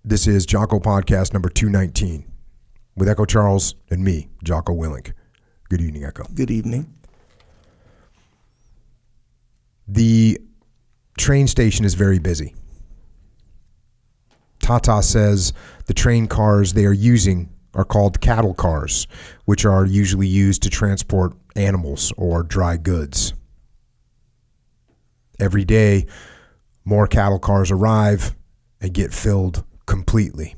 This is Jocko podcast number 219 with Echo Charles and me, Jocko Willink. Good evening, Echo. Good evening. The train station is very busy. Tata says the train cars they are using are called cattle cars, which are usually used to transport animals or dry goods. Every day, more cattle cars arrive and get filled completely.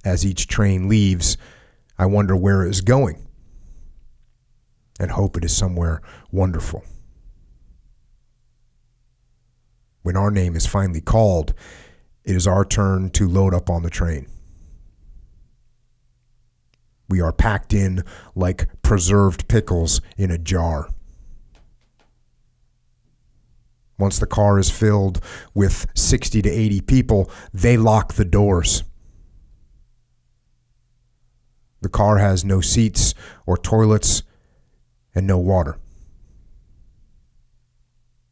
As each train leaves, I wonder where it is going and hope it is somewhere wonderful. When our name is finally called, it is our turn to load up on the train. We are packed in like preserved pickles in a jar. Once the car is filled with 60 to 80 people, they lock the doors. The car has no seats or toilets and no water.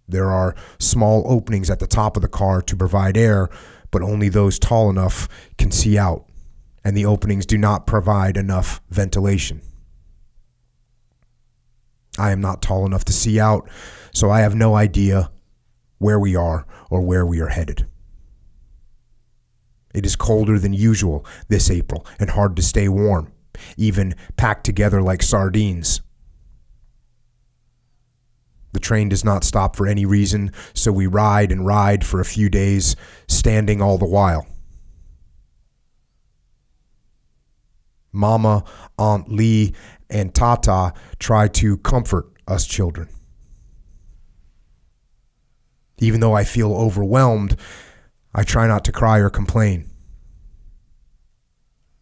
There are small openings at the top of the car to provide air, but only those tall enough can see out, and the openings do not provide enough ventilation. I am not tall enough to see out, so I have no idea where we are or where we are headed. It is colder than usual this April and hard to stay warm, even packed together like sardines. The train does not stop for any reason, so we ride and ride for a few days, standing all the while. Mama, Aunt Lee, and Tata try to comfort us children. Even though I feel overwhelmed, I try not to cry or complain.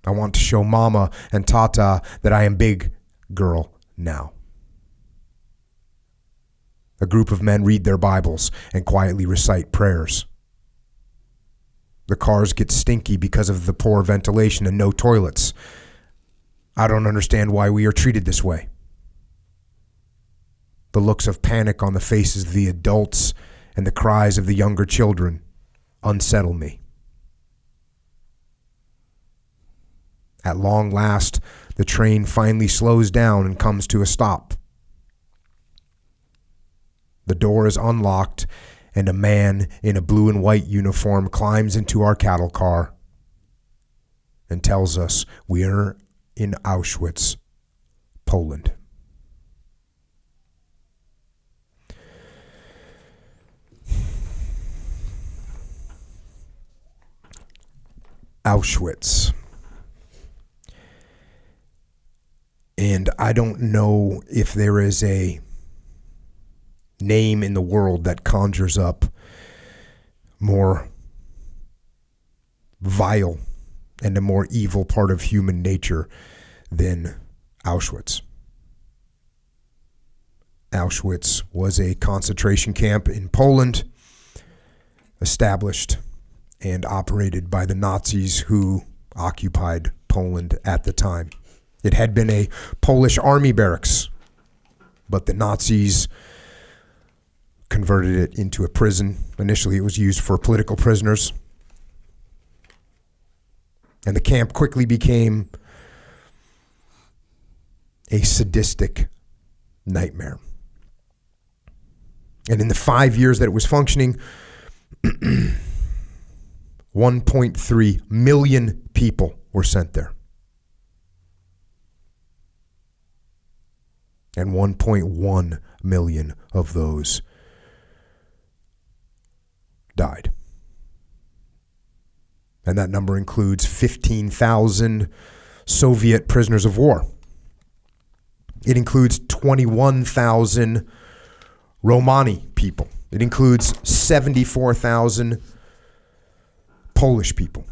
I want to show Mama and Tata that I am big girl now. A group of men read their Bibles and quietly recite prayers. The cars get stinky because of the poor ventilation and no toilets. I don't understand why we are treated this way. The looks of panic on the faces of the adults and the cries of the younger children unsettle me. At long last, the train finally slows down and comes to a stop. The door is unlocked, and a man in a blue and white uniform climbs into our cattle car and tells us we are in Auschwitz, Poland. Auschwitz. And I don't know if there is a name in the world that conjures up more vile and a more evil part of human nature than Auschwitz. Auschwitz was a concentration camp in Poland, established and operated by the Nazis who occupied Poland at the time. It had been a Polish army barracks, but the Nazis converted it into a prison. Initially, it was used for political prisoners. And the camp quickly became a sadistic nightmare. And in the 5 years that it was functioning, 1.3 million people were sent there. And 1.1 million of those died. And that number includes 15,000 Soviet prisoners of war. It includes 21,000 Romani people. It includes 74,000 Polish people.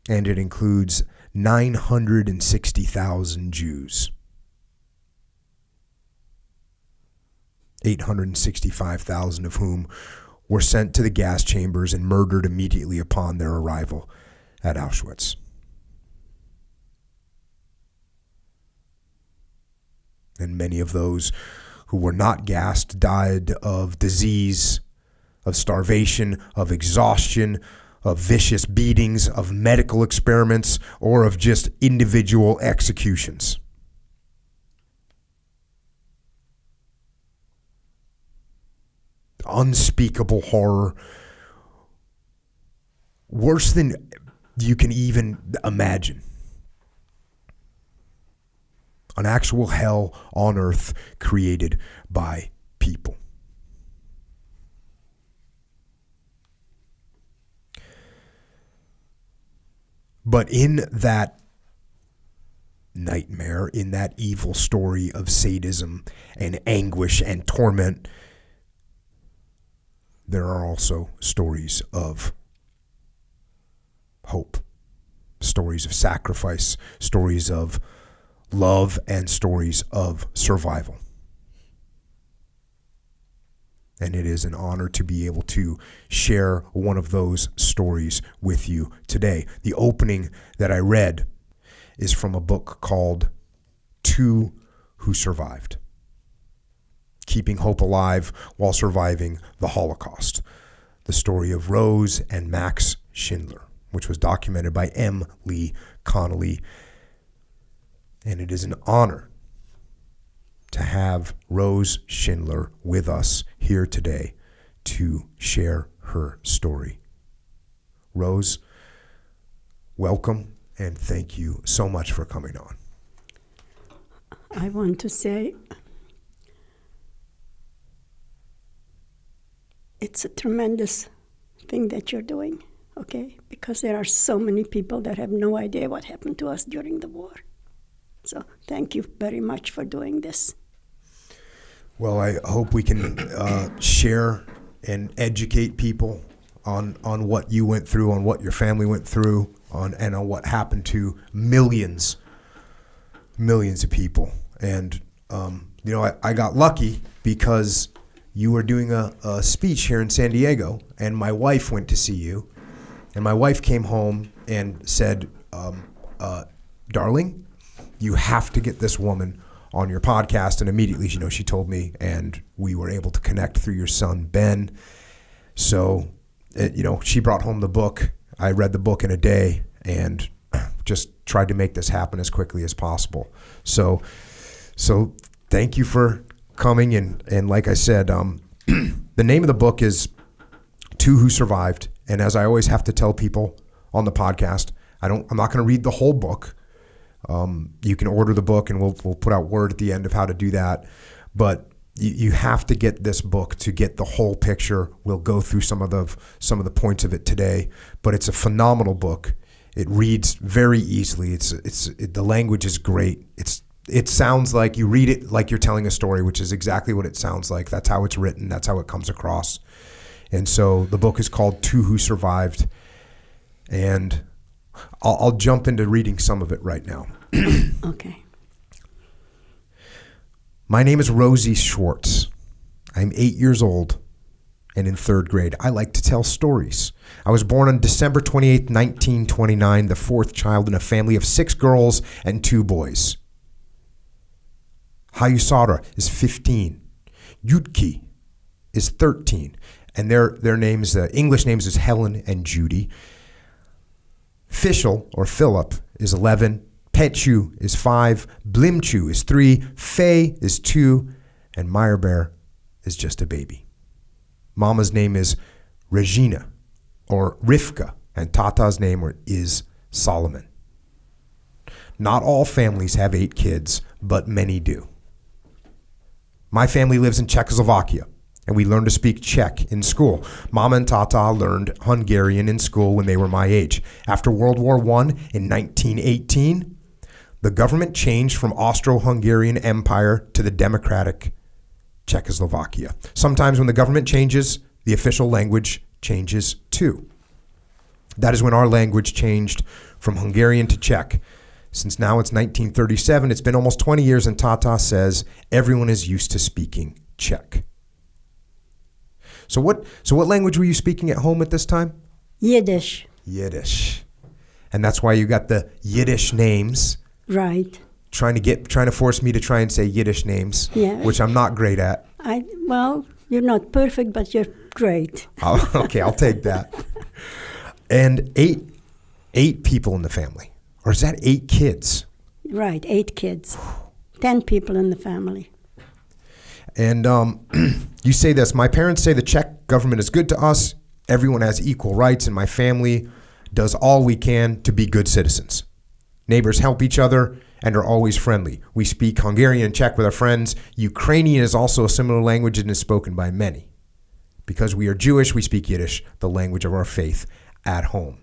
And it includes 960,000 Jews. 865,000 of whom were sent to the gas chambers and murdered immediately upon their arrival at Auschwitz. And many of those who were not gassed died of disease, of starvation, of exhaustion, of vicious beatings, of medical experiments, or of just individual executions. Unspeakable horror, worse than you can even imagine. An actual hell on earth created by people. But in that nightmare, in that evil story of sadism and anguish and torment, there are also stories of hope, stories of sacrifice, stories of love, and stories of survival. And it is an honor to be able to share one of those stories with you today. The opening that I read is from a book called Two Who Survived: Keeping Hope Alive While Surviving the Holocaust. The story of Rose and Max Schindler, which was documented by M. Lee Connolly. And it is an honor to have Rose Schindler with us here today to share her story. Rose, welcome, and thank you so much for coming on. I want to say it's a tremendous thing that you're doing, okay? Because there are so many people that have no idea what happened to us during the war. So thank you very much for doing this. Well, I hope we can share and educate people on what you went through, on what your family went through, and on what happened to millions of people. And I got lucky because you were doing a speech here in San Diego, and my wife went to see you, and my wife came home and said, darling, you have to get this woman on your podcast. And immediately, she told me, and we were able to connect through your son, Ben. So, she brought home the book. I read the book in a day and just tried to make this happen as quickly as possible. So thank you for coming. And like I said, the name of the book is Two Who Survived. And as I always have to tell people on the podcast, I'm not going to read the whole book. You can order the book, and we'll put out word at the end of how to do that. But you have to get this book to get the whole picture. We'll go through some of the points of it today. But it's a phenomenal book. It reads very easily. The language is great. It sounds like you read it like you're telling a story, which is exactly what it sounds like. That's how it's written. That's how it comes across. And so the book is called Two Who Survived, and I'll jump into reading some of it right now. Okay. My name is Rosie Schwartz. I'm 8 years old and in third grade. I like to tell stories. I was born on December 28th, 1929, the fourth child in a family of 6 girls and 2 boys. Hayusara is 15. Yutki is 13. And their names, English names is Helen and Judy. Fischl, or Philip, is 11. Petchu is 5. Blimchu is 3. Faye is 2. And Meyerbeer is just a baby. Mama's name is Regina, or Rivka, and Tata's name is Solomon. Not all families have 8 kids, but many do. My family lives in Czechoslovakia, and we learned to speak Czech in school. Mama and Tata learned Hungarian in school when they were my age. After World War I in 1918, the government changed from Austro-Hungarian Empire to the democratic Czechoslovakia. Sometimes when the government changes, the official language changes too. That is when our language changed from Hungarian to Czech. Since now it's 1937, it's been almost 20 years, and Tata says everyone is used to speaking Czech. So what language were you speaking at home at this time? Yiddish. Yiddish. And that's why you got the Yiddish names. Right. Trying to force me to try and say Yiddish names, yeah. Which I'm not great at. You're not perfect, but you're great. Okay, I'll take that. And eight people in the family. Or is that 8 kids? Right, 8 kids. 10 people in the family. And you say this, my parents say the Czech government is good to us. Everyone has equal rights, and my family does all we can to be good citizens. Neighbors help each other and are always friendly. We speak Hungarian and Czech with our friends. Ukrainian is also a similar language and is spoken by many. Because we are Jewish, we speak Yiddish, the language of our faith, at home.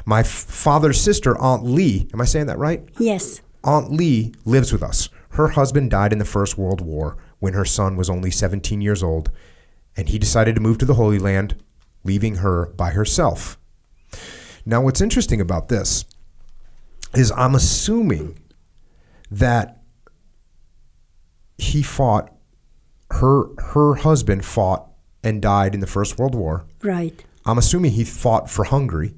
My father's sister, Aunt Lee, am I saying that right? Yes. Aunt Lee lives with us. Her husband died in the First World War when her son was only 17 years old, and he decided to move to the Holy Land, leaving her by herself. Now, what's interesting about this is I'm assuming that he fought, her husband fought and died in the First World War. Right. I'm assuming he fought for Hungary,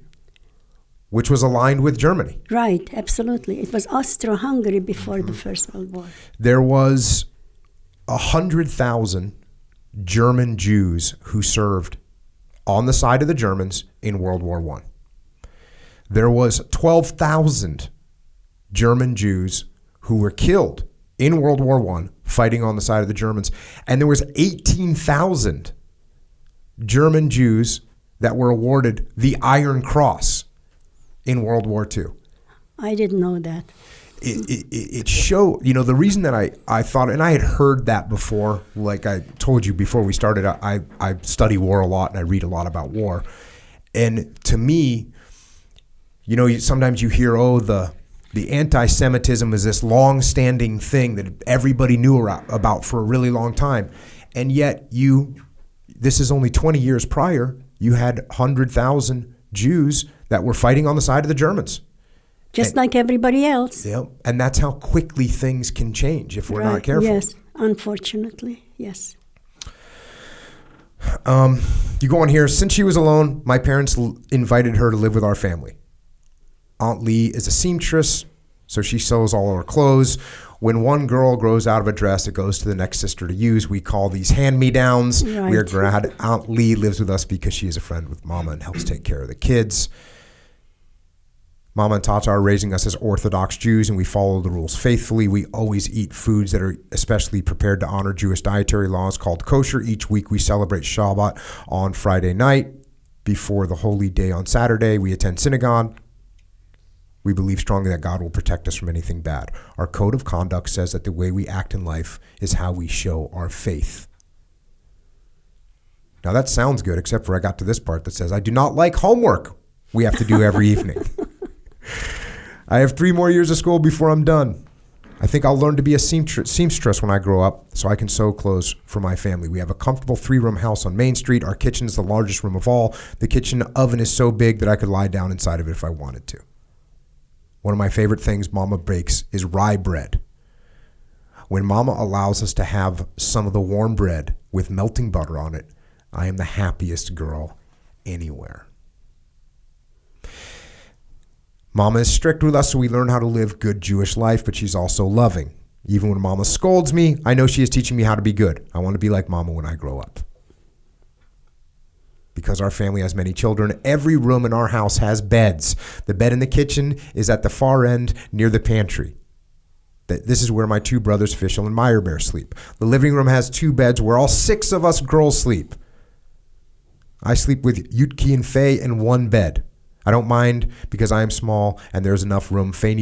which was aligned with Germany. Right, absolutely. It was Austro-Hungary before the First World War. There was 100,000 German Jews who served on the side of the Germans in World War I. There was 12,000 German Jews who were killed in World War I fighting on the side of the Germans. And there was 18,000 German Jews that were awarded the Iron Cross in World War II. I didn't know that. It showed, the reason that I thought, and I had heard that before, like I told you before we started, I study war a lot and I read a lot about war. And to me, sometimes you hear, the anti-Semitism is this long-standing thing that everybody knew about for a really long time. And yet this is only 20 years prior, you had 100,000 Jews that were fighting on the side of the Germans. Just like everybody else. Yep. And that's how quickly things can change if we're not careful. Yes, unfortunately, yes. You go on here. Since she was alone, my parents invited her to live with our family. Aunt Lee is a seamstress, so she sews all our clothes. When one girl grows out of a dress, it goes to the next sister to use. We call these hand-me-downs. Right. We're glad Aunt Lee lives with us because she is a friend with Mama and helps take care of the kids. Mama and Tata are raising us as Orthodox Jews, and we follow the rules faithfully. We always eat foods that are especially prepared to honor Jewish dietary laws called kosher. Each week we celebrate Shabbat on Friday night. Before the holy day on Saturday, we attend synagogue. We believe strongly that God will protect us from anything bad. Our code of conduct says that the way we act in life is how we show our faith. Now that sounds good, except for I got to this part that says, I do not like homework we have to do every evening. I have 3 more years of school before I'm done. I think I'll learn to be a seamstress when I grow up so I can sew clothes for my family. We have a comfortable 3-room house on Main Street. Our kitchen is the largest room of all. The kitchen oven is so big that I could lie down inside of it if I wanted to. One of my favorite things Mama bakes is rye bread. When Mama allows us to have some of the warm bread with melting butter on it, I am the happiest girl anywhere. Mama is strict with us, so we learn how to live good Jewish life, but she's also loving. Even when Mama scolds me, I know she is teaching me how to be good. I want to be like Mama when I grow up. Because our family has many children, every room in our house has beds. The bed in the kitchen is at the far end near the pantry. This is where my 2 brothers, Fischl and Meyerbeer, sleep. The living room has 2 beds where all 6 of us girls sleep. I sleep with Yutki and Faye in 1 bed. I don't mind because I am small and there's enough room. Faye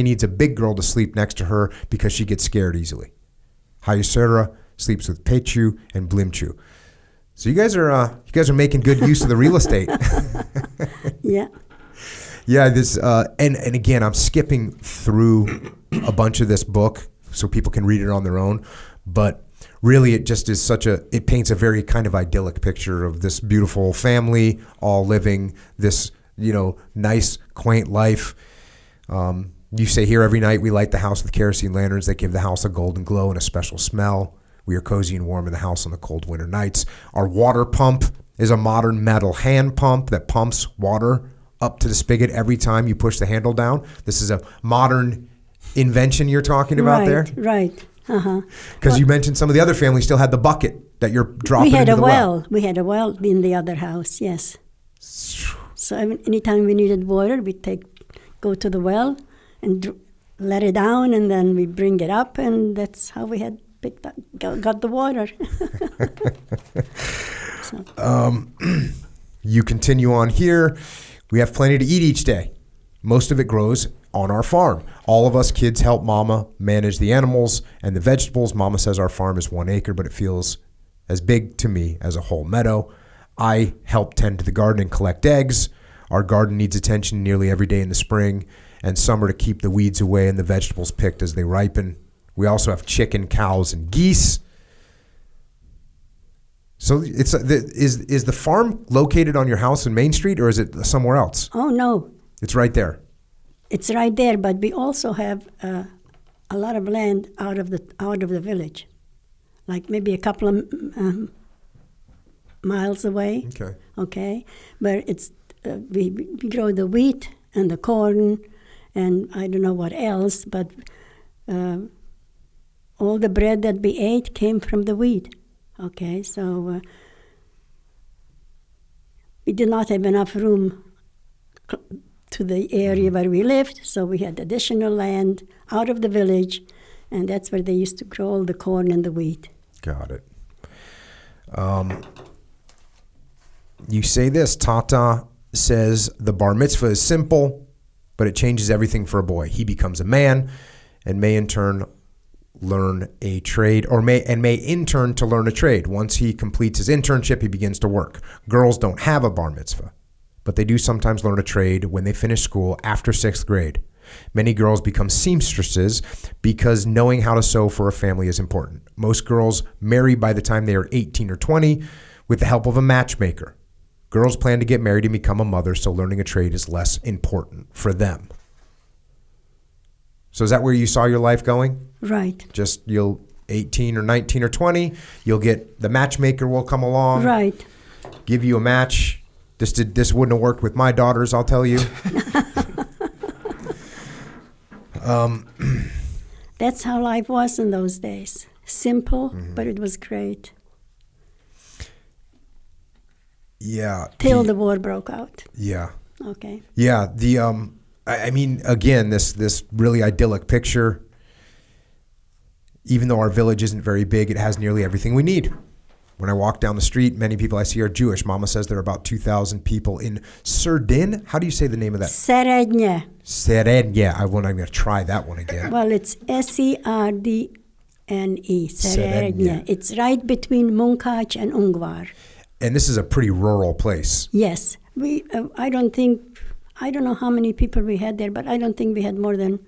needs a big girl to sleep next to her because she gets scared easily. Hayusera sleeps with Pechu and Blimchu. So you guys are making good use of the real estate. Yeah. Yeah, this and again, I'm skipping through a bunch of this book so people can read it on their own, but really it just is it paints a very kind of idyllic picture of this beautiful family all living this, nice, quaint life. You say here every night we light the house with kerosene lanterns that give the house a golden glow and a special smell. We are cozy and warm in the house on the cold winter nights. Our water pump is a modern metal hand pump that pumps water up to the spigot every time you push the handle down. This is a modern invention you're talking about there? Right. Uh-huh. Because you mentioned some of the other families still had the bucket. that you're dropping We had into a the well? We had a well in the other house, yes. So anytime we needed water, we'd go to the well and let it down, and then we bring it up, and that's how we had got the water. You continue on here. We have plenty to eat each day. Most of it grows on our farm. All of us kids help Mama manage the animals and the vegetables. Mama says our farm is 1 acre, but it feels as big to me as a whole meadow. I help tend to the garden and collect eggs. Our garden needs attention nearly every day in the spring and summer to keep the weeds away and the vegetables picked as they ripen. We also have chicken, cows, and geese. So is the farm located on your house in Main Street, or is it somewhere else? Oh, no. It's right there. It's right there, but we also have a lot of land out of the village, like maybe a couple of miles away. Okay. Okay, but it's we grow the wheat and the corn, and I don't know what else, but all the bread that we ate came from the wheat. Okay, so we did not have enough room to the area where we lived, so we had additional land out of the village, and that's where they used to grow all the corn and the wheat. Got it. You say this, Tata says the bar mitzvah is simple, but it changes everything for a boy. He becomes a man and may in turn learn a trade, or may intern to learn a trade. Once he completes his internship, he begins to work. Girls don't have a bar mitzvah, but they do sometimes learn a trade when they finish school after 6th grade. Many girls become seamstresses because knowing how to sew for a family is important. Most girls marry by the time they are 18 or 20 with the help of a matchmaker. Girls plan to get married and become a mother, so learning a trade is less important for them. So is that where you saw your life going? Right. Just you'll 18 or 19 or 20, you'll get the matchmaker will come along. Right. Give you a match. This wouldn't have worked with my daughters, I'll tell you. That's how life was in those days. Simple, but it was great. Yeah. Till the war broke out. Yeah. Okay. Yeah. I mean, again, this really idyllic picture. Even though our village isn't very big, it has nearly everything we need. When I walk down the street, many people I see are Jewish. Mama says there are about 2,000 people in Serdin. How do you say the name of that? Serednya. Serednya. I'm going to try that one again. Well, it's Serdne. Serednya. Serednya. It's right between Munkac and Ungvar. And this is a pretty rural place. Yes. I don't know how many people we had there, but I don't think we had more than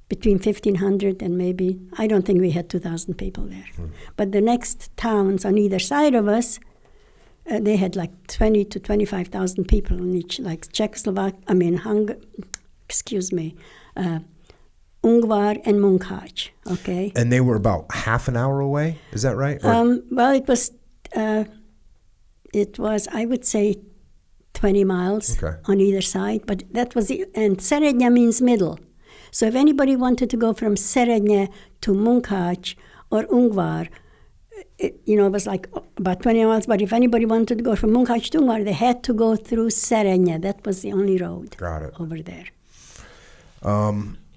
between 1,500 and maybe, I don't think we had 2,000 people there. But the next towns on either side of us, they had like 20 to 25,000 people in each, like Ungvar and Munkac, okay? And they were about half an hour away, is that right? Well, it was, I would say, 20 miles on either side, but that was and Serednya means middle. So if anybody wanted to go from Serednya to Munkac or Ungvar, it was like about 20 miles, but if anybody wanted to go from Munkac to Ungvar, they had to go through Serednya. That was the only road over there.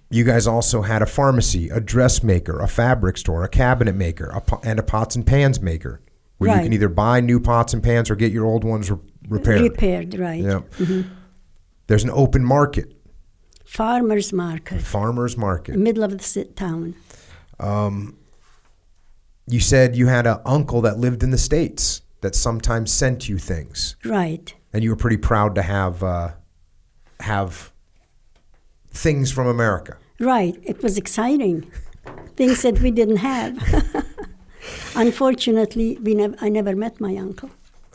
You guys also had a pharmacy, a dressmaker, a fabric store, a cabinet maker, and a pots and pans maker, where you can either buy new pots and pans or get your old ones repaired. Repaired, right. Yeah. Mm-hmm. There's an open market. Farmer's market. Farmer's market. In the middle of the town. You said you had an uncle that lived in the States that sometimes sent you things. Right. And you were pretty proud to have things from America. Right. It was exciting. Things that we didn't have. Unfortunately, I never met my uncle.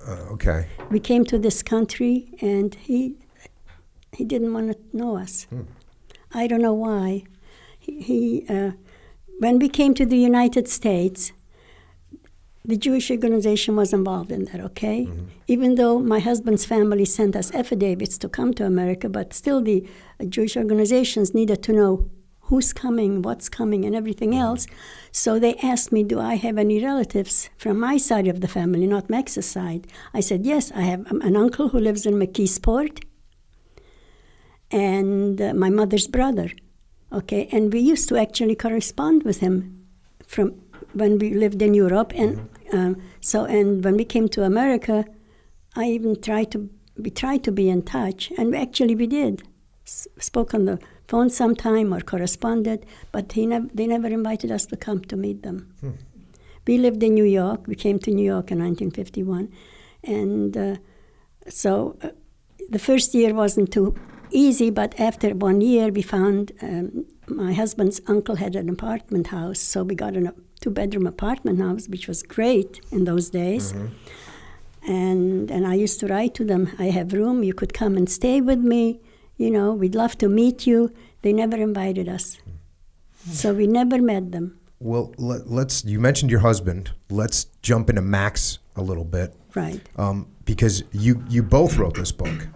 Okay. We came to this country, and he didn't want to know us. I don't know why. When we came to the United States, the Jewish organization was involved in that, okay? Mm-hmm. Even though my husband's family sent us affidavits to come to America, but still the Jewish organizations needed to know who's coming, what's coming, and everything else. So they asked me, do I have any relatives from my side of the family, not Max's side? I said, yes, I have an uncle who lives in McKeesport, and my mother's brother. Okay, and we used to actually correspond with him from when we lived in Europe, and and when we came to America, we tried to be in touch, and we did. Spoke on the phone sometime or corresponded, but they never invited us to come to meet them. We lived in New York. We came to New York in 1951, and so the first year wasn't too easy, but after 1 year, we found my husband's uncle had an apartment house, so we got a 2-bedroom apartment house, which was great in those days. And I used to write to them, I have room, you could come and stay with me, we'd love to meet you. They never invited us. So we never met them. Well, you mentioned your husband. Let's jump into Max a little bit. Right. Because you both wrote this book.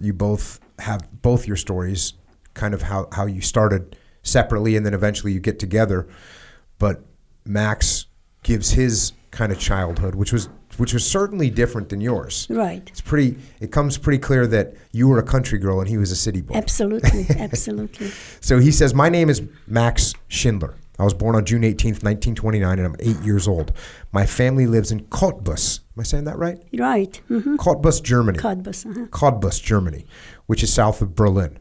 You both have both your stories, kind of how you started separately and then eventually you get together. But Max gives his kind of childhood, which was certainly different than yours. Right. It comes pretty clear that you were a country girl and he was a city boy. Absolutely, absolutely. So he says, my name is Max Schindler. I was born on June 18th, 1929, and I'm 8 years old. My family lives in Cottbus. Am I saying that right? Right. Mm-hmm. Cottbus, Germany. Cottbus, Germany, which is south of Berlin.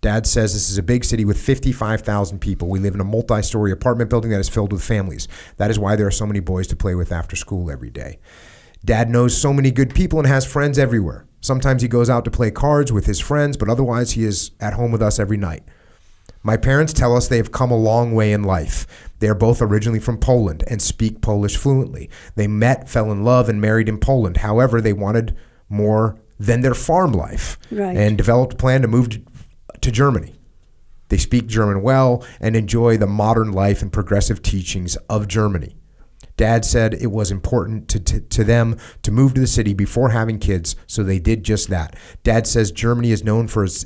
Dad says this is a big city with 55,000 people. We live in a multi-story apartment building that is filled with families. That is why there are so many boys to play with after school every day. Dad knows so many good people and has friends everywhere. Sometimes he goes out to play cards with his friends, but otherwise he is at home with us every night. My parents tell us they have come a long way in life. They are both originally from Poland and speak Polish fluently. They met, fell in love, and married in Poland. However, they wanted more than their farm life and developed a plan to move to Germany. They speak German well and enjoy the modern life and progressive teachings of Germany. Dad said it was important to them to move to the city before having kids, so they did just that. Dad says Germany is known for its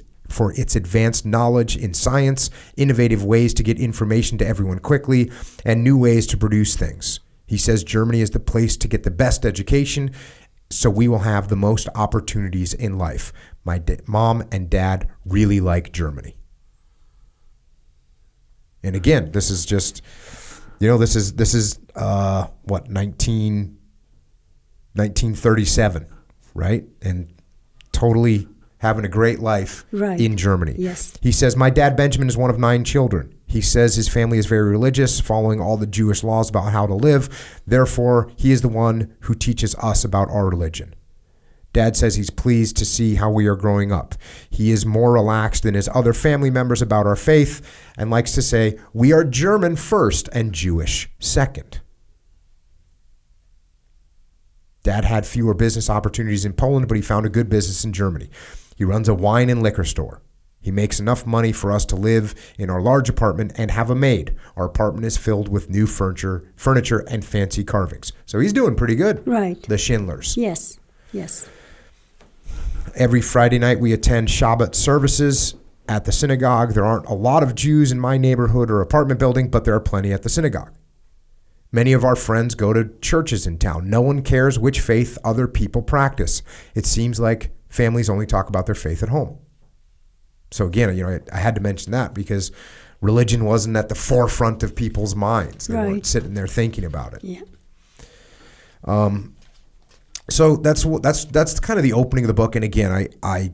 advanced knowledge in science, innovative ways to get information to everyone quickly, and new ways to produce things. He says Germany is the place to get the best education, so we will have the most opportunities in life. My mom and dad really like Germany. And again, this is just, this is 1937, right? And totally having a great life in Germany. Yes. He says, my dad, Benjamin, is one of 9 children. He says his family is very religious, following all the Jewish laws about how to live. Therefore, he is the one who teaches us about our religion. Dad says he's pleased to see how we are growing up. He is more relaxed than his other family members about our faith and likes to say, we are German first and Jewish second. Dad had fewer business opportunities in Poland, but he found a good business in Germany. He runs a wine and liquor store. He makes enough money for us to live in our large apartment and have a maid. Our apartment is filled with new furniture and fancy carvings. So he's doing pretty good. Right. The Schindlers. Yes. Every Friday night we attend Shabbat services at the synagogue. There aren't a lot of Jews in my neighborhood or apartment building, but there are plenty at the synagogue. Many of our friends go to churches in town. No one cares which faith other people practice. It seems like families only talk about their faith at home. So again, I had to mention that because religion wasn't at the forefront of people's minds. They weren't sitting there thinking about it. Yeah. So that's kind of the opening of the book. And again, I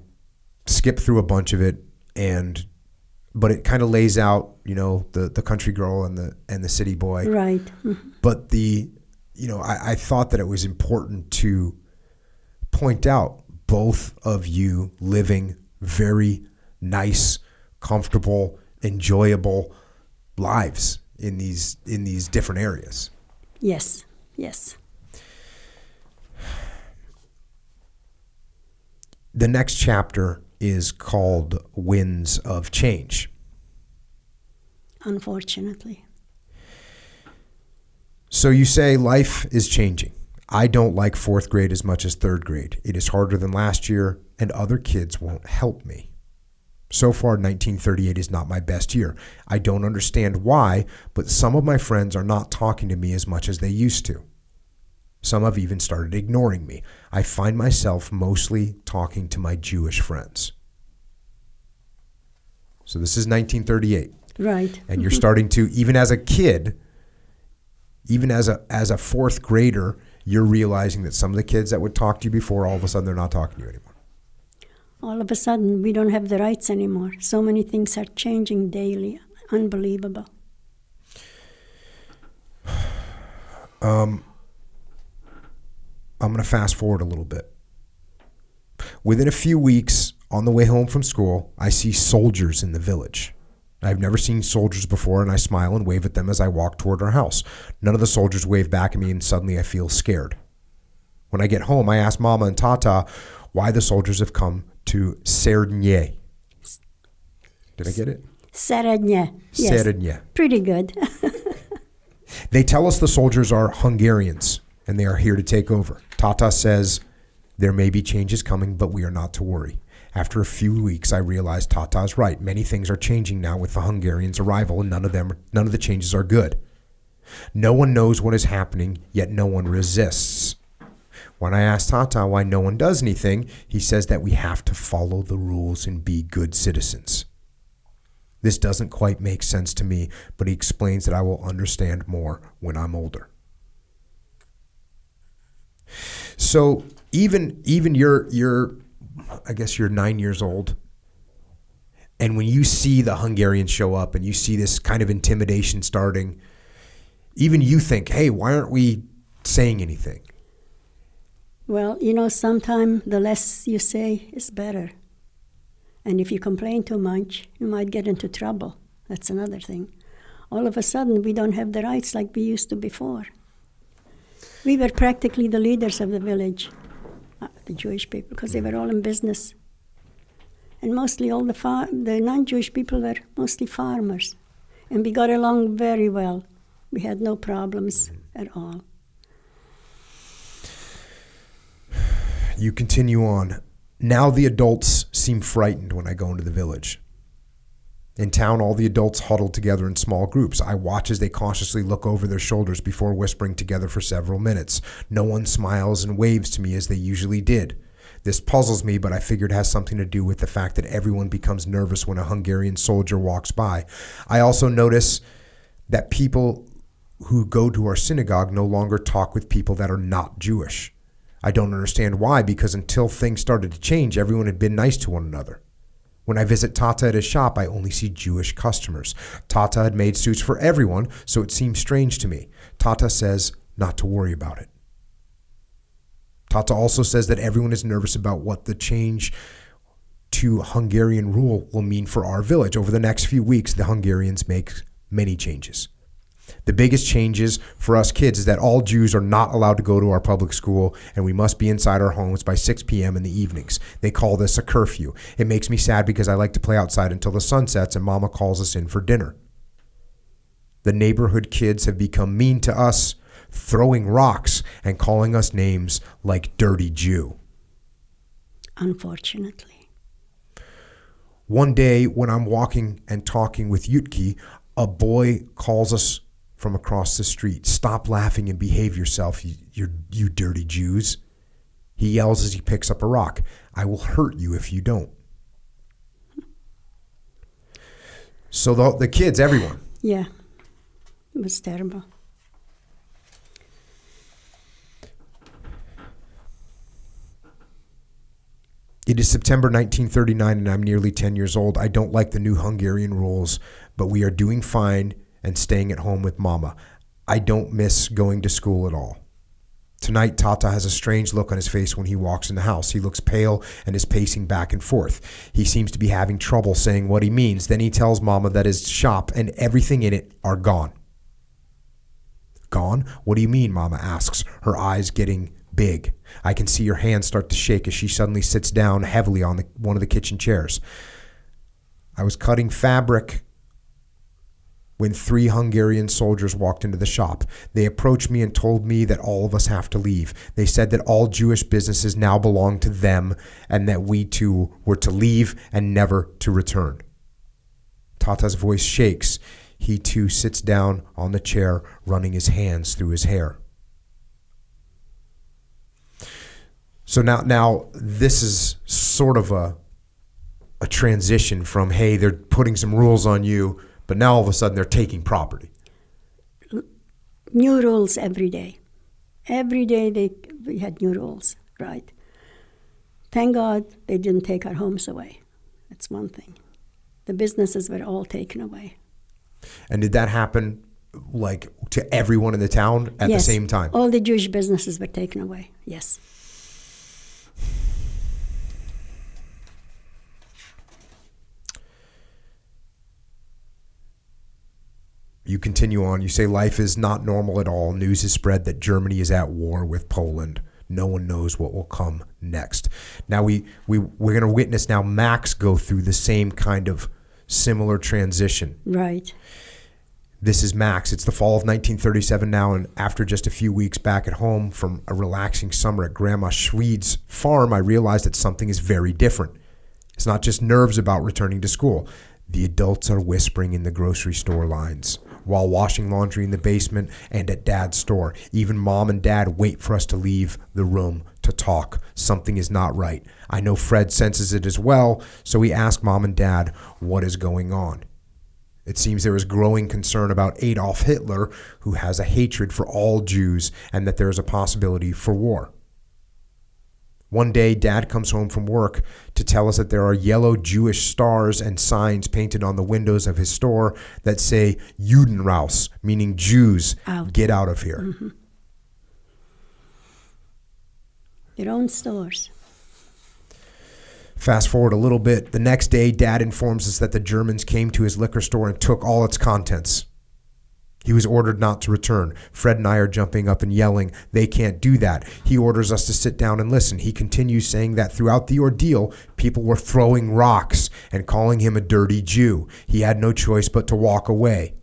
skipped through a bunch of it, but it kind of lays out, the country girl and the city boy. Right. Mm-hmm. But I thought that it was important to point out both of you living very nice, comfortable, enjoyable lives in these different areas. Yes. The next chapter is called Winds of Change. Unfortunately. So you say life is changing. I don't like 4th grade as much as 3rd grade. It is harder than last year, and other kids won't help me. So far, 1938 is not my best year. I don't understand why, but some of my friends are not talking to me as much as they used to. Some have even started ignoring me. I find myself mostly talking to my Jewish friends. So this is 1938. Right. And you're starting to, even as a kid, even as a fourth grader, you're realizing that some of the kids that would talk to you before, all of a sudden they're not talking to you anymore. All of a sudden, we don't have the rights anymore. So many things are changing daily. Unbelievable. I'm going to fast forward a little bit. Within a few weeks, on the way home from school, I see soldiers in the village. I've never seen soldiers before, and I smile and wave at them as I walk toward our house. None of the soldiers wave back at me, and suddenly I feel scared. When I get home, I ask Mama and Tata why the soldiers have come to Serednye. Did I get it? Serednye. Yes. Serednye. Pretty good. They tell us the soldiers are Hungarians, and they are here to take over. Tata says there may be changes coming, but we are not to worry. After a few weeks, I realized Tata is right. Many things are changing now with the Hungarians' arrival, and none of the changes are good. No one knows what is happening, yet no one resists. When I ask Tata why no one does anything, he says that we have to follow the rules and be good citizens. This doesn't quite make sense to me, but he explains that I will understand more when I'm older. So even you're I guess you're 9 years old, and when you see the Hungarians show up and you see this kind of intimidation starting, even you think, hey, why aren't we saying anything? Well, sometimes the less you say is better. And if you complain too much, you might get into trouble. That's another thing. All of a sudden, we don't have the rights like we used to before. We were practically the leaders of the village, the Jewish people, because they were all in business. And mostly all the non-Jewish people were mostly farmers. And we got along very well. We had no problems at all. You continue on. Now the adults seem frightened when I go into the village. In town, all the adults huddle together in small groups. I watch as they cautiously look over their shoulders before whispering together for several minutes. No one smiles and waves to me as they usually did. This puzzles me, but I figure it has something to do with the fact that everyone becomes nervous when a Hungarian soldier walks by. I also notice that people who go to our synagogue no longer talk with people that are not Jewish. I don't understand why, because until things started to change, everyone had been nice to one another. When I visit Tata at his shop, I only see Jewish customers. Tata had made suits for everyone, so it seems strange to me. Tata says not to worry about it. Tata also says that everyone is nervous about what the change to Hungarian rule will mean for our village. Over the next few weeks, the Hungarians make many changes. The biggest changes for us kids is that all Jews are not allowed to go to our public school, and we must be inside our homes by 6 p.m. in the evenings. They call this a curfew. It makes me sad because I like to play outside until the sun sets and Mama calls us in for dinner. The neighborhood kids have become mean to us, throwing rocks and calling us names like Dirty Jew. Unfortunately. One day when I'm walking and talking with Yutki, a boy calls us from across the street. Stop laughing and behave yourself, you dirty Jews. He yells as he picks up a rock. I will hurt you if you don't. So the kids, everyone. Yeah, it was terrible. It is September 1939 and I'm nearly 10 years old. I don't like the new Hungarian rules, but we are doing fine and staying at home with Mama. I don't miss going to school at all. Tonight, Tata has a strange look on his face when he walks in the house. He looks pale and is pacing back and forth. He seems to be having trouble saying what he means. Then he tells Mama that his shop and everything in it are gone. Gone? What do you mean? Mama asks, her eyes getting big. I can see her hands start to shake as she suddenly sits down heavily on one of the kitchen chairs. I was cutting fabric when 3 Hungarian soldiers walked into the shop. They approached me and told me that all of us have to leave. They said that all Jewish businesses now belong to them and that we too were to leave and never to return. Tata's voice shakes. He too sits down on the chair, running his hands through his hair. So now this is sort of a transition from, hey, they're putting some rules on you, but now all of a sudden they're taking property. New rules every day. Every day we had new rules, right? Thank God they didn't take our homes away. That's one thing. The businesses were all taken away. And did that happen like to everyone in the town at the same time? All the Jewish businesses were taken away, yes. You continue on. You say life is not normal at all. News has spread that Germany is at war with Poland. No one knows what will come next. Now we're going to witness now Max go through the same kind of similar transition. Right. This is Max. It's the fall of 1937 now, and after just a few weeks back at home from a relaxing summer at Grandma Schwede's farm, I realized that something is very different. It's not just nerves about returning to school. The adults are whispering in the grocery store lines, while washing laundry in the basement and at Dad's store. Even Mom and Dad wait for us to leave the room to talk. Something is not right. I know Fred senses it as well, so we ask Mom and Dad what is going on. It seems there is growing concern about Adolf Hitler, who has a hatred for all Jews, and that there is a possibility for war. One day, Dad comes home from work to tell us that there are yellow Jewish stars and signs painted on the windows of his store that say Judenraus, meaning Jews, get out of here. Mm-hmm. Their own stores. Fast forward a little bit. The next day, Dad informs us that the Germans came to his liquor store and took all its contents. He was ordered not to return. Fred and I are jumping up and yelling, they can't do that. He orders us to sit down and listen. He continues saying that throughout the ordeal, people were throwing rocks and calling him a dirty Jew. He had no choice but to walk away.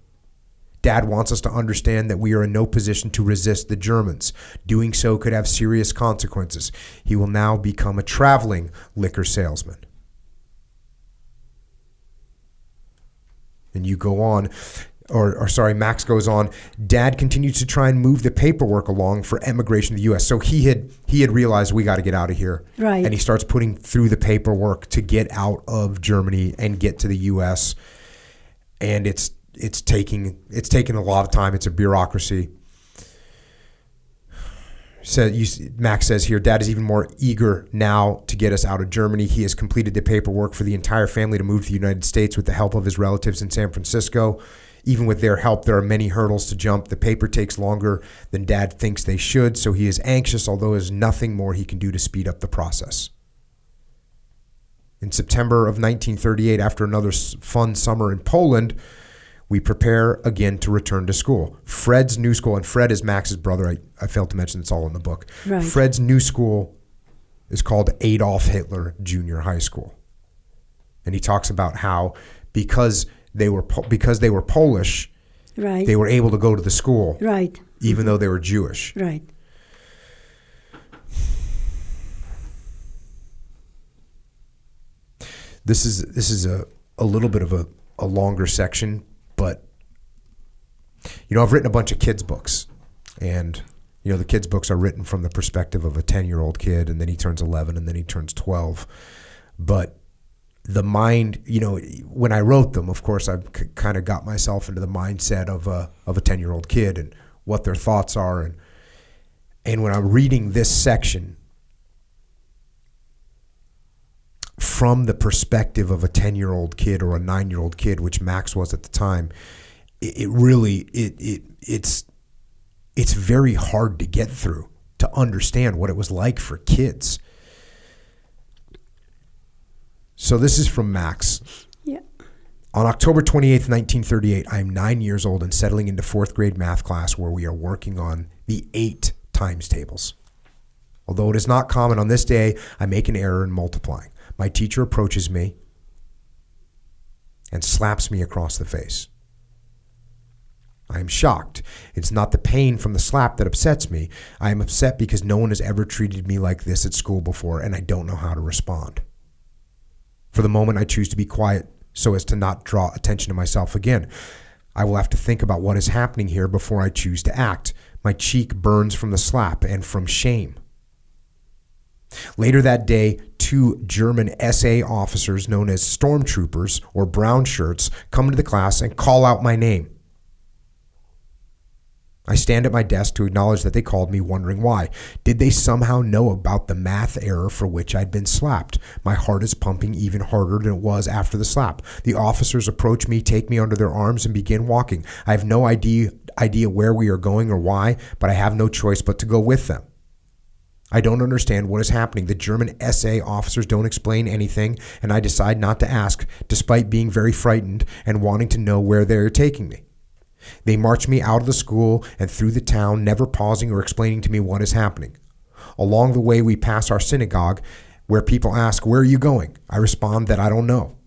Dad wants us to understand that we are in no position to resist the Germans. Doing so could have serious consequences. He will now become a traveling liquor salesman. And you go on. Max goes on. Dad continued to try and move the paperwork along for emigration to the U.S. So he had realized we got to get out of here. Right. And he starts putting through the paperwork to get out of Germany and get to the U.S. And it's taking a lot of time. It's a bureaucracy. Max says here, Dad is even more eager now to get us out of Germany. He has completed the paperwork for the entire family to move to the United States with the help of his relatives in San Francisco. Even with their help, there are many hurdles to jump. The paper takes longer than Dad thinks they should, so he is anxious, although there's nothing more he can do to speed up the process. In September of 1938, after another fun summer in Poland, we prepare again to return to school. Fred's new school, and Fred is Max's brother. I failed to mention it's all in the book. Right. Fred's new school is called Adolf Hitler Junior High School. And he talks about how because they were Polish, right, they were able to go to the school, right, even though they were Jewish. right. This is a little bit of a longer section, but I've written a bunch of kids' books, and the kids' books are written from the perspective of a 10-year-old kid, and then he turns 11, and then he turns 12. But the mind, when I wrote them, of course, I kind of got myself into the mindset of a 10-year-old kid and what their thoughts are. And when I'm reading this section from the perspective of a 10-year-old kid or a 9-year-old kid, which Max was at the time, it's very hard to get through, to understand what it was like for kids. So this is from Max. Yeah. On October 28th, 1938, I am 9 years old and settling into fourth grade math class where we are working on the 8 times tables. Although it is not common on this day, I make an error in multiplying. My teacher approaches me and slaps me across the face. I am shocked. It's not the pain from the slap that upsets me. I am upset because no one has ever treated me like this at school before, and I don't know how to respond. For the moment, I choose to be quiet so as to not draw attention to myself again. I will have to think about what is happening here before I choose to act. My cheek burns from the slap and from shame. Later that day, 2 German SA officers known as stormtroopers or brown shirts come into the class and call out my name. I stand at my desk to acknowledge that they called me, wondering why. Did they somehow know about the math error for which I'd been slapped? My heart is pumping even harder than it was after the slap. The officers approach me, take me under their arms, and begin walking. I have no idea where we are going or why, but I have no choice but to go with them. I don't understand what is happening. The German SA officers don't explain anything, and I decide not to ask, despite being very frightened and wanting to know where they are taking me. They march me out of the school and through the town, never pausing or explaining to me what is happening. Along the way, we pass our synagogue, where people ask, "Where are you going?" I respond that I don't know.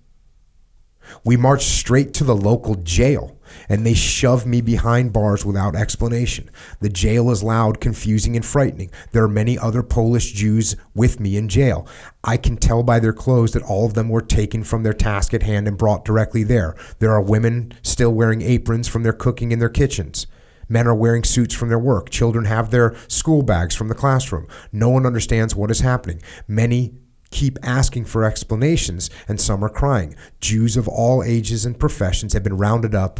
We march straight to the local jail, and they shove me behind bars without explanation. The jail is loud, confusing, and frightening. There are many other Polish Jews with me in jail. I can tell by their clothes that all of them were taken from their task at hand and brought directly there. There are women still wearing aprons from their cooking in their kitchens. Men are wearing suits from their work. Children have their school bags from the classroom. No one understands what is happening. Many keep asking for explanations, and some are crying. Jews of all ages and professions have been rounded up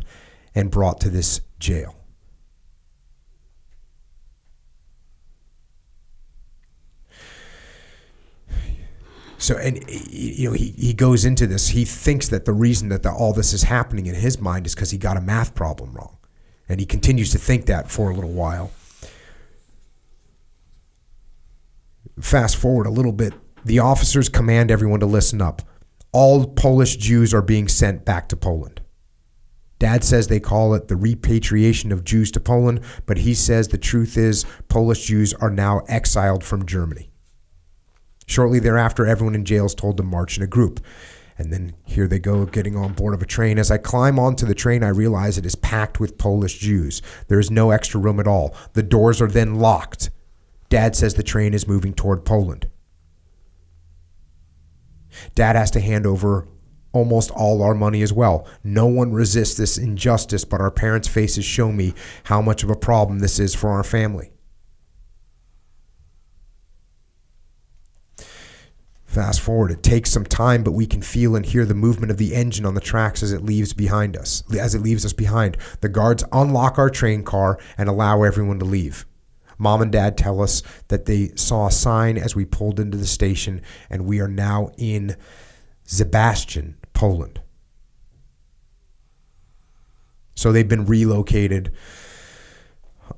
and brought to this jail. So, and he goes into this. He thinks that the reason that all this is happening in his mind is because he got a math problem wrong, and he continues to think that for a little while. Fast forward a little bit. The officers command everyone to listen up. All Polish Jews are being sent back to Poland. Dad says they call it the repatriation of Jews to Poland, but he says the truth is Polish Jews are now exiled from Germany. Shortly thereafter, everyone in jail is told to march in a group. And then here they go, getting on board of a train. As I climb onto the train, I realize it is packed with Polish Jews. There is no extra room at all. The doors are then locked. Dad says the train is moving toward Poland. Dad has to hand over almost all our money as well. No one resists this injustice, but our parents' faces show me how much of a problem this is for our family. Fast forward, it takes some time, but we can feel and hear the movement of the engine on the tracks as it leaves us behind. The guards unlock our train car and allow everyone to leave. Mom and Dad tell us that they saw a sign as we pulled into the station, and we are now in Sebastian, Poland. So they've been relocated.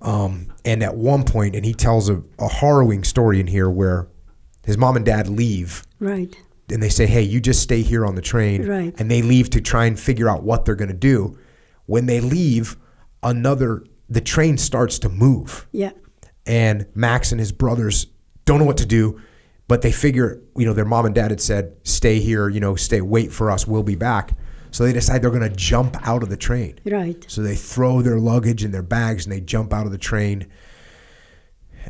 And at one point, and he tells a harrowing story in here where his mom and dad leave. Right. And they say, "Hey, you just stay here on the train." Right. And they leave to try and figure out what they're going to do. When they leave, the train starts to move. Yeah. And Max and his brothers don't know what to do, but they figure, their mom and dad had said, "Stay here, wait for us, we'll be back." So they decide they're going to jump out of the train. Right. So they throw their luggage and their bags and they jump out of the train.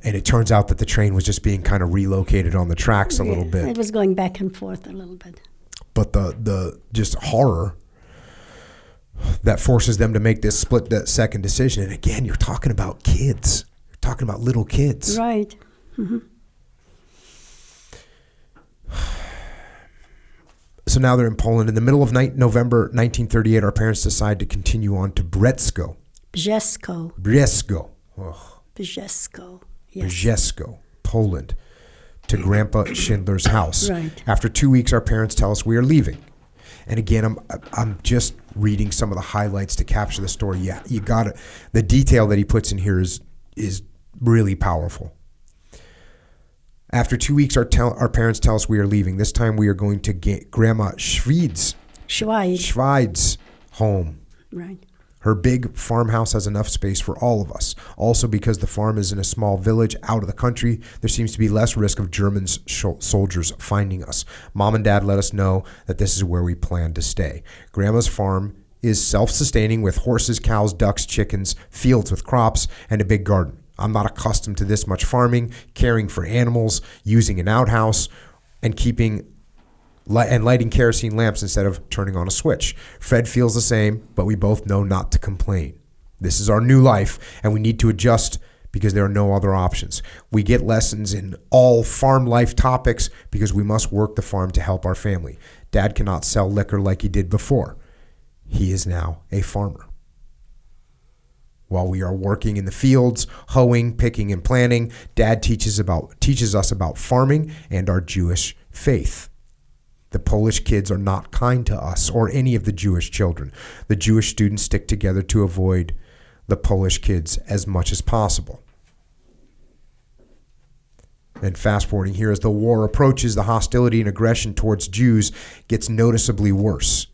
And it turns out that the train was just being kind of relocated on the tracks a little bit. It was going back and forth a little bit. But the just horror that forces them to make this split-second decision. And again, you're talking about kids. Talking about little kids. Right. Mm-hmm. So now they're in Poland. In the middle of November 1938, our parents decide to continue on to Brzesko. Oh. Brzesko. Yes. Brzesko, Poland, to Grandpa Schindler's house. Right. After 2 weeks, our parents tell us we are leaving. And again, I'm just reading some of the highlights to capture the story. Yeah, you got it. The detail that he puts in here is really powerful. After 2 weeks, our parents tell us we are leaving. This time we are going to get Grandma Schweid's home. Right. Her big farmhouse has enough space for all of us. Also, because the farm is in a small village out of the country, there seems to be less risk of German soldiers finding us. Mom and Dad let us know that this is where we plan to stay. Grandma's farm is self-sustaining with horses, cows, ducks, chickens, fields with crops, and a big garden. I'm not accustomed to this much farming, caring for animals, using an outhouse, and lighting kerosene lamps instead of turning on a switch. Fred feels the same, but we both know not to complain. This is our new life, and we need to adjust because there are no other options. We get lessons in all farm life topics because we must work the farm to help our family. Dad cannot sell liquor like he did before. He is now a farmer. While we are working in the fields, hoeing, picking, and planting, Dad teaches us about farming and our Jewish faith. The Polish kids are not kind to us or any of the Jewish children. The Jewish students stick together to avoid the Polish kids as much as possible. And fast forwarding here, as the war approaches, the hostility and aggression towards Jews gets noticeably worse.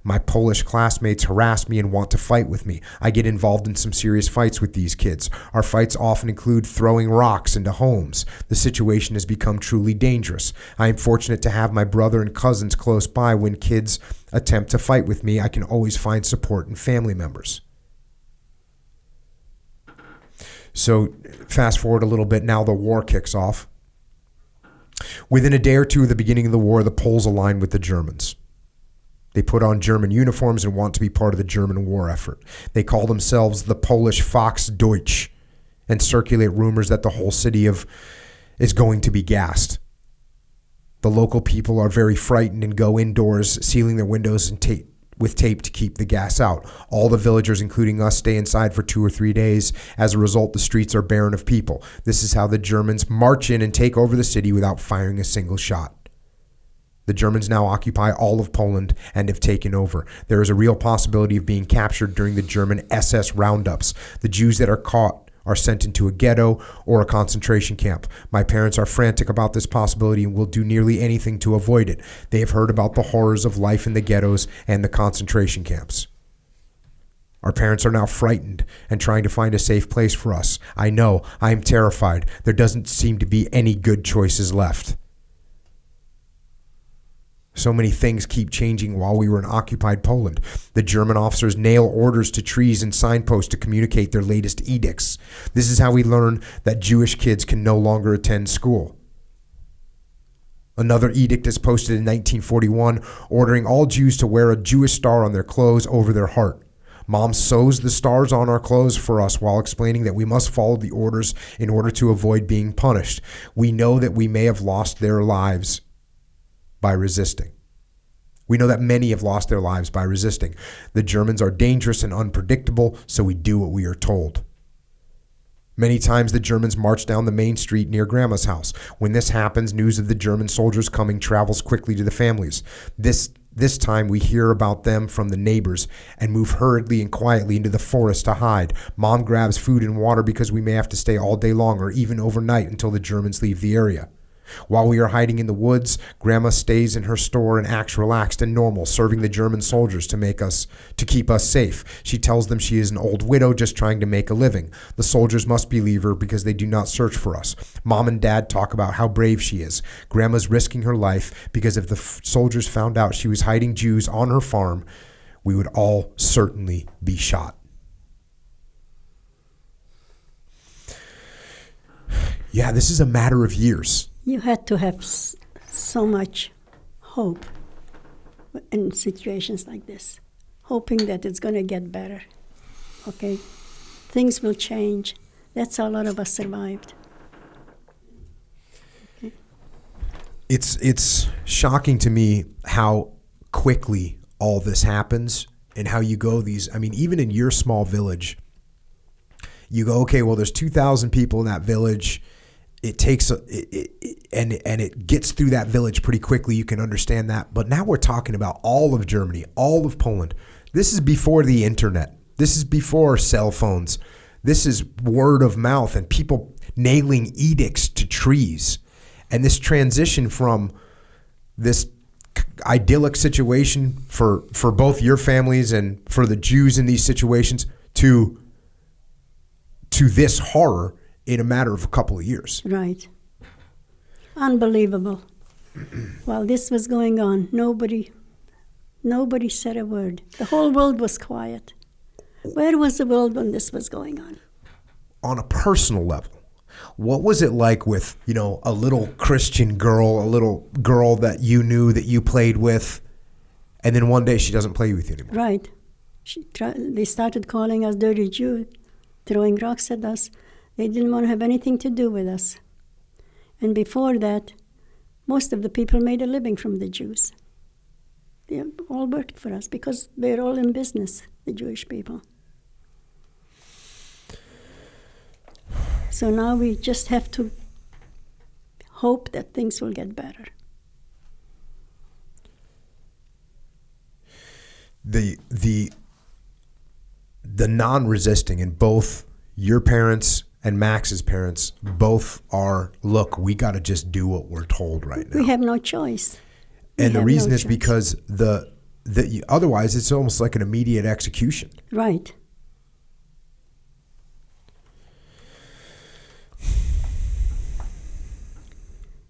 My Polish classmates harass me and want to fight with me. I get involved in some serious fights with these kids. Our fights often include throwing rocks into homes. The situation has become truly dangerous. I am fortunate to have my brother and cousins close by. When kids attempt to fight with me, I can always find support in family members. So fast forward a little bit, now the war kicks off. Within a day or two of the beginning of the war, the Poles align with the Germans. They put on German uniforms and want to be part of the German war effort. They call themselves the Polish Volksdeutsch and circulate rumors that the whole city is going to be gassed. The local people are very frightened and go indoors, sealing their windows with tape to keep the gas out. All the villagers, including us, stay inside for 2 or 3 days. As a result, the streets are barren of people. This is how the Germans march in and take over the city without firing a single shot. The Germans now occupy all of Poland and have taken over. There is a real possibility of being captured during the German SS roundups. The Jews that are caught are sent into a ghetto or a concentration camp. My parents are frantic about this possibility and will do nearly anything to avoid it. They have heard about the horrors of life in the ghettos and the concentration camps. Our parents are now frightened and trying to find a safe place for us. I know, I am terrified. There doesn't seem to be any good choices left. So many things keep changing while we were in occupied Poland. The German officers nail orders to trees and signposts to communicate their latest edicts. This is how we learn that Jewish kids can no longer attend school. Another edict is posted in 1941, ordering all Jews to wear a Jewish star on their clothes over their heart. Mom sews the stars on our clothes for us while explaining that we must follow the orders in order to avoid being punished. We know that we may have lost their lives by resisting. We know that many have lost their lives by resisting. The Germans are dangerous and unpredictable, so we do what we are told. Many times the Germans march down the main street near Grandma's house. When this happens, news of the German soldiers coming travels quickly to the families. This time we hear about them from the neighbors and move hurriedly and quietly into the forest to hide. Mom grabs food and water because we may have to stay all day long or even overnight until the Germans leave the area. While we are hiding in the woods, Grandma stays in her store and acts relaxed and normal, serving the German soldiers to keep us safe. She tells them she is an old widow just trying to make a living. The soldiers must believe her because they do not search for us. Mom and Dad talk about how brave she is. Grandma's risking her life because if the soldiers found out she was hiding Jews on her farm, we would all certainly be shot. Yeah, this is a matter of years. You had to have so much hope in situations like this, hoping that it's going to get better. Okay? Things will change. That's how a lot of us survived. Okay? It's shocking to me how quickly all this happens and how you go even in your small village, you go, okay, well, there's 2,000 people in that village. It takes and it gets through that village pretty quickly. You can understand that. But now we're talking about all of Germany, all of Poland. This is before the internet. This is before cell phones. This is word of mouth and people nailing edicts to trees. And this transition from this idyllic situation for both your families and for the Jews in these situations to this horror in a matter of a couple of years. Right. Unbelievable. While this was going on, nobody Nobody said a word. The whole world was quiet. Where was the world when this was going on? On a personal level, what was it like with, a little Christian girl, a little girl that you knew, that you played with, and then one day she doesn't play with you anymore? Right. They started calling us dirty Jew, throwing rocks at us. They didn't want to have anything to do with us. And before that, most of the people made a living from the Jews. They all worked for us because they're all in business, the Jewish people. So now we just have to hope that things will get better. The non-resisting in both your parents and Max's parents both are, look, we got to just do what we're told right now. We have no choice. And the reason is because otherwise it's almost like an immediate execution. Right.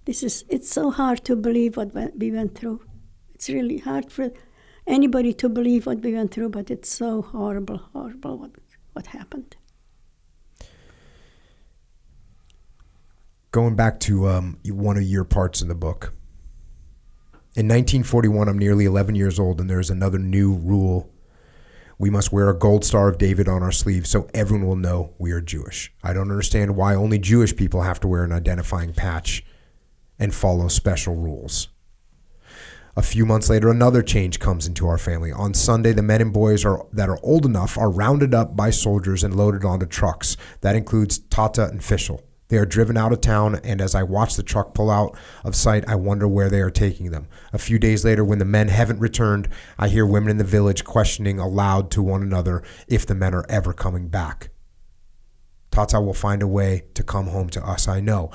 It's so hard to believe what we went through. It's really hard for anybody to believe what we went through, but it's so horrible what happened. Going back to one of your parts in the book. In 1941, I'm nearly 11 years old, and there's another new rule. We must wear a gold Star of David on our sleeve so everyone will know we are Jewish. I don't understand why only Jewish people have to wear an identifying patch and follow special rules. A few months later, another change comes into our family. On Sunday, the men and boys that are old enough are rounded up by soldiers and loaded onto trucks. That includes Tata and Fischl. They are driven out of town, and as I watch the truck pull out of sight, I wonder where they are taking them. A few days later, when the men haven't returned, I hear women in the village questioning aloud to one another if the men are ever coming back. Tata will find a way to come home to us, I know.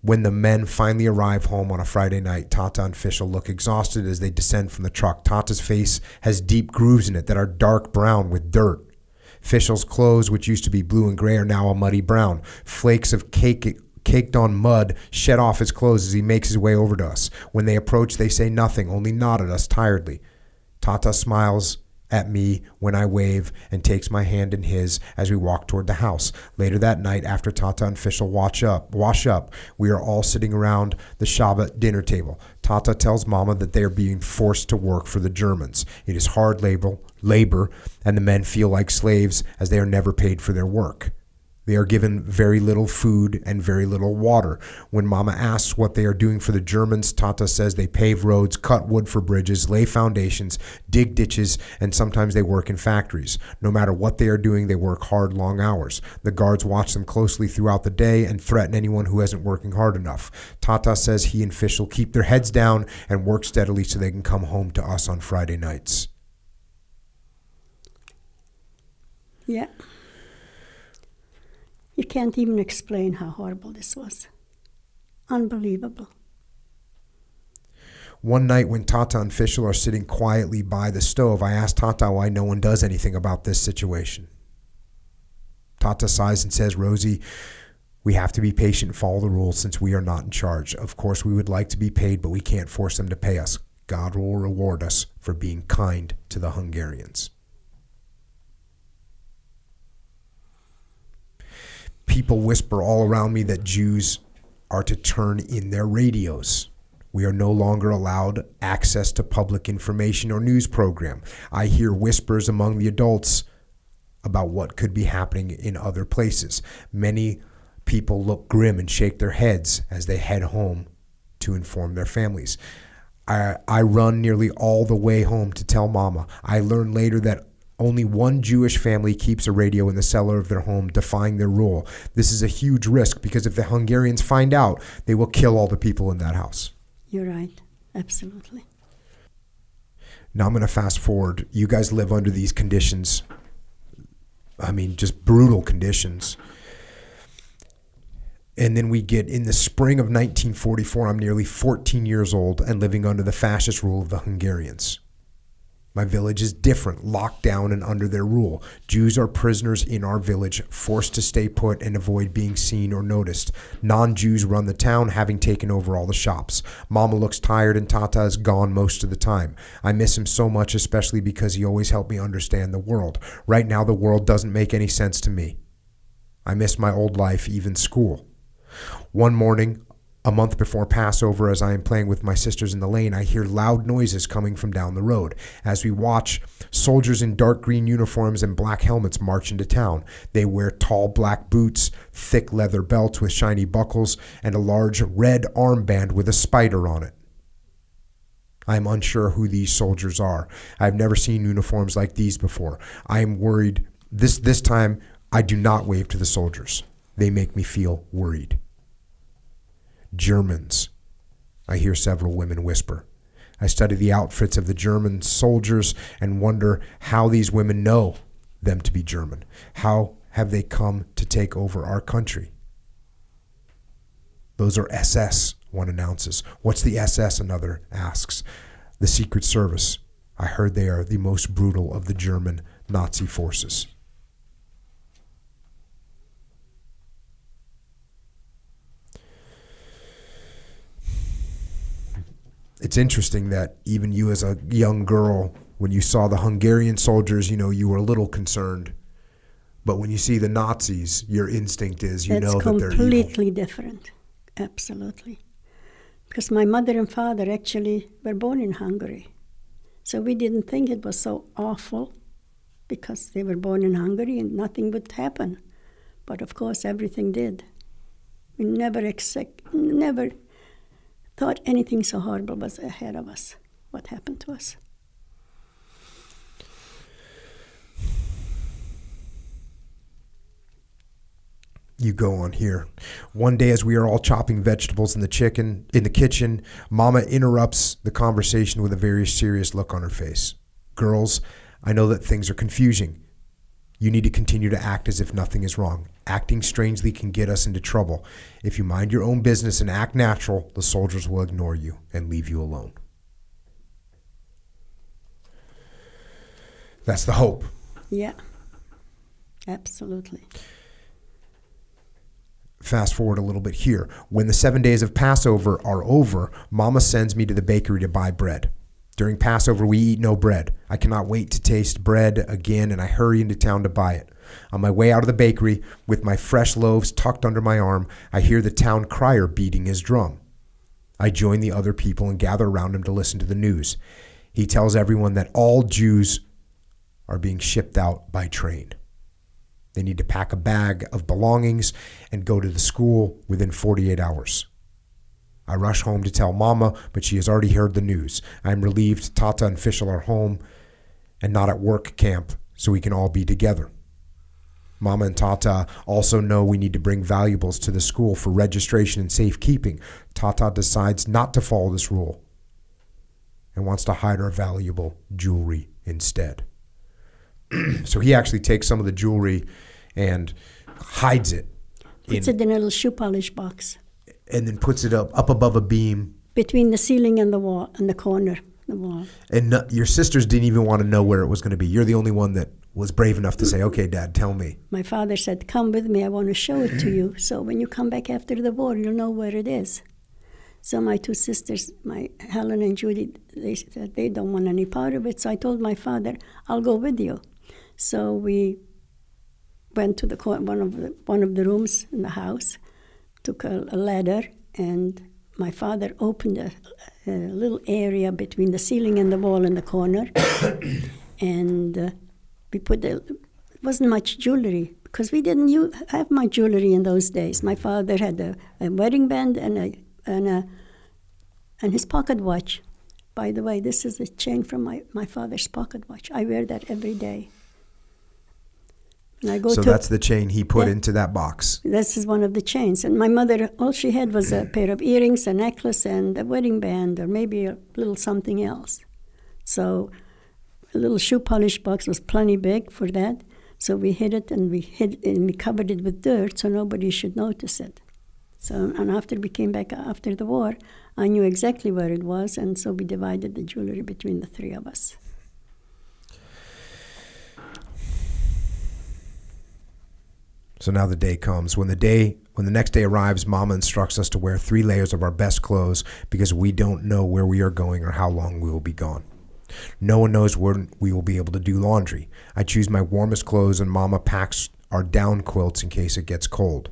When the men finally arrive home on a Friday night, Tata and Fischl look exhausted as they descend from the truck. Tata's face has deep grooves in it that are dark brown with dirt. Fischl's clothes, which used to be blue and gray, are now a muddy brown. Flakes of caked on mud shed off his clothes as he makes his way over to us. When they approach, they say nothing, only nod at us tiredly. Tata smiles at me when I wave and takes my hand in his as we walk toward the house. Later that night, after Tata and Fischl wash up, we are all sitting around the Shabbat dinner table. Tata tells Mama that they are being forced to work for the Germans. It is hard labor, and the men feel like slaves as they are never paid for their work. They are given very little food and very little water. When Mama asks what they are doing for the Germans, Tata says they pave roads, cut wood for bridges, lay foundations, dig ditches, and sometimes they work in factories. No matter what they are doing, they work hard, long hours. The guards watch them closely throughout the day and threaten anyone who isn't working hard enough. Tata says he and Fischl keep their heads down and work steadily so they can come home to us on Friday nights. Yeah. You can't even explain how horrible this was. Unbelievable. One night when Tata and Fischl are sitting quietly by the stove, I ask Tata why no one does anything about this situation. Tata sighs and says, Rosie, we have to be patient and follow the rules since we are not in charge. Of course, we would like to be paid, but we can't force them to pay us. God will reward us for being kind to the Hungarians. People whisper all around me that Jews are to turn in their radios. We are no longer allowed access to public information or news program. I hear whispers among the adults about what could be happening in other places. Many people look grim and shake their heads as they head home to inform their families. I run nearly all the way home to tell Mama. I learn later that only one Jewish family keeps a radio in the cellar of their home, defying their rule. This is a huge risk because if the Hungarians find out, they will kill all the people in that house. You're right. Absolutely. Now I'm going to fast forward. You guys live under these conditions. I mean, just brutal conditions. And then we get in the spring of 1944. I'm nearly 14 years old and living under the fascist rule of the Hungarians. My village is different, locked down and under their rule. Jews are prisoners in our village, forced to stay put and avoid being seen or noticed. Non-Jews run the town, having taken over all the shops. Mama looks tired and Tata is gone most of the time. I miss him so much, especially because he always helped me understand the world. Right now, the world doesn't make any sense to me. I miss my old life, even school. One morning, a month before Passover, as I am playing with my sisters in the lane, I hear loud noises coming from down the road. As we watch, soldiers in dark green uniforms and black helmets march into town. They wear tall black boots, thick leather belts with shiny buckles, and a large red armband with a spider on it. I am unsure who these soldiers are. I have never seen uniforms like these before. I am worried. This time, I do not wave to the soldiers. They make me feel worried. Germans, I hear several women whisper. I study the outfits of the German soldiers and wonder how these women know them to be German. How have they come to take over our country? Those are SS, one announces. What's the SS? Another asks. The Secret Service. I heard they are the most brutal of the German Nazi forces. It's interesting that even you as a young girl, when you saw the Hungarian soldiers, you were a little concerned. But when you see the Nazis, your instinct is know that they're evil. It's completely different. Absolutely. Because my mother and father actually were born in Hungary. So we didn't think it was so awful because they were born in Hungary and nothing would happen. But of course, everything did. We never thought anything so horrible was ahead of us, what happened to us. You go on here. One day as we are all chopping vegetables in the kitchen, Mama interrupts the conversation with a very serious look on her face. Girls, I know that things are confusing. You need to continue to act as if nothing is wrong. Acting strangely can get us into trouble. If you mind your own business and act natural, the soldiers will ignore you and leave you alone. That's the hope. Yeah, absolutely. Fast forward a little bit here. When the 7 days of Passover are over, Mama sends me to the bakery to buy bread. During Passover, we eat no bread. I cannot wait to taste bread again, and I hurry into town to buy it. On my way out of the bakery, with my fresh loaves tucked under my arm, I hear the town crier beating his drum. I join the other people and gather around him to listen to the news. He tells everyone that all Jews are being shipped out by train. They need to pack a bag of belongings and go to the school within 48 hours. I rush home to tell Mama, but she has already heard the news. I am relieved Tata and Fischl are home and not at work camp, so we can all be together. Mama and Tata also know we need to bring valuables to the school for registration and safekeeping. Tata decides not to follow this rule and wants to hide our valuable jewelry instead. So he actually takes some of the jewelry and hides it. Puts it in a little shoe polish box. And then puts it up above a beam. Between the ceiling and the wall, and the corner, the wall. And your sisters didn't even want to know where it was going to be. You're the only one that was brave enough to say, okay, Dad, tell me. My father said, come with me, I want to show it to you. So when you come back after the war, you'll know where it is. So my two sisters, my Helen and Judy, they said they don't want any part of it. So I told my father, I'll go with you. So we went to one of the rooms in the house, took a ladder, and my father opened a little area between the ceiling and the wall in the corner. And we put it wasn't much jewelry, because we didn't have much jewelry in those days. My father had a wedding band and his pocket watch. By the way, this is a chain from my father's pocket watch. I wear that every day. So that's the chain he put into that box. This is one of the chains. And my mother, all she had was a pair of earrings, a necklace, and a wedding band, or maybe a little something else. So a little shoe polish box was plenty big for that. So we hid it, and we covered it with dirt so nobody should notice it. So, and after we came back after the war, I knew exactly where it was, and so we divided the jewelry between the three of us. So now the day comes. When the next day arrives, Mama instructs us to wear 3 layers of our best clothes because we don't know where we are going or how long we will be gone. No one knows when we will be able to do laundry. I choose my warmest clothes and Mama packs our down quilts in case it gets cold.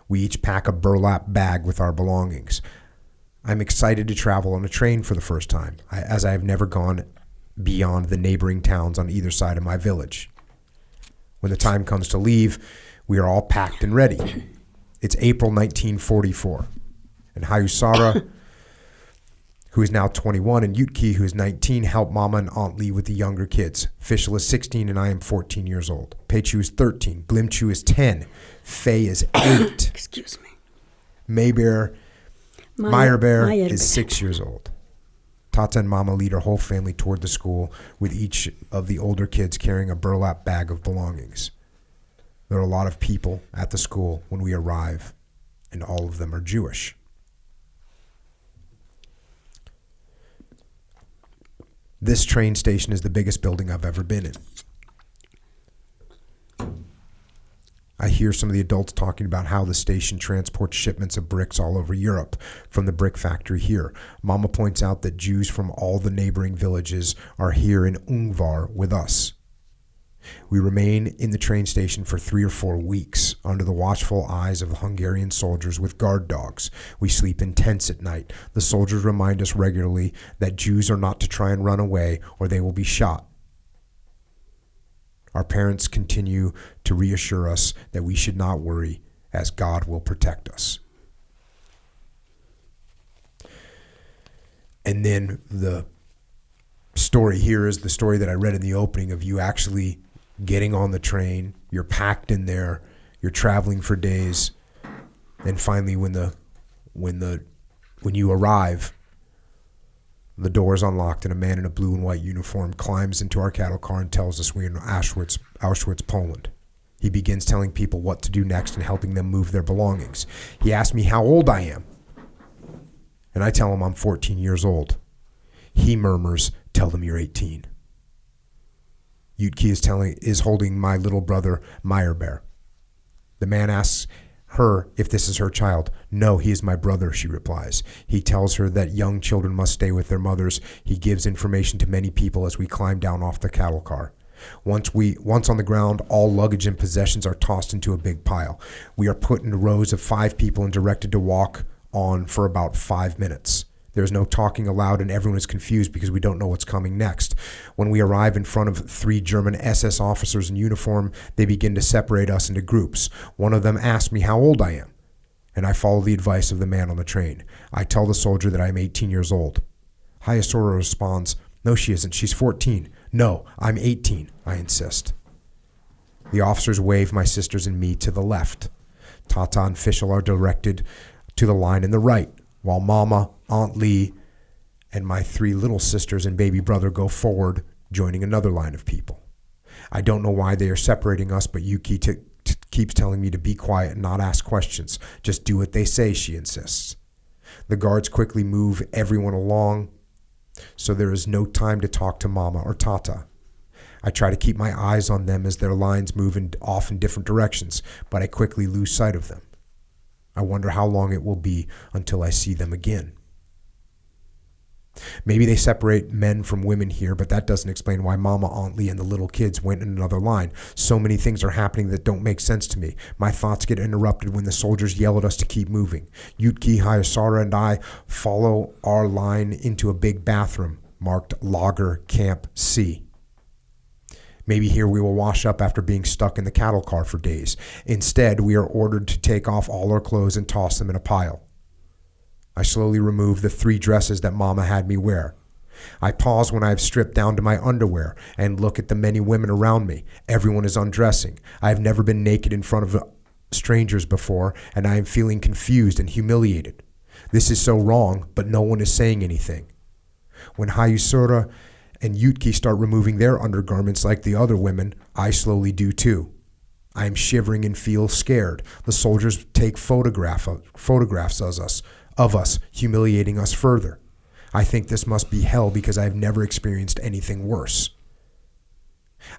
We each pack a burlap bag with our belongings. I'm excited to travel on a train for the first time, as I have never gone beyond the neighboring towns on either side of my village. When the time comes to leave, we are all packed and ready. It's April 1944, and Hayusara, who is now 21, and Yutki, who is 19, help Mama and Aunt Lee with the younger kids. Fischl is 16, and I am 14 years old. Pechu is 13. Glimchu is 10. Faye is 8. Excuse me. Meyerbeer is 6 years old. Tata and Mama lead our whole family toward the school, with each of the older kids carrying a burlap bag of belongings. There are a lot of people at the school when we arrive, and all of them are Jewish. This train station is the biggest building I've ever been in. I hear some of the adults talking about how the station transports shipments of bricks all over Europe from the brick factory here. Mama points out that Jews from all the neighboring villages are here in Ungvar with us. We remain in the train station for 3 or 4 weeks under the watchful eyes of the Hungarian soldiers with guard dogs. We sleep in tents at night. The soldiers remind us regularly that Jews are not to try and run away or they will be shot. Our parents continue to reassure us that we should not worry, as God will protect us. And then the story here is the story that I read in the opening of you actually getting on the train. You're packed in there. You're traveling for days. And finally, when you arrive, the door is unlocked and a man in a blue and white uniform climbs into our cattle car and tells us we're in Auschwitz, Poland. He begins telling people what to do next and helping them move their belongings. He asks me how old I am. And I tell him I'm 14 years old. He murmurs, "Tell them you're 18." Yutki is holding my little brother, Meyerbeer. The man asks her if this is her child. "No, he is my brother," she replies. He tells her that young children must stay with their mothers. He gives information to many people as we climb down off the cattle car. Once on the ground, all luggage and possessions are tossed into a big pile. We are put in rows of 5 people and directed to walk on for about 5 minutes. There's no talking aloud and everyone is confused because we don't know what's coming next. When we arrive in front of 3 German SS officers in uniform, they begin to separate us into groups. One of them asks me how old I am, and I follow the advice of the man on the train. I tell the soldier that I'm 18 years old. Hayasura responds, "No, she isn't. She's 14. "No, I'm 18, I insist. The officers wave my sisters and me to the left. Tata and Fischl are directed to the line in the right, while Mama, Aunt Lee, and my 3 little sisters and baby brother go forward, joining another line of people. I don't know why they are separating us, but Yuki keeps telling me to be quiet and not ask questions. Just do what they say, she insists. The guards quickly move everyone along, so there is no time to talk to Mama or Tata. I try to keep my eyes on them as their lines move off in different directions, but I quickly lose sight of them. I wonder how long it will be until I see them again. Maybe they separate men from women here, but that doesn't explain why Mama, Aunt Lee, and the little kids went in another line. So many things are happening that don't make sense to me. My thoughts get interrupted when the soldiers yell at us to keep moving. Yutki, Hayasara, and I follow our line into a big bathroom marked Lager Camp C. Maybe here we will wash up after being stuck in the cattle car for days. Instead, we are ordered to take off all our clothes and toss them in a pile. I slowly remove the 3 dresses that Mama had me wear. I pause when I have stripped down to my underwear and look at the many women around me. Everyone is undressing. I have never been naked in front of strangers before, and I am feeling confused and humiliated. This is so wrong, but no one is saying anything. When Hayusura and Yutki start removing their undergarments like the other women, I slowly do too. I am shivering and feel scared. The soldiers take photographs of us, humiliating us further. I think this must be hell because I have never experienced anything worse.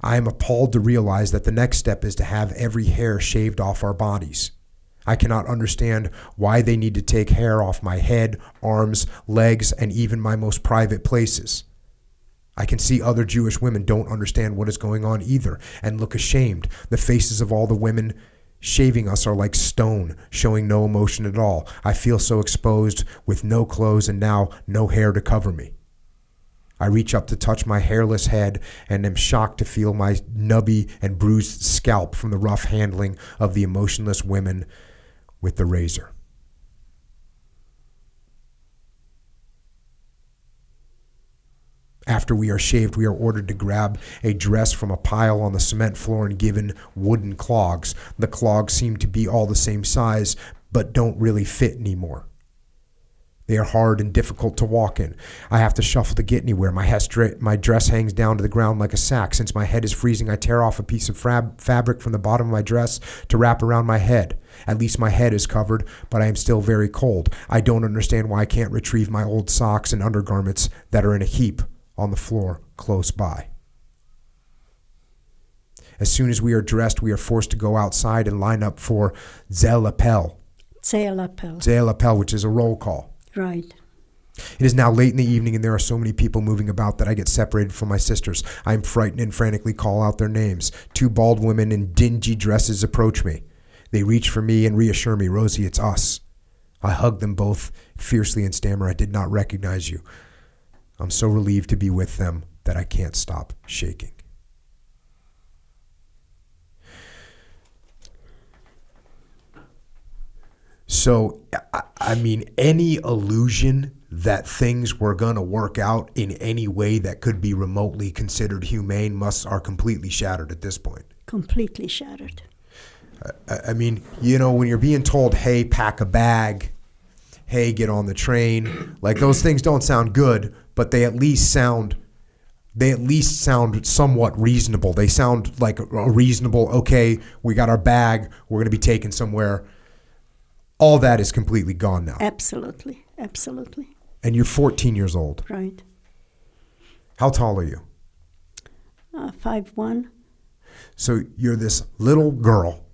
I am appalled to realize that the next step is to have every hair shaved off our bodies. I cannot understand why they need to take hair off my head, arms, legs, and even my most private places. I can see other Jewish women don't understand what is going on either and look ashamed. The faces of all the women shaving us are like stone, showing no emotion at all. I feel so exposed with no clothes and now no hair to cover me. I reach up to touch my hairless head and am shocked to feel my nubby and bruised scalp from the rough handling of the emotionless women with the razor. After we are shaved, we are ordered to grab a dress from a pile on the cement floor and given wooden clogs. The clogs seem to be all the same size, but don't really fit anymore. They are hard and difficult to walk in. I have to shuffle to get anywhere. My dress hangs down to the ground like a sack. Since my head is freezing, I tear off a piece of fabric from the bottom of my dress to wrap around my head. At least my head is covered, but I am still very cold. I don't understand why I can't retrieve my old socks and undergarments that are in a heap on the floor close by. As soon as we are dressed, we are forced to go outside and line up for Zel Appel, which is a roll call. Right. It is now late in the evening and there are so many people moving about that I get separated from my sisters. I am frightened and frantically call out their names. 2 bald women in dingy dresses approach me. They reach for me and reassure me, "Rosie, it's us." I hug them both fiercely and stammer, "I did not recognize you." I'm so relieved to be with them that I can't stop shaking. So, I mean, any illusion that things were going to work out in any way that could be remotely considered humane are completely shattered at this point. Completely shattered. I mean, you know, when you're being told, hey, pack a bag, hey, get on the train, like those things don't sound good, but they at least sound somewhat reasonable. They sound like a reasonable, okay, we got our bag, we're going to be taken somewhere. All that is completely gone now. Absolutely. Absolutely. And you're 14 years old. Right. How tall are you? 5'1". So you're this little girl.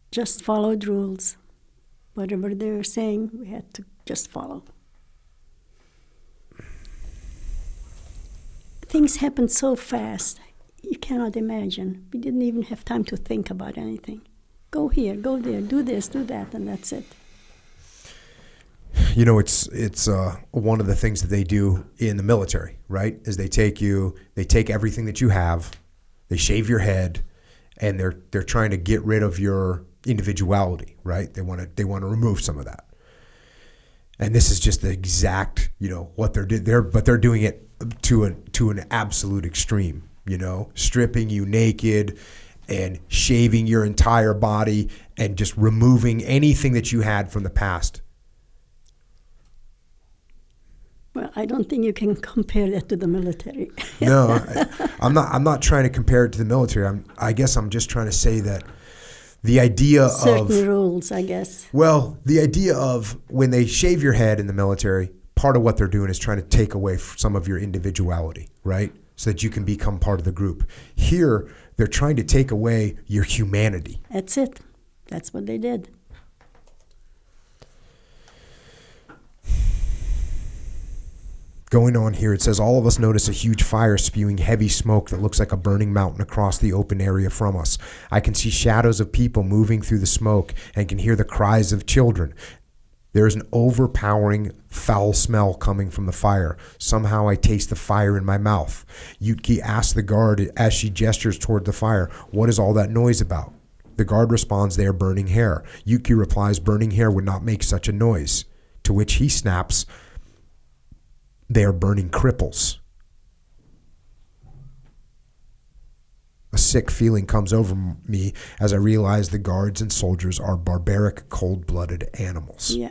Just followed rules. Whatever they were saying, we had to just follow. Things happened so fast. You cannot imagine. We didn't even have time to think about anything. Go here, go there, do this, do that, and that's it. You know, it's one of the things that they do in the military, right? Is they take everything that you have, they shave your head, and they're trying to get rid of your individuality, right? They want to remove some of that. And this is just the exact, you know, what they're doing. But they're doing it to an absolute extreme. You know, stripping you naked and shaving your entire body and just removing anything that you had from the past. Well, I don't think you can compare that to the military. No, I'm not trying to compare it to the military. I guess I'm just trying to say that the idea certain rules, I guess. Well, the idea of when they shave your head in the military, part of what they're doing is trying to take away some of your individuality, right? So that you can become part of the group. Here, they're trying to take away your humanity. That's it. That's what they did. Going on here, it says, all of us notice a huge fire spewing heavy smoke that looks like a burning mountain across the open area from us. I can see shadows of people moving through the smoke and can hear the cries of children. There is an overpowering foul smell coming from the fire. Somehow I taste the fire in my mouth. Yutki asks the guard as she gestures toward the fire, "What is all that noise about?" The guard responds, "They are burning hair." Yutki replies, "Burning hair would not make such a noise." To which he snaps, "They are burning cripples." A sick feeling comes over me as I realize the guards and soldiers are barbaric, cold-blooded animals. Yeah.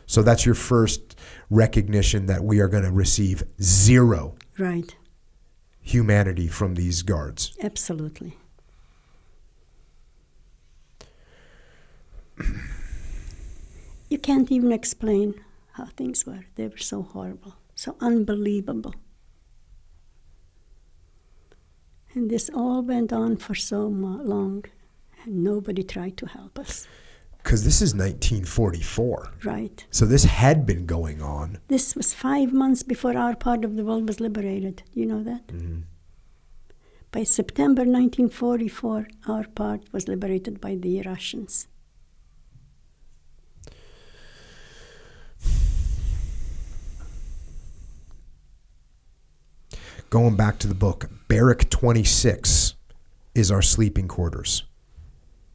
So that's your first recognition that we are going to receive zero Right. humanity from these guards. Absolutely. You can't even explain how things were. They were so horrible, so unbelievable. And this all went on for so long, and nobody tried to help us. Because this is 1944. Right. So this had been going on. This was 5 months before our part of the world was liberated. You know that? Mm-hmm. By September 1944, our part was liberated by the Russians. Going back to the book, Barrack 26 is our sleeping quarters.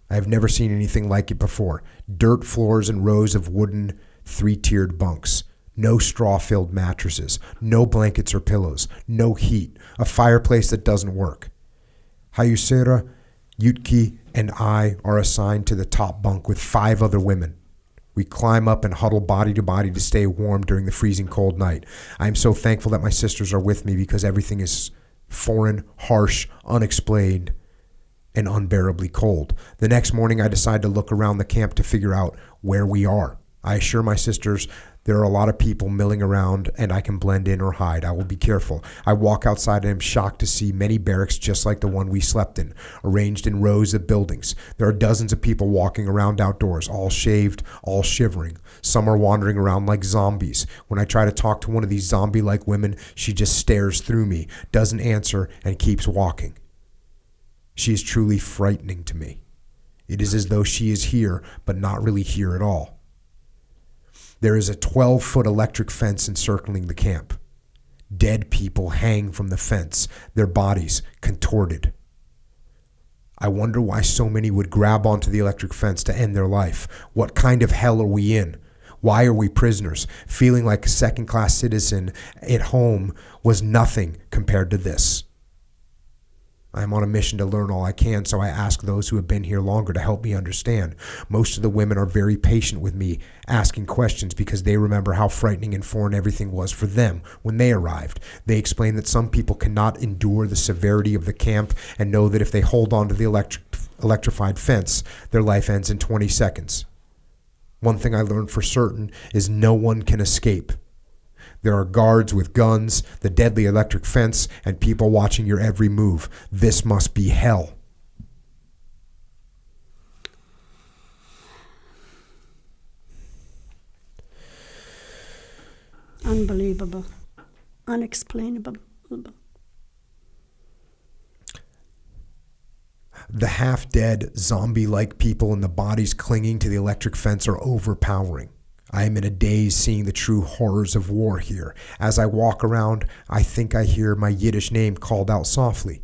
I have never seen anything like it before. Dirt floors and rows of wooden three-tiered bunks. No straw-filled mattresses. No blankets or pillows. No heat. A fireplace that doesn't work. Hayusera, Yutki, and I are assigned to the top bunk with 5 other women. We climb up and huddle body to body to stay warm during the freezing cold night. I am so thankful that my sisters are with me because everything is foreign, harsh, unexplained, and unbearably cold. The next morning, I decide to look around the camp to figure out where we are. I assure my sisters there are a lot of people milling around and I can blend in or hide. I will be careful. I walk outside and am shocked to see many barracks just like the one we slept in, arranged in rows of buildings. There are dozens of people walking around outdoors, all shaved, all shivering. Some are wandering around like zombies. When I try to talk to one of these zombie-like women, she just stares through me, doesn't answer, and keeps walking. She is truly frightening to me. It is as though she is here, but not really here at all. There is a 12-foot electric fence encircling the camp. Dead people hang from the fence, their bodies contorted. I wonder why so many would grab onto the electric fence to end their life. What kind of hell are we in? Why are we prisoners? Feeling like a second-class citizen at home was nothing compared to this. I am on a mission to learn all I can, so I ask those who have been here longer to help me understand. Most of the women are very patient with me, asking questions because they remember how frightening and foreign everything was for them when they arrived. They explain that some people cannot endure the severity of the camp and know that if they hold on to the electrified fence, their life ends in 20 seconds. One thing I learned for certain is no one can escape. There are guards with guns, the deadly electric fence, and people watching your every move. This must be hell. Unbelievable. Unexplainable. The half-dead, zombie-like people and the bodies clinging to the electric fence are overpowering. I am in a daze seeing the true horrors of war here. As I walk around, I think I hear my Yiddish name called out softly.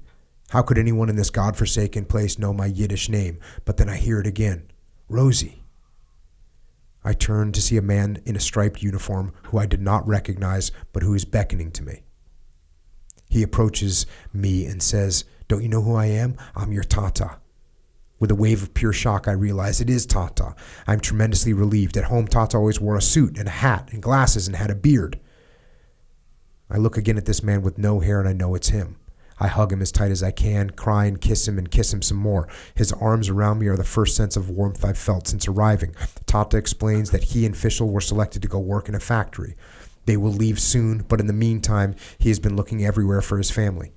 How could anyone in this godforsaken place know my Yiddish name? But then I hear it again. Rosie. I turn to see a man in a striped uniform who I did not recognize, but who is beckoning to me. He approaches me and says, "Don't you know who I am? I'm your Tata." With a wave of pure shock, I realize it is Tata. I'm tremendously relieved. At home, Tata always wore a suit and a hat and glasses and had a beard. I look again at this man with no hair and I know it's him. I hug him as tight as I can, cry and kiss him some more. His arms around me are the first sense of warmth I've felt since arriving. Tata explains that he and Fischl were selected to go work in a factory. They will leave soon, but in the meantime, he has been looking everywhere for his family.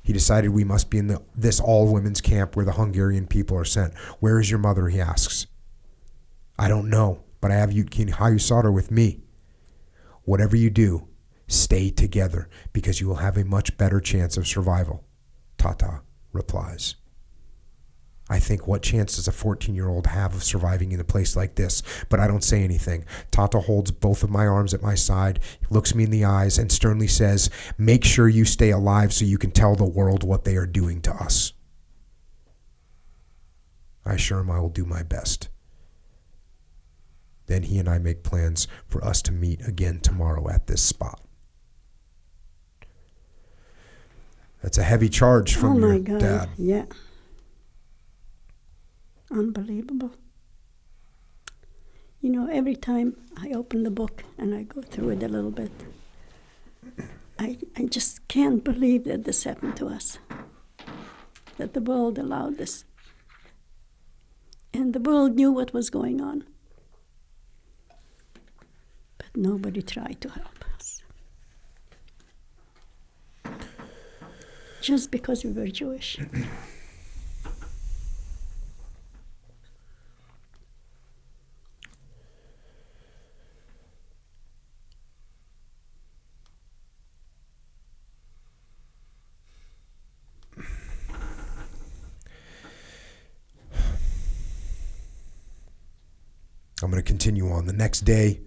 He decided we must be in this all-women's camp where the Hungarian people are sent. Where is your mother, he asks. I don't know, but I have Yutkin Hayusara with me. Whatever you do, stay together because you will have a much better chance of survival, Tata replies. I think, what chance does a 14-year-old have of surviving in a place like this? But I don't say anything. Tata holds both of my arms at my side, looks me in the eyes, and sternly says, "Make sure you stay alive so you can tell the world what they are doing to us." I assure him I will do my best. Then he and I make plans for us to meet again tomorrow at this spot. That's a heavy charge from your God. dad. Yeah. Unbelievable. You know, every time I open the book and I go through it a little bit, I just can't believe that this happened to us, that the world allowed this. And the world knew what was going on. But nobody tried to help us. Just because we were Jewish. I'm going to continue on. The next day,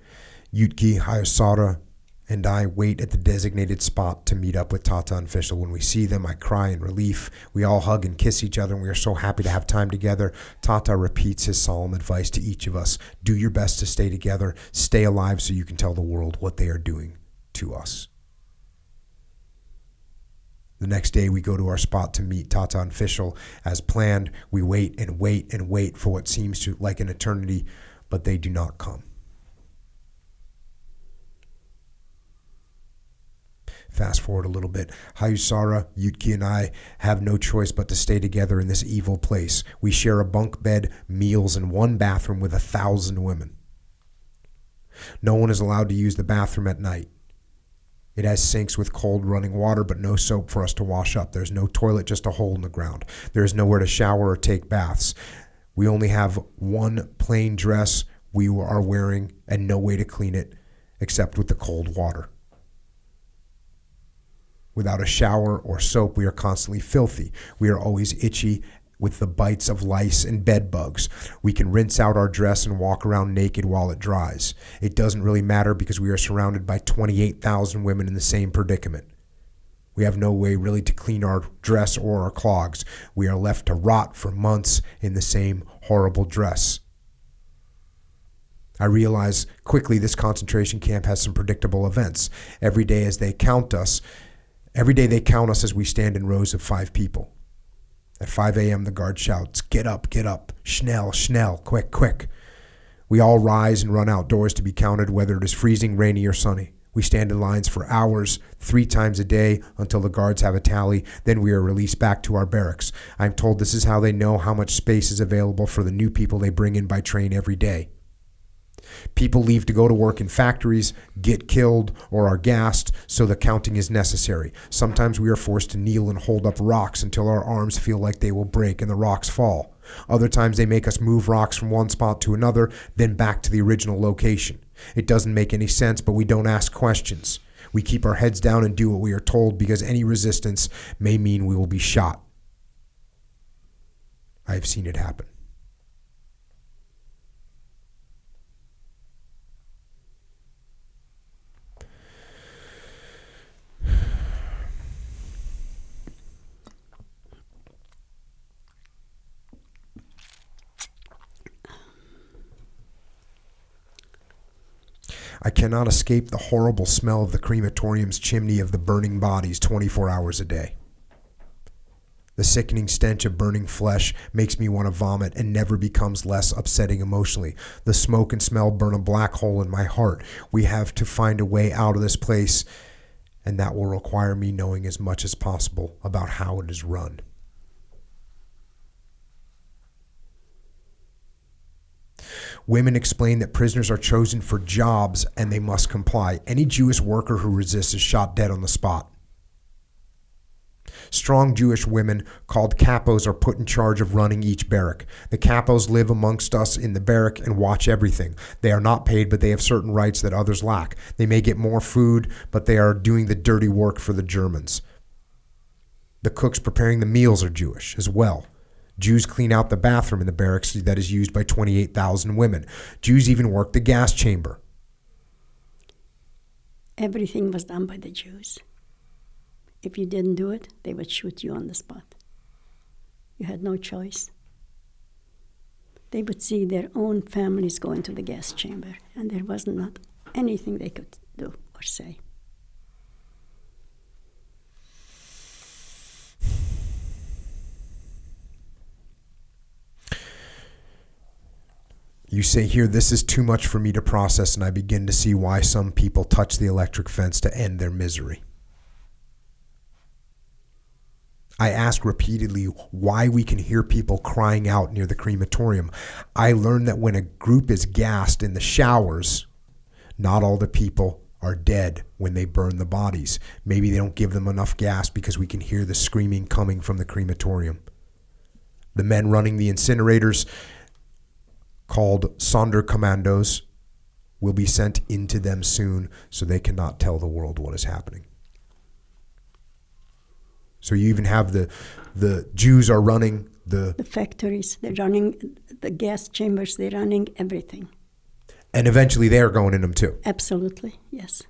Yutki, Hayasara, and I wait at the designated spot to meet up with Tata and Fischl. When we see them, I cry in relief. We all hug and kiss each other, and we are so happy to have time together. Tata repeats his solemn advice to each of us. Do your best to stay together. Stay alive so you can tell the world what they are doing to us. The next day, we go to our spot to meet Tata and Fischl. As planned, we wait and wait and wait for what seems to like an eternity, but they do not come. Fast forward a little bit. Hayusara, Yutki, and I have no choice but to stay together in this evil place. We share a bunk bed, meals, and one bathroom with 1,000 women. No one is allowed to use the bathroom at night. It has sinks with cold running water, but no soap for us to wash up. There's no toilet, just a hole in the ground. There is nowhere to shower or take baths. We only have one plain dress we are wearing and no way to clean it except with the cold water. Without a shower or soap, we are constantly filthy. We are always itchy with the bites of lice and bed bugs. We can rinse out our dress and walk around naked while it dries. It doesn't really matter because we are surrounded by 28,000 women in the same predicament. We have no way really to clean our dress or our clogs. We are left to rot for months in the same horrible dress. I realize quickly this concentration camp has some predictable events. Every day they count us as we stand in rows of 5 people. At 5 a.m., the guard shouts, get up, schnell, schnell, quick, quick. We all rise and run outdoors to be counted, whether it is freezing, rainy, or sunny. We stand in lines for hours, 3 times a day, until the guards have a tally. Then we are released back to our barracks. I'm told this is how they know how much space is available for the new people they bring in by train every day. People leave to go to work in factories, get killed, or are gassed, so the counting is necessary. Sometimes we are forced to kneel and hold up rocks until our arms feel like they will break and the rocks fall. Other times they make us move rocks from one spot to another, then back to the original location. It doesn't make any sense, but we don't ask questions. We keep our heads down and do what we are told because any resistance may mean we will be shot. I have seen it happen. I cannot escape the horrible smell of the crematorium's chimney of the burning bodies 24 hours a day. The sickening stench of burning flesh makes me want to vomit and never becomes less upsetting emotionally. The smoke and smell burn a black hole in my heart. We have to find a way out of this place, and that will require me knowing as much as possible about how it is run. Women explain that prisoners are chosen for jobs and they must comply. Any Jewish worker who resists is shot dead on the spot. Strong Jewish women called capos are put in charge of running each barrack. The capos live amongst us in the barrack and watch everything. They are not paid, but they have certain rights that others lack. They may get more food, but they are doing the dirty work for the Germans. The cooks preparing the meals are Jewish as well. Jews clean out the bathroom in the barracks that is used by 28,000 women. Jews even work the gas chamber. Everything was done by the Jews. If you didn't do it, they would shoot you on the spot. You had no choice. They would see their own families go into the gas chamber, and there was not anything they could do or say. You say here, this is too much for me to process, and I begin to see why some people touch the electric fence to end their misery. I ask repeatedly why we can hear people crying out near the crematorium. I learned that when a group is gassed in the showers, Not all the people are dead when they burn the bodies. Maybe they don't give them enough gas because we can hear the screaming coming from the crematorium. The men running the incinerators, called Sonderkommandos, will be sent into them soon so they cannot tell the world what is happening. So you even have the Jews are running the factories, they're running the gas chambers, they're running everything. And eventually they're going in them too. Absolutely, yes.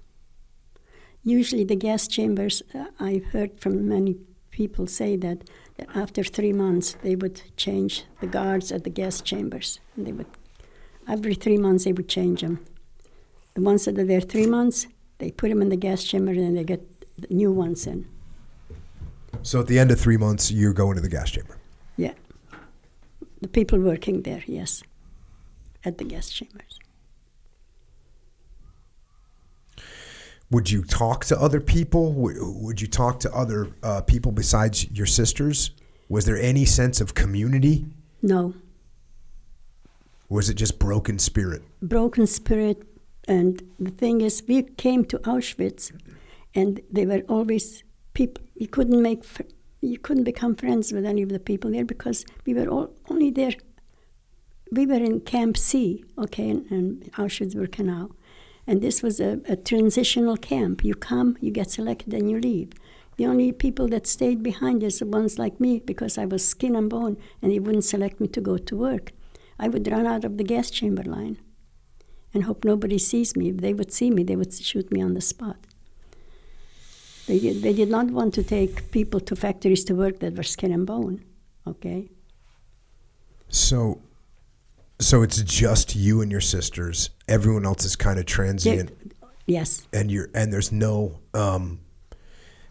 Usually the gas chambers, I've heard from many people say that after 3 months they would change the guards at the gas chambers. And they would, every 3 months they would change them. The ones that are there 3 months, they put them in the gas chamber and then they get the new ones in. So at the end of 3 months, you're going to the gas chamber? Yeah. The people working there, yes, at the gas chambers. Would you talk to other people? Would you talk to other people besides your sisters? Was there any sense of community? No. Or was it just broken spirit? Broken spirit. And the thing is, we came to Auschwitz, and they were always people. You couldn't become friends with any of the people there because we were only there. We were in Camp C, okay, in Auschwitz-Birkenau. And this was a transitional camp. You come, you get selected, and you leave. The only people that stayed behind is the ones like me, because I was skin and bone, and they wouldn't select me to go to work. I would run out of the gas chamber line and hope nobody sees me. If they would see me, they would shoot me on the spot. They did not want to take people to factories to work that were skin and bone, okay? So it's just you and your sisters. Everyone else is kind of transient. Yes. And there's no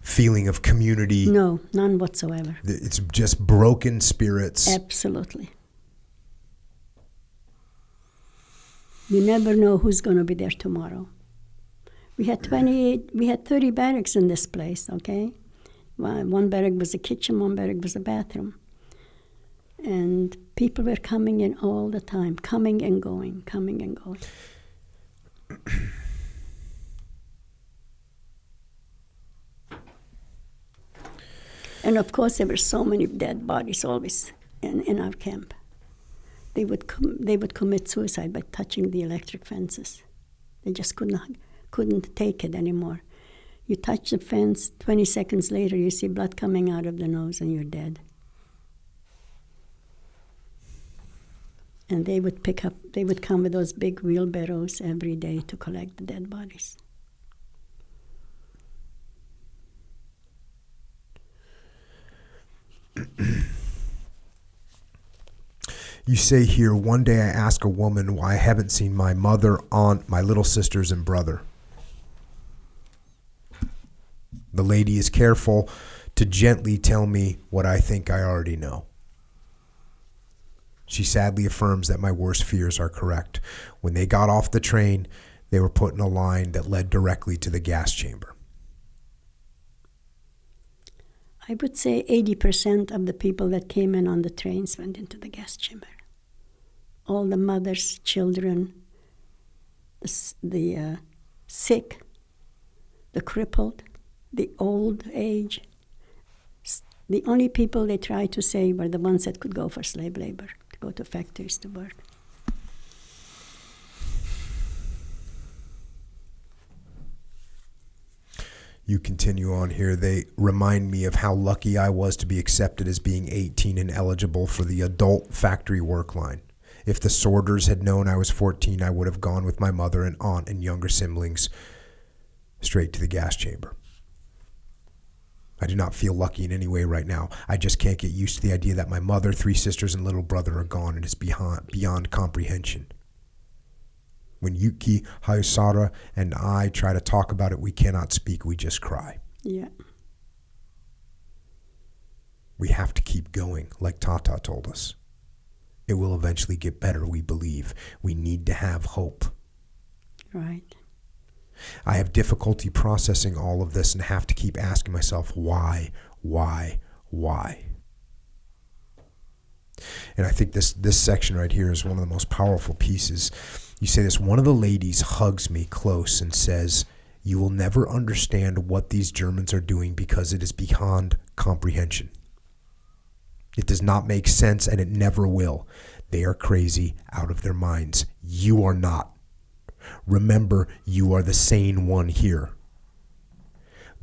feeling of community. No, none whatsoever. It's just broken spirits. Absolutely. You never know who's going to be there tomorrow. We had 30 barracks in this place, okay? One barrack was a kitchen, one barrack was a bathroom. And people were coming in all the time, coming and going, coming and going. And of course, there were so many dead bodies always in our camp. They would commit suicide by touching the electric fences. They just couldn't take it anymore. You touch the fence, 20 seconds later, you see blood coming out of the nose, and you're dead. And they would come with those big wheelbarrows every day to collect the dead bodies. You say here, one day I ask a woman why I haven't seen my mother, aunt, my little sisters, and brother. The lady is careful to gently tell me what I think I already know. She sadly affirms that my worst fears are correct. When they got off the train, they were put in a line that led directly to the gas chamber. I would say 80% of the people that came in on the trains went into the gas chamber. All the mothers, children, the sick, the crippled, the old age. The only people they tried to save were the ones that could go for slave labor, to go to factories to work. You continue on here. They remind me of how lucky I was to be accepted as being 18 and eligible for the adult factory work line. If the sorters had known I was 14, I would have gone with my mother and aunt and younger siblings straight to the gas chamber. I do not feel lucky in any way right now. I just can't get used to the idea that my mother, 3 sisters, and little brother are gone. It is beyond comprehension. When Yuki, Hayasara, and I try to talk about it, we cannot speak. We just cry. Yeah. We have to keep going, like Tata told us. It will eventually get better, we believe. We need to have hope. Right. I have difficulty processing all of this and have to keep asking myself, why? And I think this section right here is one of the most powerful pieces. You say this: one of the ladies hugs me close and says, "You will never understand what these Germans are doing because it is beyond comprehension. It does not make sense, and it never will. They are crazy out of their minds. You are not. Remember, you are the sane one here.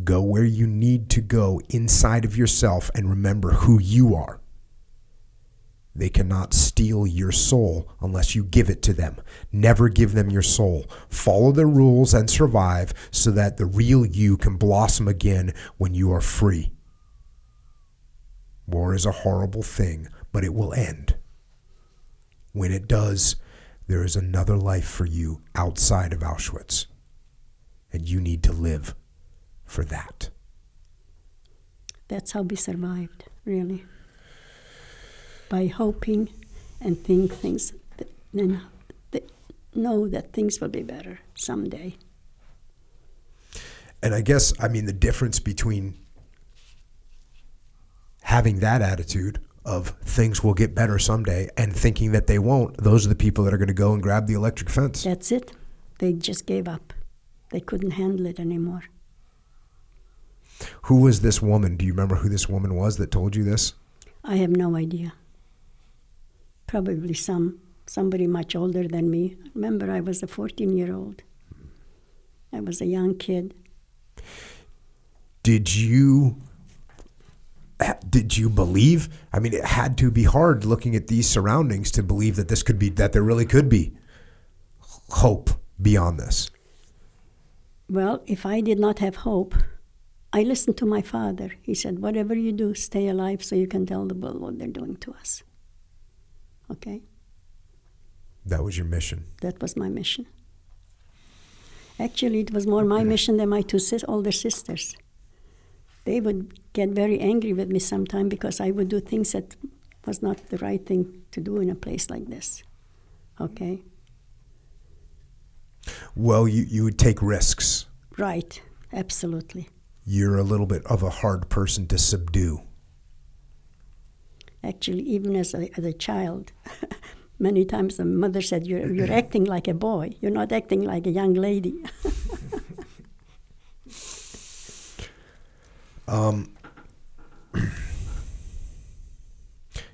Go where you need to go inside of yourself and remember who you are. They cannot steal your soul unless you give it to them. Never give them your soul. Follow their rules and survive so that the real you can blossom again when you are free. War is a horrible thing, but it will end. When it does, there is another life for you outside of Auschwitz, and you need to live for that." That's how we survived, really. By hoping and think things, and know that things will be better someday. And I guess, the difference between having that attitude of things will get better someday and thinking that they won't, those are the people that are going to go and grab the electric fence. That's it. They just gave up. They couldn't handle it anymore. Who was this woman? Do you remember who this woman was that told you this? I have no idea. Probably somebody much older than me. Remember, I was a 14-year-old. I was a young kid. Did you believe? It had to be hard looking at these surroundings to believe that that there really could be hope beyond this. Well, if I did not have hope, I listened to my father. He said, "Whatever you do, stay alive so you can tell the world what they're doing to us." Okay? That was your mission. That was my mission. Actually, it was more my mission than my two older sisters. They would get very angry with me sometime because I would do things that was not the right thing to do in a place like this. Okay? Well, you would take risks. Right, absolutely. You're a little bit of a hard person to subdue. Actually, even as a child, many times the mother said, you're acting like a boy. You're not acting like a young lady.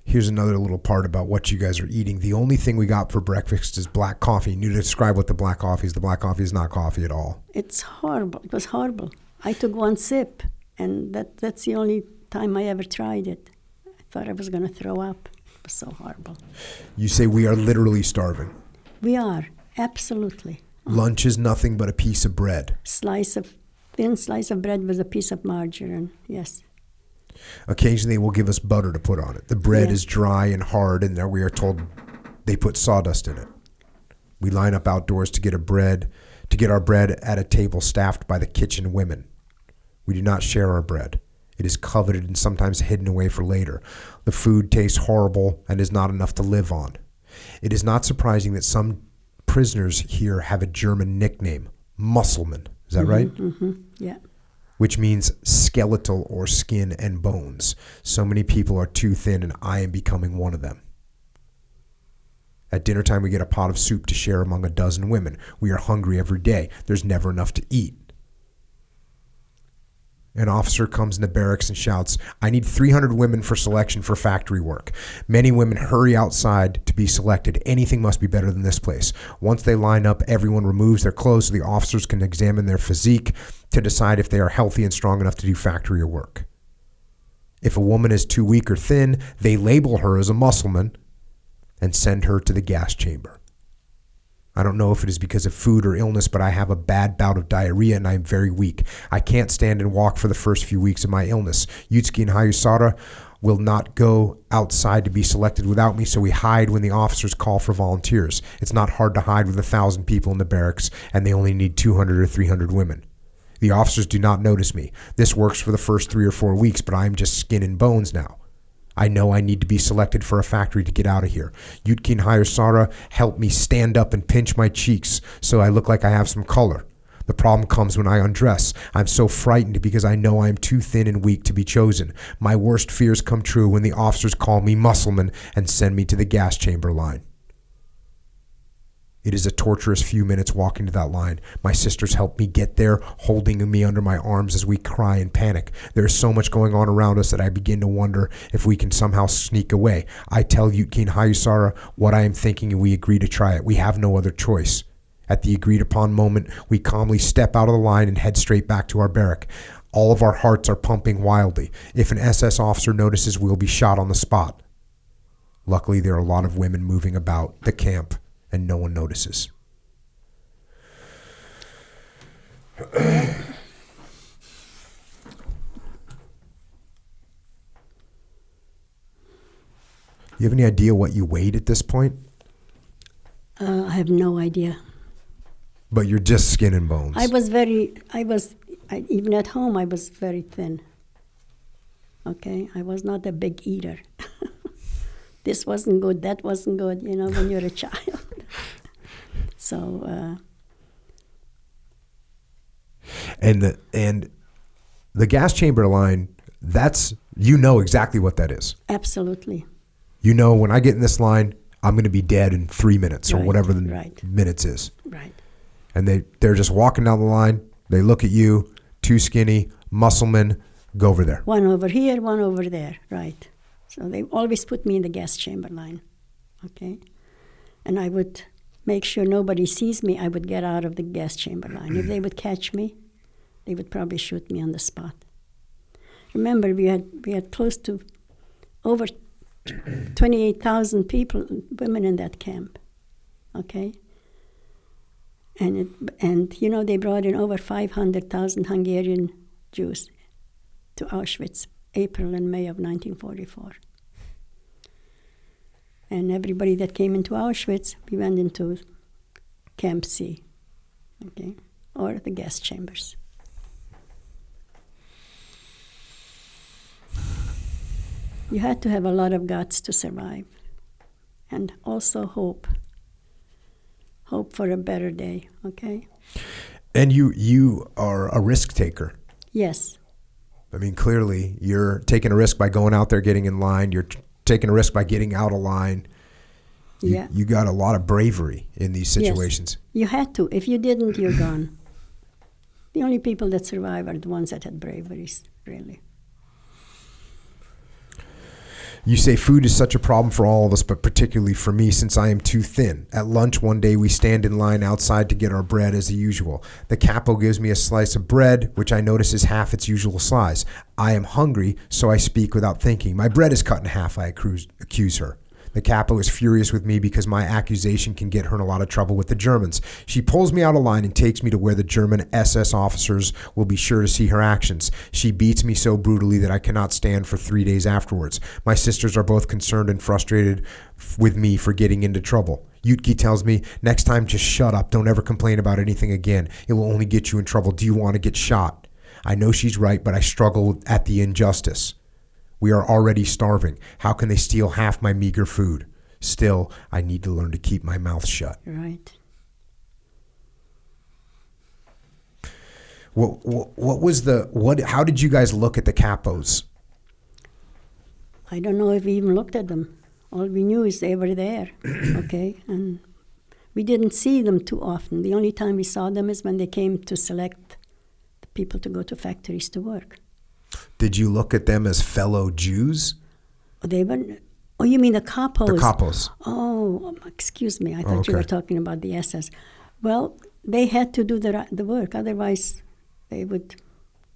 Here's another little part about what you guys are eating. The only thing we got for breakfast is black coffee. You need to describe what the black coffee is. The black coffee is not coffee at all. It's horrible. It was horrible. I took one sip, and that's the only time I ever tried it. I thought I was going to throw up. It was so horrible. You say we are literally starving. We are, absolutely. Lunch is nothing but a piece of bread. Thin slice of bread with a piece of margarine, yes. Occasionally, they will give us butter to put on it. The bread Yeah. is dry and hard, and we are told they put sawdust in it. We line up outdoors to get our bread at a table staffed by the kitchen women. We do not share our bread. It is coveted and sometimes hidden away for later. The food tastes horrible and is not enough to live on. It is not surprising that some prisoners here have a German nickname, Musselman. Is that right? Mm-hmm. Yeah. Which means skeletal or skin and bones. So many people are too thin, and I am becoming one of them. At dinner time, we get a pot of soup to share among a dozen women. We are hungry every day. There's never enough to eat. An officer comes in the barracks and shouts, "I need 300 women for selection for factory work." Many women hurry outside to be selected. Anything must be better than this place. Once they line up, everyone removes their clothes so the officers can examine their physique to decide if they are healthy and strong enough to do factory work. If a woman is too weak or thin, they label her as a Musselman and send her to the gas chamber. I don't know if it is because of food or illness, but I have a bad bout of diarrhea and I am very weak. I can't stand and walk for the first few weeks of my illness. Yutsky and Hayusara will not go outside to be selected without me, so we hide when the officers call for volunteers. It's not hard to hide with 1,000 people in the barracks, and they only need 200 or 300 women. The officers do not notice me. This works for the first 3 or 4 weeks, but I'm just skin and bones now. I know I need to be selected for a factory to get out of here. Yutki and Hayusara help me stand up and pinch my cheeks so I look like I have some color. The problem comes when I undress. I'm so frightened because I know I am too thin and weak to be chosen. My worst fears come true when the officers call me muscleman and send me to the gas chamber line. It is a torturous few minutes walking to that line. My sisters help me get there, holding me under my arms as we cry and panic. There is so much going on around us that I begin to wonder if we can somehow sneak away. I tell Yutki and Hayusara what I am thinking and we agree to try it. We have no other choice. At the agreed upon moment, we calmly step out of the line and head straight back to our barrack. All of our hearts are pumping wildly. If an SS officer notices, we'll be shot on the spot. Luckily, there are a lot of women moving about the camp, and no one notices. You have any idea what you weighed at this point? I have no idea. But you're just skin and bones. Even at home, I was very thin. Okay, I was not a big eater. This wasn't good, that wasn't good, when you're a child. So. And the gas chamber line, that's, exactly what that is. Absolutely. When I get in this line, I'm going to be dead in 3 minutes or whatever the minutes is. Right. And they're just walking down the line. They look at you, too skinny, muscleman, go over there. One over here, one over there, right. So they always put me in the gas chamber line, okay? And I would make sure nobody sees me. I would get out of the gas chamber line. If they would catch me, they would probably shoot me on the spot. Remember, we had close to over 28,000 people, women in that camp, okay? And they brought in over 500,000 Hungarian Jews to Auschwitz, April and May of 1944. And everybody that came into Auschwitz, we went into Camp C, okay, or the gas chambers. You had to have a lot of guts to survive, and also hope for a better day, okay? And you are a risk taker. Yes. I mean, clearly, you're taking a risk by going out there, getting in line. You're taking a risk by getting out of line. You got a lot of bravery in these situations. Yes. You had to. If you didn't, you're gone. The only people that survive are the ones that had braveries, really. You say food is such a problem for all of us, but particularly for me since I am too thin. At lunch one day, we stand in line outside to get our bread as usual. The capo gives me a slice of bread, which I notice is half its usual size. I am hungry, so I speak without thinking. My bread is cut in half, I accuse her. The capo is furious with me because my accusation can get her in a lot of trouble with the Germans. She pulls me out of line and takes me to where the German SS officers will be sure to see her actions. She beats me so brutally that I cannot stand for 3 days afterwards. My sisters are both concerned and frustrated with me for getting into trouble. Yutki tells me, next time just shut up. Don't ever complain about anything again. It will only get you in trouble. Do you want to get shot? I know she's right, but I struggle at the injustice. We are already starving. How can they steal half my meager food? Still, I need to learn to keep my mouth shut. Right. How did you guys look at the capos? I don't know if we even looked at them. All we knew is they were there, okay? And we didn't see them too often. The only time we saw them is when they came to select the people to go to factories to work. Did you look at them as fellow Jews? They were. Oh, you mean the capos? The capos. Oh, excuse me. I thought you were talking about the SS. Well, they had to do the work. Otherwise, they would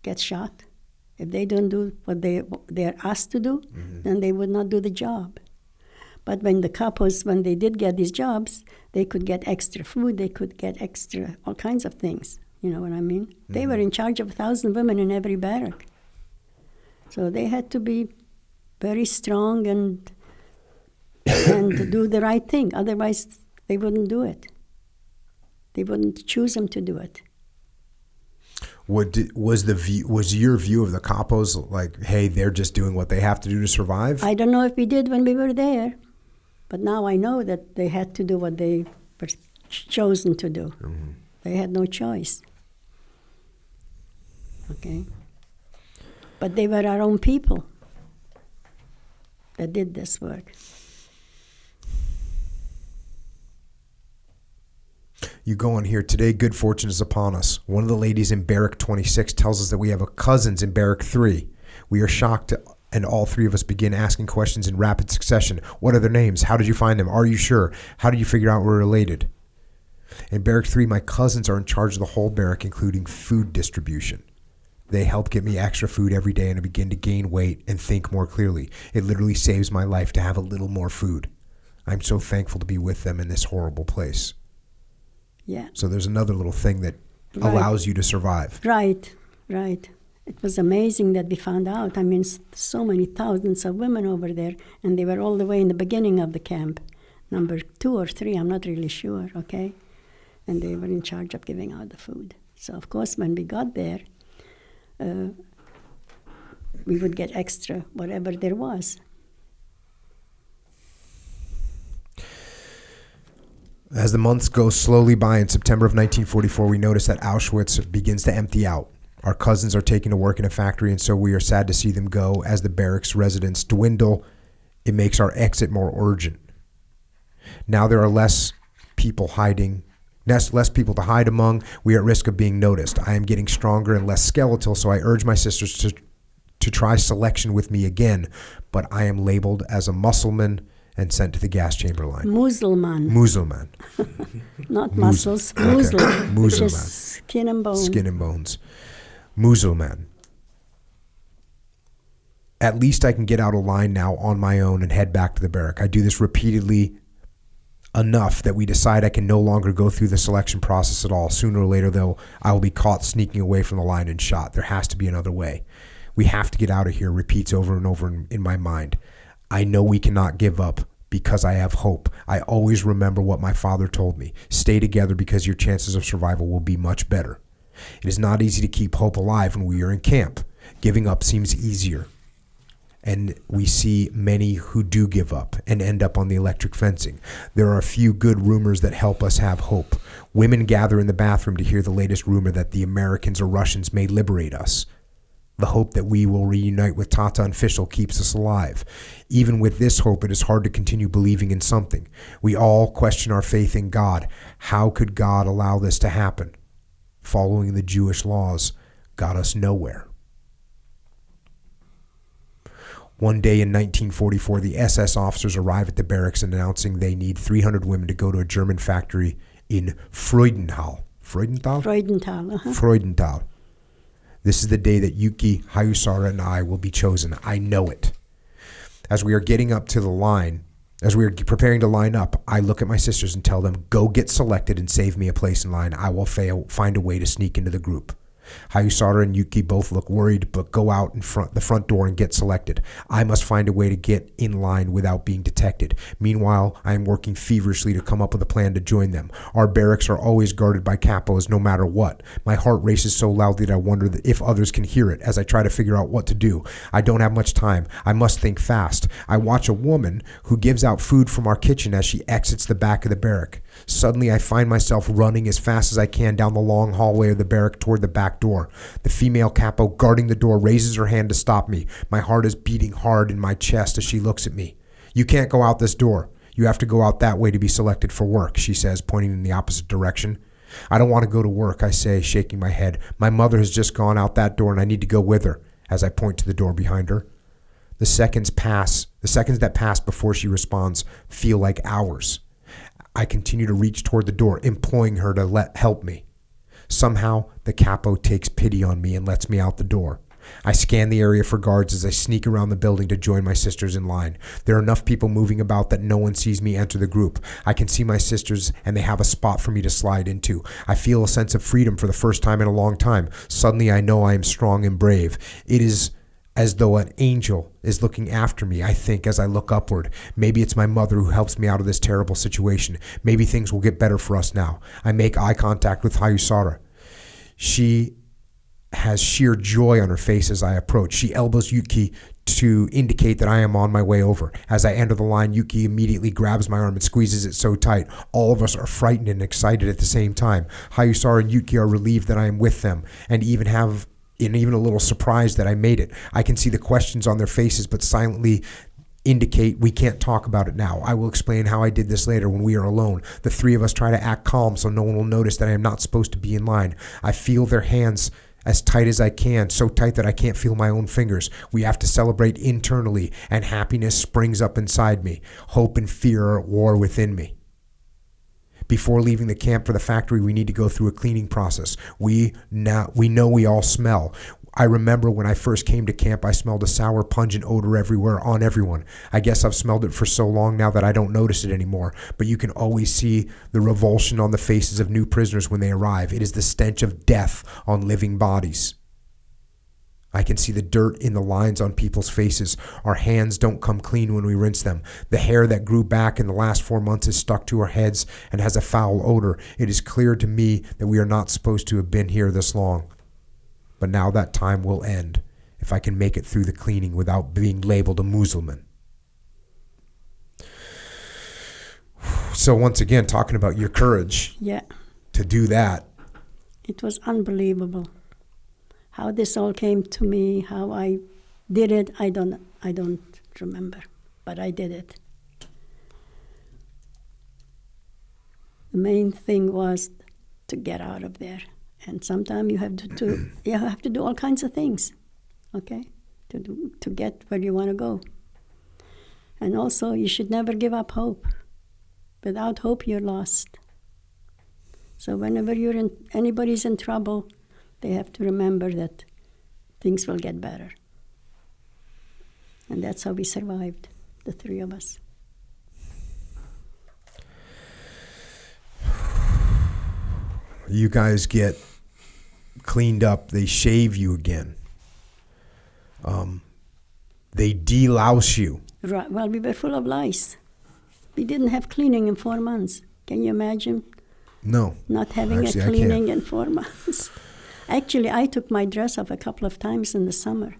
get shot. If they don't do what they're asked to do, then they would not do the job. But when the capos, when they did get these jobs, they could get extra food. They could get extra all kinds of things. You know what I mean? Mm-hmm. They were in charge of 1,000 women in every barrack. So they had to be very strong and do the right thing. Otherwise, they wouldn't do it. They wouldn't choose them to do it. Was your view of the capos like, hey, they're just doing what they have to do to survive? I don't know if we did when we were there, but now I know that they had to do what they were chosen to do. Mm-hmm. They had no choice. okay? But they were our own people that did this work. You go on here, today good fortune is upon us. One of the ladies in Barrack 26 tells us that we have a cousins in Barrack 3. We are shocked, and all three of us begin asking questions in rapid succession. What are their names? How did you find them? Are you sure? How did you figure out we're related? In Barrack 3, my cousins are in charge of the whole barrack, including food distribution. They help get me extra food every day, and I begin to gain weight and think more clearly. It literally saves my life to have a little more food. I'm so thankful to be with them in this horrible place. Yeah. So there's another little thing that allows you to survive. Right. It was amazing that we found out. I mean, so many thousands of women over there, and they were all the way in the beginning of the camp. Number 2 or 3, I'm not really sure, okay? And they were in charge of giving out the food. So, of course, when we got there, we would get extra, whatever there was. As the months go slowly by, in September of 1944, we notice that Auschwitz begins to empty out. Our cousins are taken to work in a factory, and so we are sad to see them go. As the barracks residents dwindle, it makes our exit more urgent. Now there are less people to hide among. We are at risk of being noticed. I am getting stronger and less skeletal, so I urge my sisters to try selection with me again, but I am labeled as a Mussulman and sent to the gas chamber line. Musulman. Not muscles. Okay. Muslim. Which Musulman. is skin and bone. Skin and bones. Musulman. At least I can get out of line now on my own and head back to the barrack. I do this repeatedly enough that we decide I can no longer go through the selection process at all. Sooner or later, though, I will be caught sneaking away from the line and shot. There has to be another way. We have to get out of here, repeats over and over in my mind. I know we cannot give up because I have hope. I always remember what my father told me. Stay together because your chances of survival will be much better. It is not easy to keep hope alive when we are in camp. Giving up seems easier. And we see many who do give up and end up on the electric fencing. There are a few good rumors that help us have hope. Women gather in the bathroom to hear the latest rumor that the Americans or Russians may liberate us. The hope that we will reunite with Tata and Fischl keeps us alive. Even with this hope, it is hard to continue believing in something. We all question our faith in God. How could God allow this to happen? Following the Jewish laws got us nowhere. One day in 1944, the SS officers arrive at the barracks announcing they need 300 women to go to a German factory in Freudenthal. Freudenthal? Freudenthal. This is the day that Yuki, Hayusara, and I will be chosen. I know it. As we are getting up to the line, as we are preparing to line up, I look at my sisters and tell them, go get selected and save me a place in line. I will find a way to sneak into the group. Hayusara and Yuki both look worried, but go out in the front door and get selected. I must find a way to get in line without being detected. Meanwhile, I am working feverishly to come up with a plan to join them. Our barracks are always guarded by capos no matter what. My heart races so loudly that I wonder if others can hear it as I try to figure out what to do. I don't have much time. I must think fast. I watch a woman who gives out food from our kitchen as she exits the back of the barrack. Suddenly, I find myself running as fast as I can down the long hallway of the barrack toward the back door. The female capo guarding the door raises her hand to stop me. My heart is beating hard in my chest as she looks at me. You can't go out this door. You have to go out that way to be selected for work, she says, pointing in the opposite direction. I don't want to go to work, I say, shaking my head. My mother has just gone out that door and I need to go with her, as I point to the door behind her. The seconds that pass before she responds feel like hours. I continue to reach toward the door, imploring her to help me. Somehow, the capo takes pity on me and lets me out the door. I scan the area for guards as I sneak around the building to join my sisters in line. There are enough people moving about that no one sees me enter the group. I can see my sisters and they have a spot for me to slide into. I feel a sense of freedom for the first time in a long time. Suddenly I know I am strong and brave. It is as though an angel is looking after me, I think, as I look upward. Maybe it's my mother who helps me out of this terrible situation. Maybe things will get better for us now. I make eye contact with Hayusara. She has sheer joy on her face as I approach. She elbows Yuki to indicate that I am on my way over. As I enter the line, Yuki immediately grabs my arm and squeezes it so tight. All of us are frightened and excited at the same time. Hayusara and Yuki are relieved that I am with them and even have and even a little surprised that I made it. I can see the questions on their faces, but silently indicate we can't talk about it now. I will explain how I did this later when we are alone. The three of us try to act calm so no one will notice that I am not supposed to be in line. I feel their hands as tight as I can, so tight that I can't feel my own fingers. We have to celebrate internally, and happiness springs up inside me. Hope and fear are at war within me. Before leaving the camp for the factory, we need to go through a cleaning process. We know we all smell. I remember when I first came to camp, I smelled a sour, pungent odor everywhere on everyone. I guess I've smelled it for so long now that I don't notice it anymore, but you can always see the revulsion on the faces of new prisoners when they arrive. It is the stench of death on living bodies. I can see the dirt in the lines on people's faces. Our hands don't come clean when we rinse them. The hair that grew back in the last 4 months is stuck to our heads and has a foul odor. It is clear to me that we are not supposed to have been here this long. But now that time will end if I can make it through the cleaning without being labeled a Muslim. So once again, talking about your courage to do that. It was unbelievable. How this all came to me, how I did it, I don't remember, but I did it. The main thing was to get out of there. And sometimes you have to do all kinds of things, okay, to get where you want to go. And also, you should never give up hope. Without hope, you're lost. So whenever anybody's in trouble, they have to remember that things will get better. And that's how we survived, the three of us. You guys get cleaned up, they shave you again. They delouse you. Right. Well, we were full of lice. We didn't have cleaning in 4 months. Can you imagine? No. Not having a cleaning in 4 months. Actually, I took my dress off a couple of times in the summer.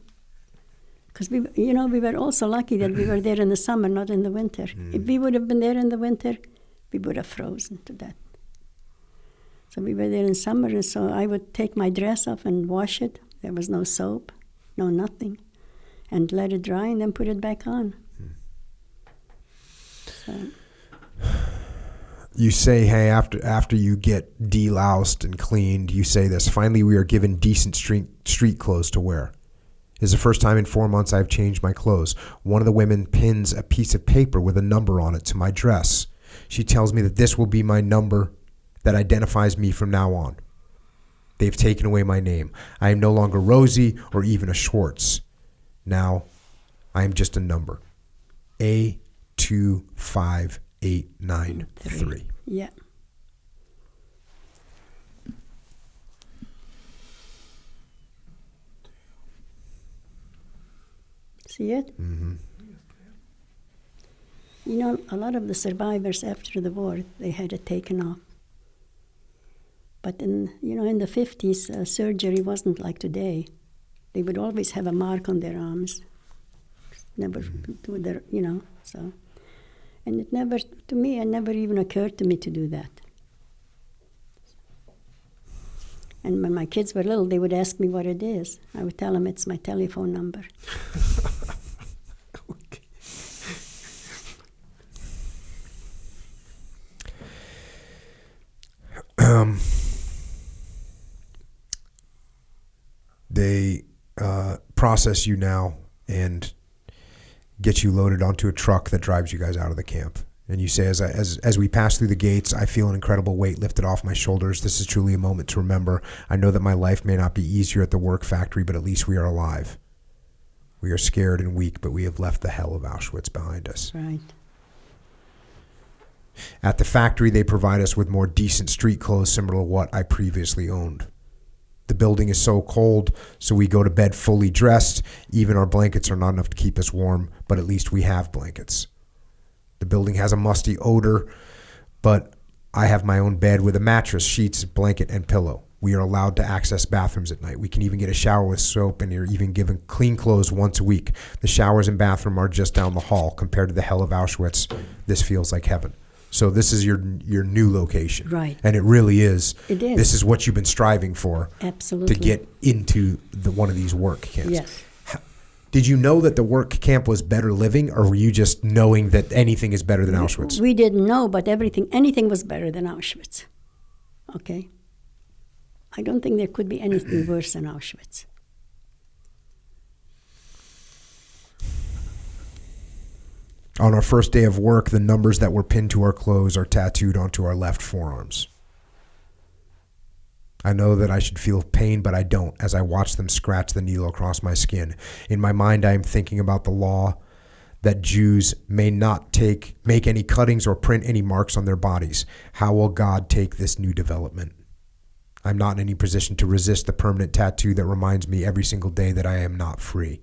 Because we were also lucky that we were there in the summer, not in the winter. If we would have been there in the winter, we would have frozen to death. So we were there in summer, and so I would take my dress off and wash it. There was no soap, no nothing. And let it dry and then put it back on. So. You say, hey, after you get deloused and cleaned, you say this, finally we are given decent street clothes to wear. It is the first time in 4 months I've changed my clothes. One of the women pins a piece of paper with a number on it to my dress. She tells me that this will be my number that identifies me from now on. They've taken away my name. I am no longer Rosie or even a Schwartz. Now, I am just a number. A25893. Yeah. See it? Mm-hmm. You know, a lot of the survivors after the war, they had it taken off. But in the 50s, surgery wasn't like today. They would always have a mark on their arms. Never do their, so. And it never even occurred to me to do that. And when my kids were little, they would ask me what it is. I would tell them it's my telephone number. Okay. They process you now and get you loaded onto a truck that drives you guys out of the camp. And you say, as we pass through the gates, I feel an incredible weight lifted off my shoulders. This is truly a moment to remember. I know that my life may not be easier at the work factory, but at least we are alive. We are scared and weak, but we have left the hell of Auschwitz behind us. Right. At the factory, they provide us with more decent street clothes similar to what I previously owned. The building is so cold, so we go to bed fully dressed. Even our blankets are not enough to keep us warm, but at least we have blankets. The building has a musty odor, but I have my own bed with a mattress, sheets, blanket, and pillow. We are allowed to access bathrooms at night. We can even get a shower with soap, and you're even given clean clothes once a week. The showers and bathroom are just down the hall. Compared to the hell of Auschwitz, this feels like heaven. So this is your new location. Right. And it really is. It is. This is what you've been striving for. Absolutely. To get into one of these work camps. Yes. Did you know that the work camp was better living, or were you just knowing that anything is better than Auschwitz? We didn't know, but anything was better than Auschwitz. Okay? I don't think there could be anything worse than Auschwitz. On our first day of work, the numbers that were pinned to our clothes are tattooed onto our left forearms. I know that I should feel pain, but I don't, as I watch them scratch the needle across my skin. In my mind, I am thinking about the law that Jews may not make any cuttings or print any marks on their bodies. How will God take this new development? I'm not in any position to resist the permanent tattoo that reminds me every single day that I am not free.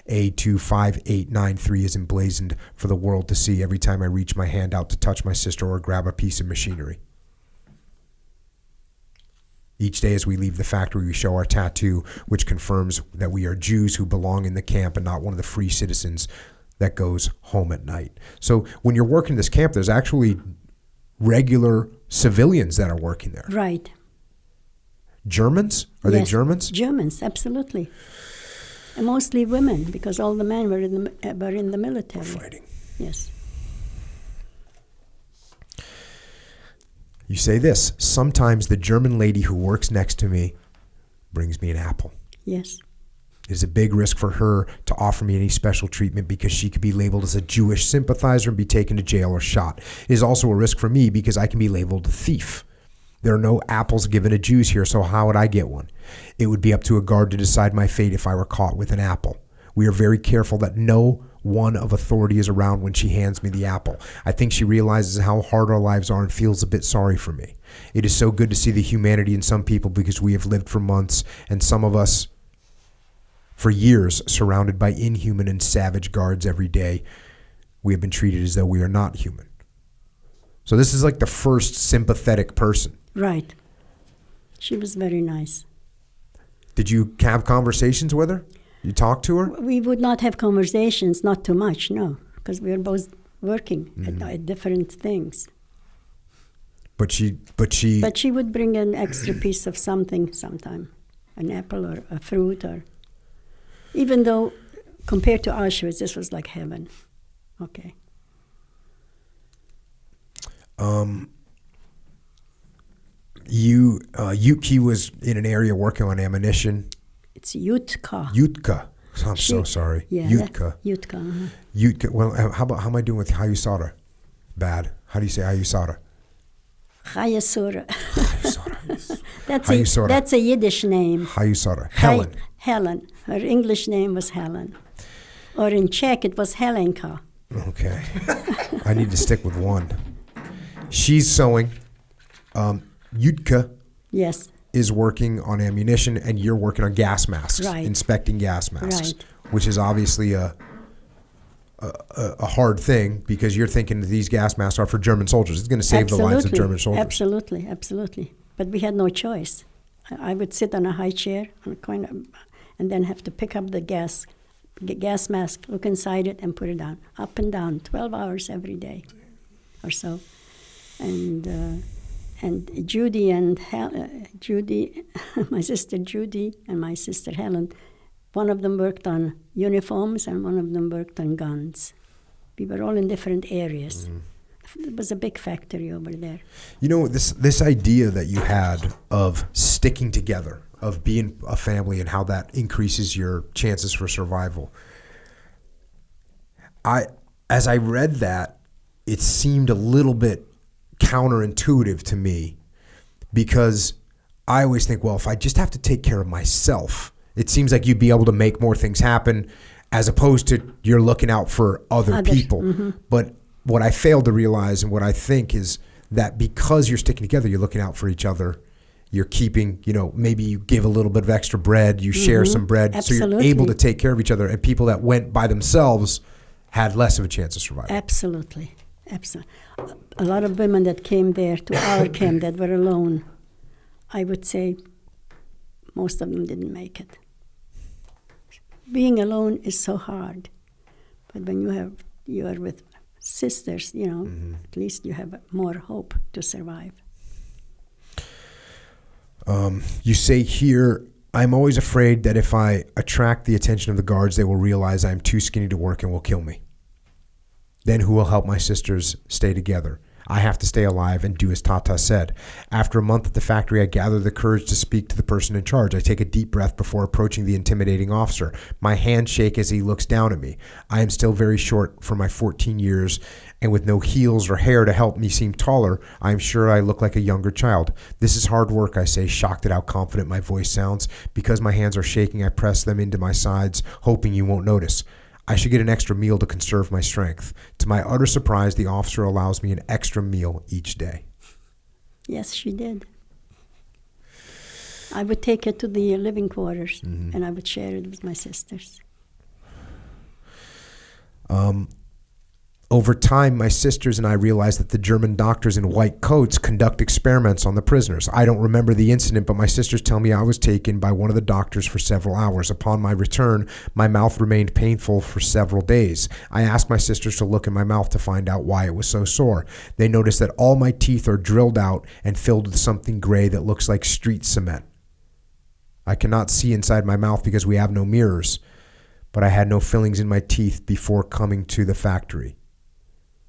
A25893 is emblazoned for the world to see every time I reach my hand out to touch my sister or grab a piece of machinery. Each day as we leave the factory, we show our tattoo, which confirms that we are Jews who belong in the camp and not one of the free citizens that goes home at night. So when you're working this camp, there's actually regular civilians that are working there. Right. Germans? Are they Germans? Germans, absolutely. And mostly women, because all the men were in the military. Fighting. Yes. You say this, sometimes the German lady who works next to me brings me an apple. Yes. It is a big risk for her to offer me any special treatment because she could be labeled as a Jewish sympathizer and be taken to jail or shot. It is also a risk for me because I can be labeled a thief. There are no apples given to Jews here, so how would I get one? It would be up to a guard to decide my fate if I were caught with an apple. We are very careful that no one of authority is around when she hands me the apple. I think she realizes how hard our lives are and feels a bit sorry for me. It is so good to see the humanity in some people because we have lived for months, and some of us for years, surrounded by inhuman and savage guards every day. We have been treated as though we are not human. So this is like the first sympathetic person. Right. She was very nice. Did you have conversations with her? You talked to her? We would not have conversations, not too much, no, because we were both working at different things. But she would bring an extra piece of something sometime, an apple or a fruit, or even though compared to Auschwitz, this was like heaven. Okay. Yuki was in an area working on ammunition. It's Yutka. Yutka. I'm so sorry. Yeah, Yutka. Yutka. Uh-huh. Yutka. Well, how am I doing with Hayusara? Bad. How do you say Hayusara? Hayusara. Hayusara. That's a Yiddish name. Hayusara. Helen. Helen. Her English name was Helen. Or in Czech, it was Helenka. Okay. I need to stick with one. She's sewing. Yutka. Yes. Is working on ammunition, and you're working on gas masks, right. Inspecting gas masks, right. Which is obviously a hard thing because you're thinking that these gas masks are for German soldiers. It's going to save the lives of German soldiers. Absolutely, absolutely. But we had no choice. I would sit on a high chair and then have to pick up the gas mask, look inside it, and put it down, up and down, 12 hours every day or so. And Judy, my sister Judy and my sister Helen, one of them worked on uniforms and one of them worked on guns. We were all in different areas. Mm-hmm. It was a big factory over there. You know, this idea that you had of sticking together, of being a family and how that increases your chances for survival. As I read that, it seemed a little bit counterintuitive to me because I always think, well, if I just have to take care of myself, it seems like you'd be able to make more things happen as opposed to you're looking out for other people. Mm-hmm. But what I failed to realize and what I think is that because you're sticking together, you're looking out for each other. You're keeping, maybe you give a little bit of extra bread, you share some bread. Absolutely. So you're able to take care of each other. And people that went by themselves had less of a chance of survival. Absolutely. Absolutely. A lot of women that came there to our camp that were alone, I would say most of them didn't make it. Being alone is so hard. But when you are with sisters, at least you have more hope to survive. You say here, I'm always afraid that if I attract the attention of the guards, they will realize I'm too skinny to work and will kill me. Then who will help my sisters stay together? I have to stay alive and do as Tata said. After a month at the factory, I gather the courage to speak to the person in charge. I take a deep breath before approaching the intimidating officer. My hands shake as he looks down at me. I am still very short for my 14 years, and with no heels or hair to help me seem taller, I am sure I look like a younger child. This is hard work, I say, shocked at how confident my voice sounds. Because my hands are shaking, I press them into my sides, hoping you won't notice. I should get an extra meal to conserve my strength. To my utter surprise, the officer allows me an extra meal each day. Yes, she did. I would take her to the living quarters, and I would share it with my sisters. Over time, my sisters and I realized that the German doctors in white coats conduct experiments on the prisoners. I don't remember the incident, but my sisters tell me I was taken by one of the doctors for several hours. Upon my return, my mouth remained painful for several days. I asked my sisters to look in my mouth to find out why it was so sore. They noticed that all my teeth are drilled out and filled with something gray that looks like street cement. I cannot see inside my mouth because we have no mirrors, but I had no fillings in my teeth before coming to the factory.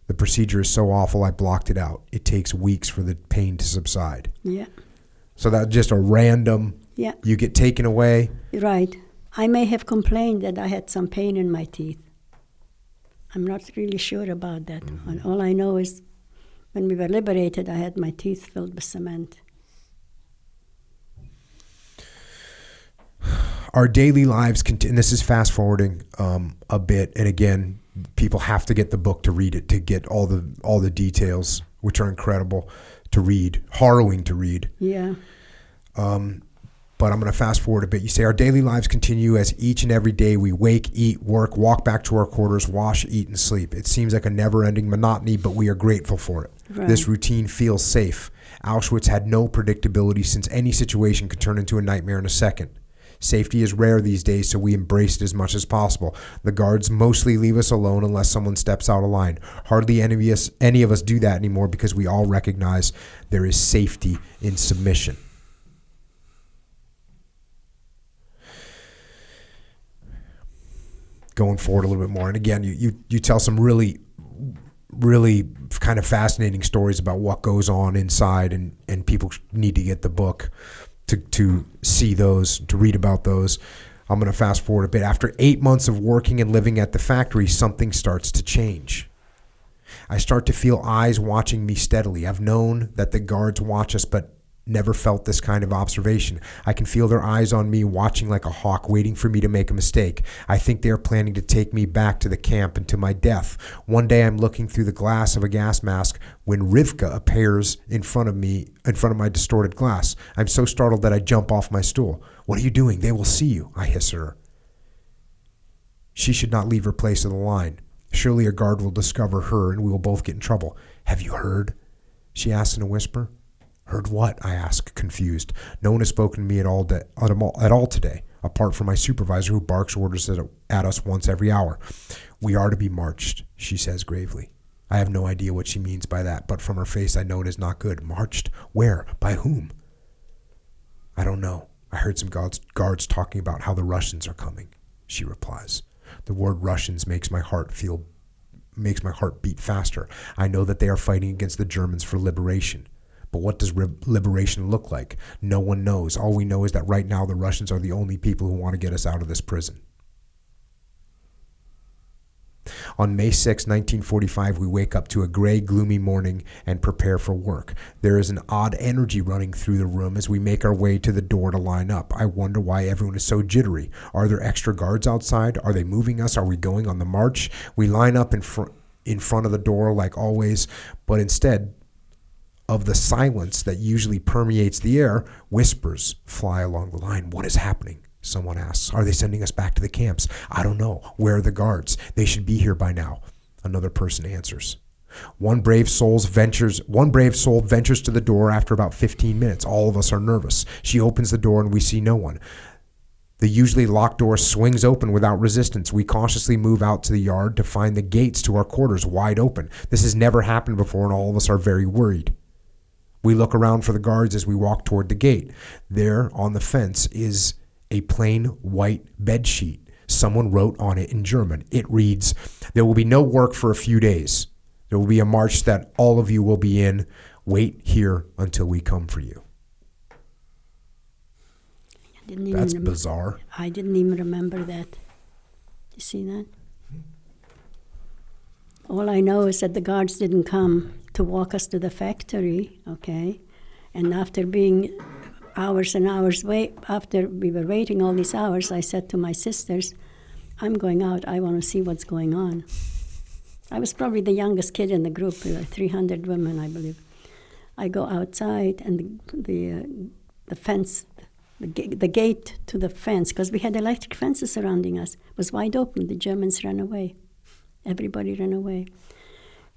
The procedure is so awful, I blocked it out. It takes weeks for the pain to subside. Yeah. So that's just a random, you get taken away. Right. I may have complained that I had some pain in my teeth. I'm not really sure about that. And all I know is when we were liberated, I had my teeth filled with cement. Our daily lives continue, and this is fast forwarding a bit, and again, people have to get the book to read it to get all the details, which are incredible to read, harrowing to read. Yeah. But I'm going to fast forward a bit. You say our daily lives continue as each and every day we wake, eat, work, walk back to our quarters, wash, eat, and sleep. It seems like a never-ending monotony, but we are grateful for it. Right. This routine feels safe. Auschwitz had no predictability since any situation could turn into a nightmare in a second. Safety is rare these days, so we embrace it as much as possible. The guards mostly leave us alone unless someone steps out of line. Hardly any of us do that anymore because we all recognize there is safety in submission. Going forward a little bit more, and again, you tell some really kind of fascinating stories about what goes on inside, and people need to get the book to see those, to read about those. I'm going to fast forward a bit. After 8 months of working and living at the factory, something starts to change. I start to feel eyes watching me steadily. I've known that the guards watch us, but never felt this kind of observation. I can feel their eyes on me, watching like a hawk, waiting for me to make a mistake. I think they are planning to take me back to the camp and to my death. One day I'm looking through the glass of a gas mask when Rivka appears in front of my distorted glass. I'm so startled that I jump off my stool. What are you doing? They will see you, I hiss at her. She should not leave her place in the line. Surely a guard will discover her and we will both get in trouble. Have you heard? She asks in a whisper. Heard what? I ask, confused. No one has spoken to me at all today, apart from my supervisor who barks orders at us once every hour. We are to be marched, she says gravely. I have no idea what she means by that, but from her face I know it is not good. Marched? Where? By whom? I don't know. I heard some guards talking about how the Russians are coming, she replies. The word Russians makes my heart beat faster. I know that they are fighting against the Germans for liberation. But what does liberation look like? No one knows. All we know is that right now the Russians are the only people who want to get us out of this prison. On May 6, 1945, we wake up to a gray, gloomy morning and prepare for work. There is an odd energy running through the room as we make our way to the door to line up. I wonder why everyone is so jittery. Are there extra guards outside? Are they moving us? Are we going on the march? We line up in front of the door like always, but instead of the silence that usually permeates the air, whispers fly along the line. What is happening? Someone asks. Are they sending us back to the camps? I don't know. Where are the guards? They should be here by now. Another person answers. One brave soul ventures to the door after about 15 minutes. All of us are nervous. She opens the door and we see no one. The usually locked door swings open without resistance. We cautiously move out to the yard to find the gates to our quarters wide open. This has never happened before, and all of us are very worried. We look around for the guards as we walk toward the gate. There on the fence is a plain white bed sheet. Someone wrote on it in German. It reads, "There will be no work for a few days. There will be a march that all of you will be in. Wait here until we come for you." That's bizarre. I didn't even remember that. You see that? All I know is that the guards didn't come to walk us to the factory, okay? And after being hours and hours after we were waiting all these hours, I said to my sisters, "I'm going out. I want to see what's going on." I was probably the youngest kid in the group. There were 300 women, I believe. I go outside, and the fence, the gate to the fence, because we had electric fences surrounding us, was wide open. The Germans ran away. Everybody ran away.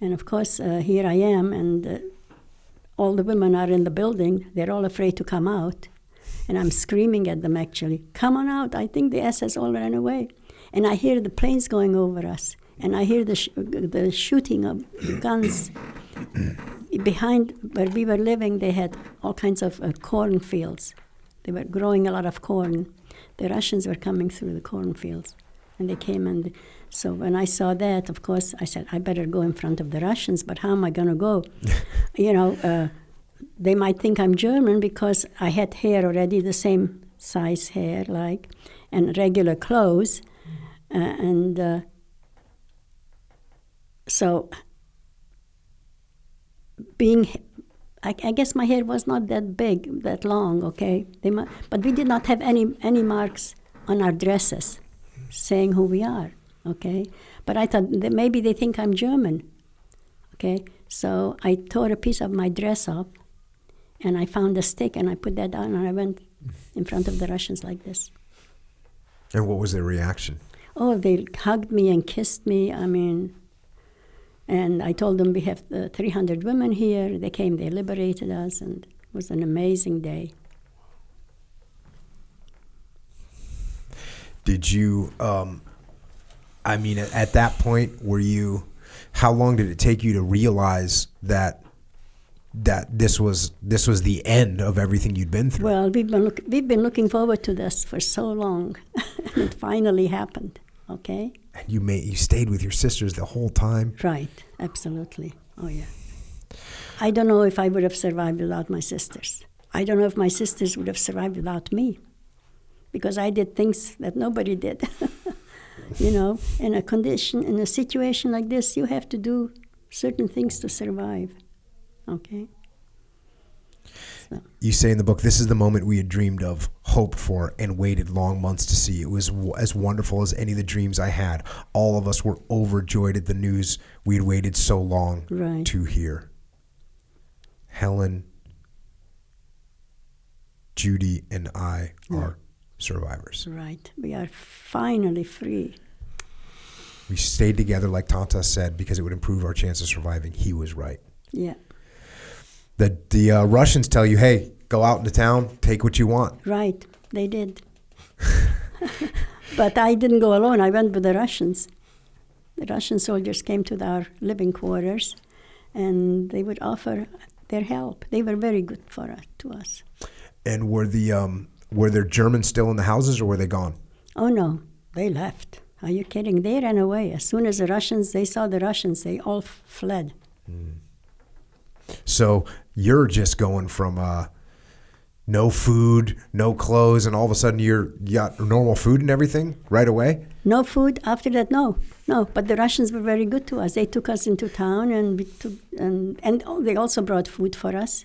And of course, here I am, and all the women are in the building. They're all afraid to come out. And I'm screaming at them, actually, "Come on out. I think the SS all ran away." And I hear the planes going over us. And I hear the shooting of guns. Behind where we were living, they had all kinds of cornfields. They were growing a lot of corn. The Russians were coming through the cornfields. And they came, and so when I saw that, of course, I said, I better go in front of the Russians, but how am I going to go? They might think I'm German because I had hair already, the same size hair, and regular clothes. So I guess my hair was not that big, that long, okay? But we did not have any marks on our dresses saying who we are, okay? But I thought that maybe they think I'm German, okay? So I tore a piece of my dress off, and I found a stick, and I put that down, and I went in front of the Russians like this. And what was their reaction? Oh, they hugged me and kissed me, and I told them we have 300 women here. They came, they liberated us, and it was an amazing day. Did you, at that point, how long did it take you to realize that this was the end of everything you'd been through? Well, we've been looking forward to this for so long, and it finally happened, okay? And you stayed with your sisters the whole time? Right, absolutely. Oh, yeah. I don't know if I would have survived without my sisters. I don't know if my sisters would have survived without me, because I did things that nobody did. In a situation like this, you have to do certain things to survive, okay? So. You say in the book, this is the moment we had dreamed of, hoped for, and waited long months to see. It was as wonderful as any of the dreams I had. All of us were overjoyed at the news we had waited so long to hear. Helen, Judy, and I are survivors. Right. We are finally free. We stayed together, like Tanta said, because it would improve our chance of surviving. He was right. Yeah. The Russians tell you, hey, go out into town, take what you want. Right, they did. But I didn't go alone. I went with the Russians. The Russian soldiers came to our living quarters, and they would offer their help. They were very good to us. And were there Germans still in the houses, or were they gone? Oh, no, they left. Are you kidding? They ran away. As soon as they saw the Russians, they all fled. So you're just going from no food, no clothes, and all of a sudden you got normal food and everything right away? No food after that, no. But the Russians were very good to us. They took us into town, and they also brought food for us.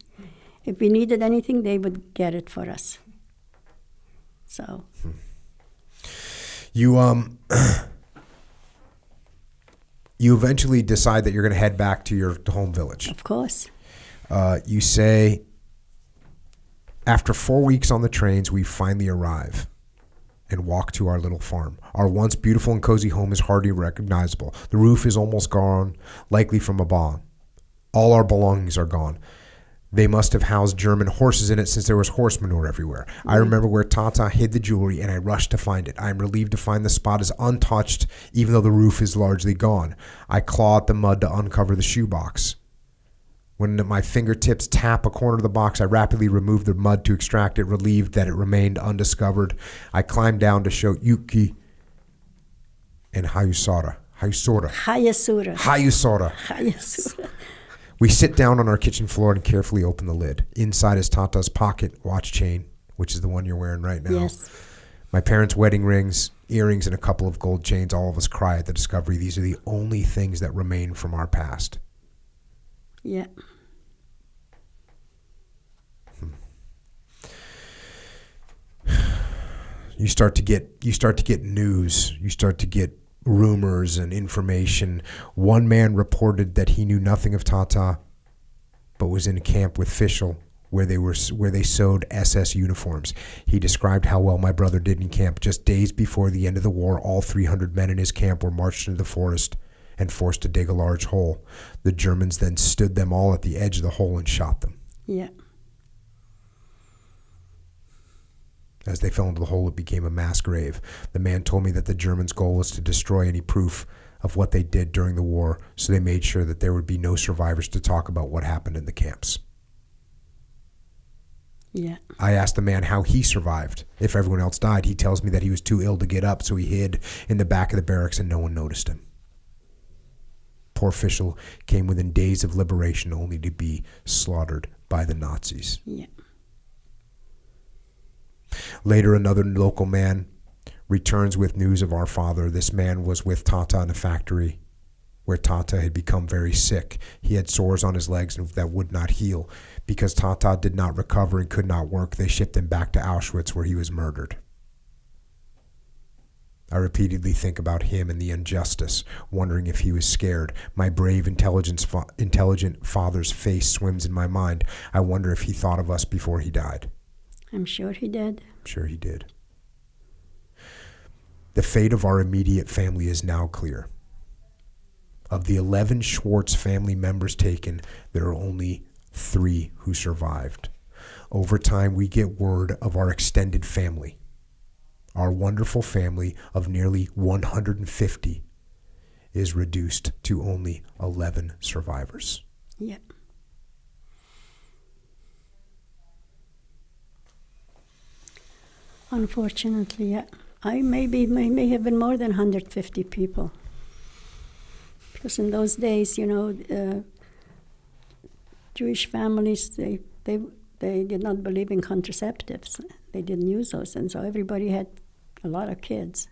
If we needed anything, they would get it for us. So. You you eventually decide that you're going to head back to your home village. Of course. You say, after 4 weeks on the trains, we finally arrive and walk to our little farm. Our once beautiful and cozy home is hardly recognizable. The roof is almost gone, likely from a bomb. All our belongings are gone. They must have housed German horses in it since there was horse manure everywhere. I remember where Tata hid the jewelry, and I rushed to find it. I am relieved to find the spot is untouched, even though the roof is largely gone. I claw at the mud to uncover the shoebox. When my fingertips tap a corner of the box, I rapidly remove the mud to extract it, relieved that it remained undiscovered. I climb down to show Yuki and Hayasura. We sit down on our kitchen floor and carefully open the lid. Inside is Tata's pocket watch chain, which is the one you're wearing right now. Yes. My parents' wedding rings, earrings, and a couple of gold chains. All of us cry at the discovery. These are the only things that remain from our past. Yeah. You start to get news. You start to get rumors and information. One man reported that he knew nothing of Tata, but was in a camp with Fischl where they sewed SS uniforms. He described how well my brother did in camp. Just days before the end of the war, all 300 men in his camp were marched into the forest and forced to dig a large hole. The Germans then stood them all at the edge of the hole and shot them. Yeah. As they fell into the hole, it became a mass grave. The man told me that the Germans' goal was to destroy any proof of what they did during the war, so they made sure that there would be no survivors to talk about what happened in the camps. Yeah. I asked the man how he survived. If everyone else died, he tells me that he was too ill to get up, so he hid in the back of the barracks and no one noticed him. Poor Fischl came within days of liberation only to be slaughtered by the Nazis. Yeah. Later, another local man returns with news of our father. This man was with Tata in a factory where Tata had become very sick. He had sores on his legs that would not heal. Because Tata did not recover and could not work, they shipped him back to Auschwitz where he was murdered. I repeatedly think about him and the injustice, wondering if he was scared. My brave, intelligent father's face swims in my mind. I wonder if he thought of us before he died. I'm sure he did. I'm sure he did. The fate of our immediate family is now clear. Of the 11 Schwartz family members taken, there are only 3 who survived. Over time, we get word of our extended family. Our wonderful family of nearly 150 is reduced to only 11 survivors. Yeah. Unfortunately, yeah. May have been more than 150 people. Because in those days, Jewish families, they did not believe in contraceptives. They didn't use those, and so everybody had a lot of kids.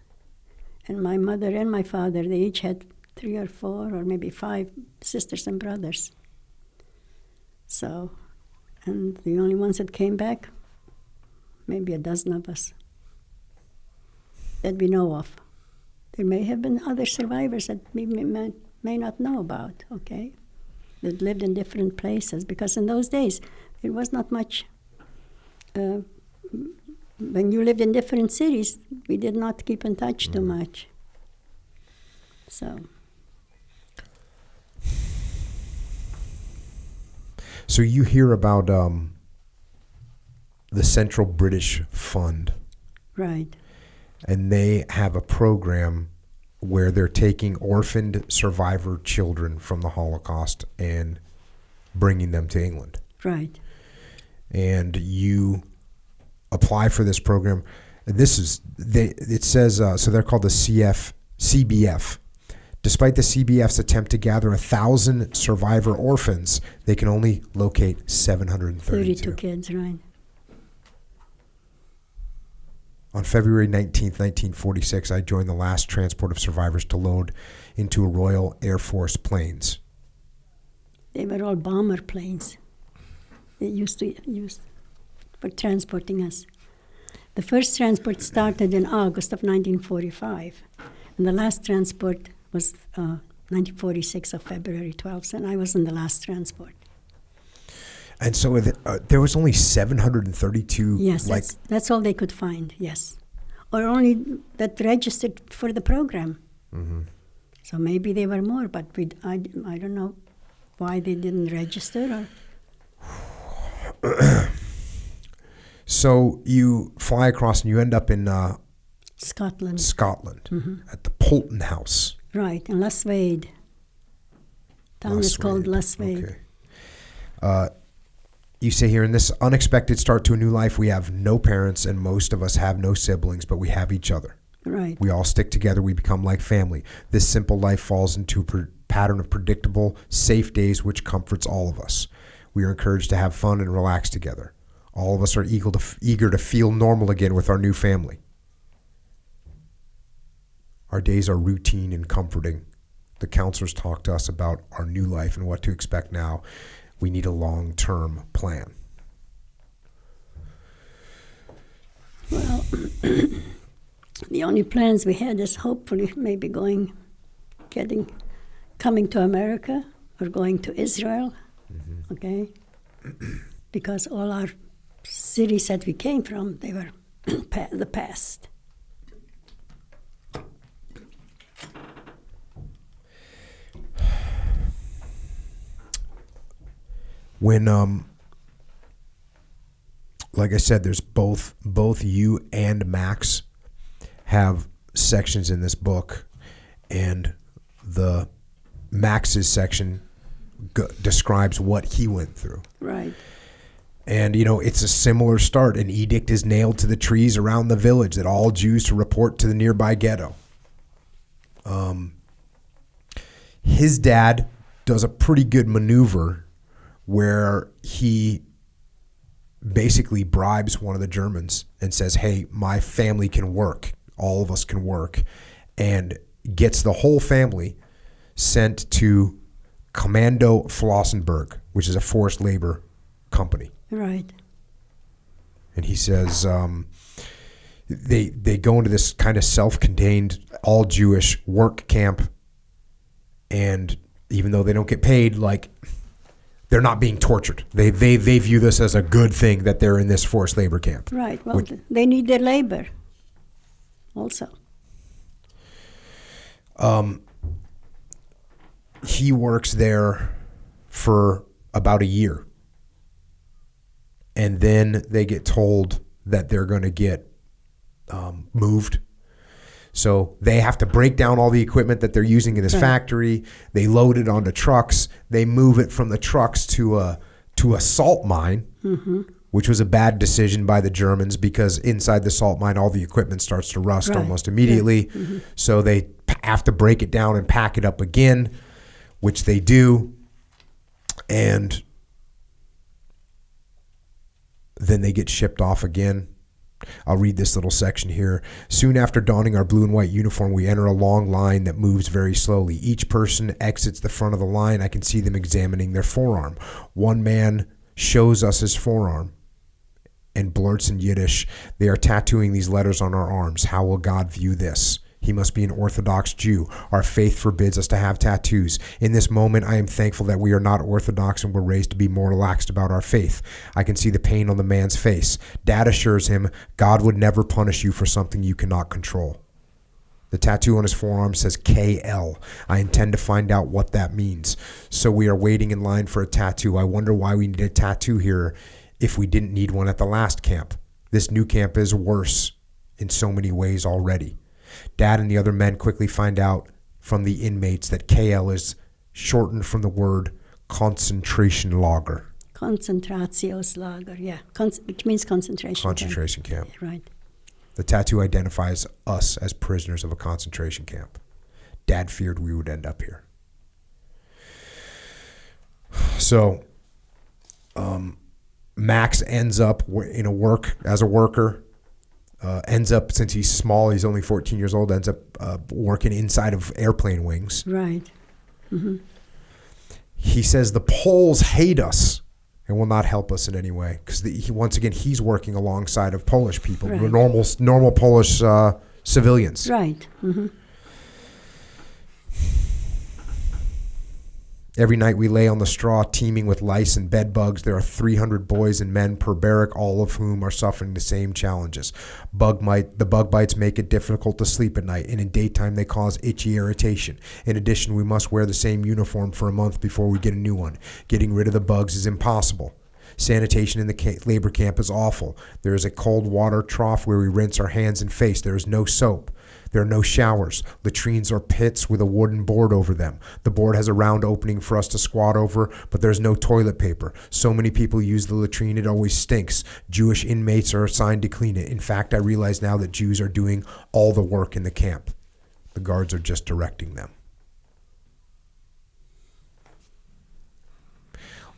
And my mother and my father, they each had 3 or 4 or maybe 5 sisters and brothers. So, and the only ones that came back, maybe a dozen of us that we know of. There may have been other survivors that we may not know about, okay, that lived in different places, because in those days there was not much. When you lived in different cities, we did not keep in touch too much. So you hear about the Central British Fund. Right. And they have a program where they're taking orphaned survivor children from the Holocaust and bringing them to England. Right. And you apply for this program. It says, so they're called the CBF. Despite the CBF's attempt to gather 1,000 survivor orphans, they can only locate 732. 32 kids, right. On February 19th, 1946, I joined the last transport of survivors to load into a Royal Air Force planes. They were all bomber planes. They used to use for transporting us. The first transport started in August of 1945, and the last transport was 1946 of February 12th, and I was in the last transport. And so there was only 732? Yes, that's all they could find, yes. Or only that registered for the program. Mm-hmm. So maybe there were more, but I don't know why they didn't register. So you fly across and you end up in Scotland. At the Polton House. Right, in Las Wade. Town is called Las Wade. Okay. You say here, in this unexpected start to a new life, we have no parents and most of us have no siblings, but we have each other. Right. We all stick together. We become like family. This simple life falls into a pattern of predictable, safe days, which comforts all of us. We are encouraged to have fun and relax together. All of us are eager to feel normal again with our new family. Our days are routine and comforting. The counselors talk to us about our new life and what to expect now. We need a long-term plan. Well, the only plans we had is hopefully maybe coming to America or going to Israel, okay? Because all our cities that we came from, they were the past. When, like I said, there's both you and Max have sections in this book, and the Max's section describes what he went through. Right. And, it's a similar start. An edict is nailed to the trees around the village that all Jews to report to the nearby ghetto. His dad does a pretty good maneuver where he basically bribes one of the Germans and says, hey, my family can work. All of us can work. And gets the whole family sent to Kommando Flossenburg, which is a forced labor company. Right. And he says they go into this kind of self-contained, all-Jewish work camp, and even though they don't get paid, they're not being tortured. They view this as a good thing that they're in this forced labor camp. Right. Well, they need their labor also. He works there for about a year. And then they get told that they're going to get moved. So they have to break down all the equipment that they're using in this factory. They load it onto trucks. They move it from the trucks to a salt mine, which was a bad decision by the Germans because inside the salt mine, all the equipment starts to rust almost immediately. Yeah. So they have to break it down and pack it up again, which they do. And then they get shipped off again. I'll read this little section here. Soon after donning our blue and white uniform, we enter a long line that moves very slowly. Each person exits the front of the line. I can see them examining their forearm. One man shows us his forearm and blurts in Yiddish, they are tattooing these letters on our arms. How will God view this? He must be an Orthodox Jew. Our faith forbids us to have tattoos. In this moment, I am thankful that we are not Orthodox and were raised to be more relaxed about our faith. I can see the pain on the man's face. Dad assures him, God would never punish you for something you cannot control. The tattoo on his forearm says KL. I intend to find out what that means. So we are waiting in line for a tattoo. I wonder why we need a tattoo here if we didn't need one at the last camp. This new camp is worse in so many ways already. Dad and the other men quickly find out from the inmates that KL is shortened from the word concentration lager. Konzentrationslager, yeah, which means concentration camp. Yeah, right. The tattoo identifies us as prisoners of a concentration camp. Dad feared we would end up here. So, Max ends up as a worker. Ends up, since he's small, he's only 14 years old, ends up working inside of airplane wings. Right. Mm-hmm. He says the Poles hate us and will not help us in any way because he's working alongside of Polish people, right. normal Polish civilians. Right. Mm-hmm. Every night we lay on the straw teeming with lice and bed bugs. There are 300 boys and men per barrack, all of whom are suffering the same challenges. The bug bites make it difficult to sleep at night, and in daytime they cause itchy irritation. In addition, we must wear the same uniform for a month before we get a new one. Getting rid of the bugs is impossible. Sanitation in the labor camp is awful. There is a cold water trough where we rinse our hands and face. There is no soap. There are no showers. Latrines are pits with a wooden board over them. The board has a round opening for us to squat over, but there's no toilet paper. So many people use the latrine, it always stinks. Jewish inmates are assigned to clean it. In fact, I realize now that Jews are doing all the work in the camp. The guards are just directing them.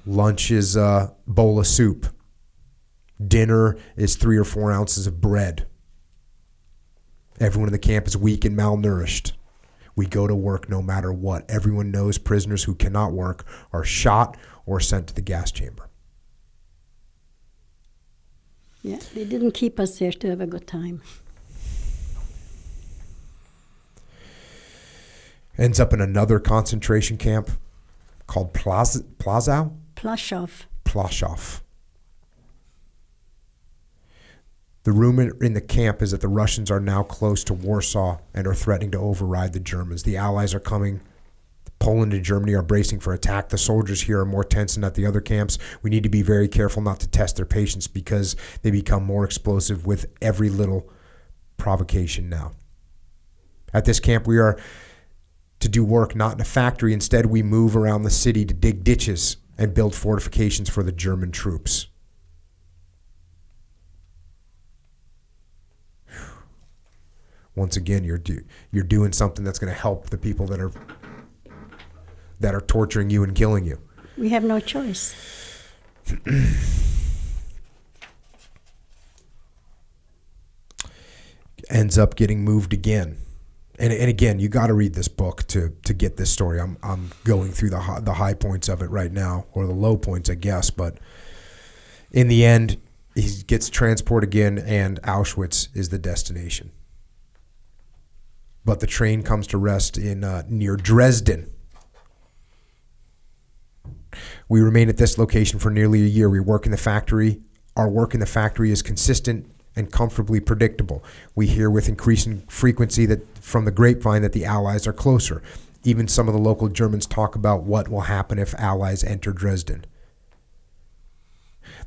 Lunch is a bowl of soup. Dinner is 3 or 4 ounces of bread. Everyone in the camp is weak and malnourished. We go to work no matter what. Everyone knows prisoners who cannot work are shot or sent to the gas chamber. Yeah, they didn't keep us there to have a good time. Ends up in another concentration camp called Plaszow? Plaszow. The rumor in the camp is that the Russians are now close to Warsaw and are threatening to override the Germans. The Allies are coming. Poland and Germany are bracing for attack. The soldiers here are more tense than at the other camps. We need to be very careful not to test their patience because they become more explosive with every little provocation now. At this camp, we are to do work not in a factory. Instead, we move around the city to dig ditches and build fortifications for the German troops. Once again, you're doing something that's going to help the people that are torturing you and killing you. We have no choice. Ends up getting moved again. And again, you got to read this book to get this story. I'm going through the high points of it right now, or the low points, I guess. But in the end, he gets transported again, and Auschwitz is the destination. But the train comes to rest in near Dresden. We remain at this location for nearly a year. We work in the factory. Our work in the factory is consistent and comfortably predictable. We hear with increasing frequency that from the grapevine that the Allies are closer. Even some of the local Germans talk about what will happen if Allies enter Dresden.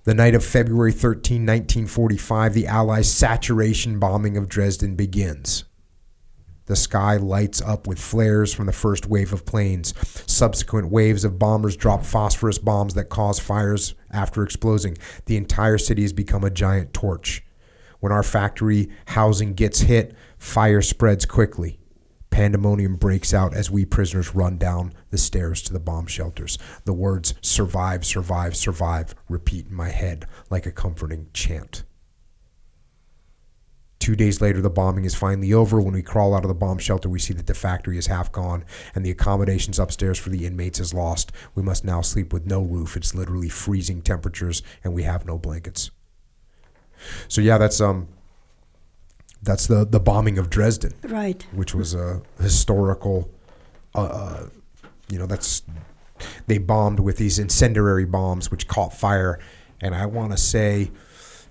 The night of February 13, 1945, the Allies' saturation bombing of Dresden begins. The sky lights up with flares from the first wave of planes. Subsequent waves of bombers drop phosphorus bombs that cause fires after exploding. The entire city has become a giant torch. When our factory housing gets hit, fire spreads quickly. Pandemonium breaks out as we prisoners run down the stairs to the bomb shelters. The words "survive, survive, survive" repeat in my head like a comforting chant. 2 days later, the bombing is finally over. When we crawl out of the bomb shelter, we see that the factory is half gone and the accommodations upstairs for the inmates is lost. We must now sleep with no roof. It's literally freezing temperatures and we have no blankets. So yeah, that's the bombing of Dresden, Right. which was a historical. They bombed with these incendiary bombs, which caught fire, and I want to say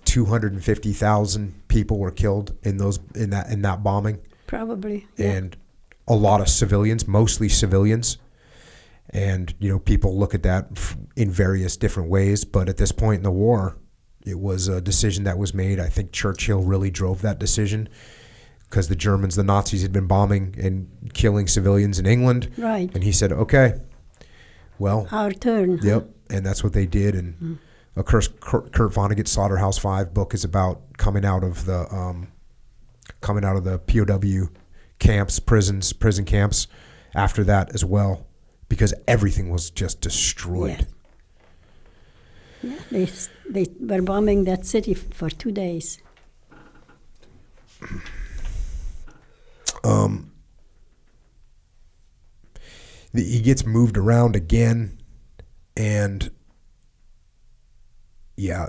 250,000 people were killed in that bombing. Probably. Yeah. And a lot of civilians, mostly civilians. And people look at that in various different ways, but at this point in the war, it was a decision that was made. I think Churchill really drove that decision because the Nazis had been bombing and killing civilians in England. Right. And he said, okay, well. Our turn. Yep. And that's what they did. And of course, Kurt Vonnegut's Slaughterhouse 5 book is about coming out of the POW camps, prison camps after that as well, because everything was just destroyed. Yeah. Yeah, they were bombing that city for 2 days. He gets moved around again, and yeah,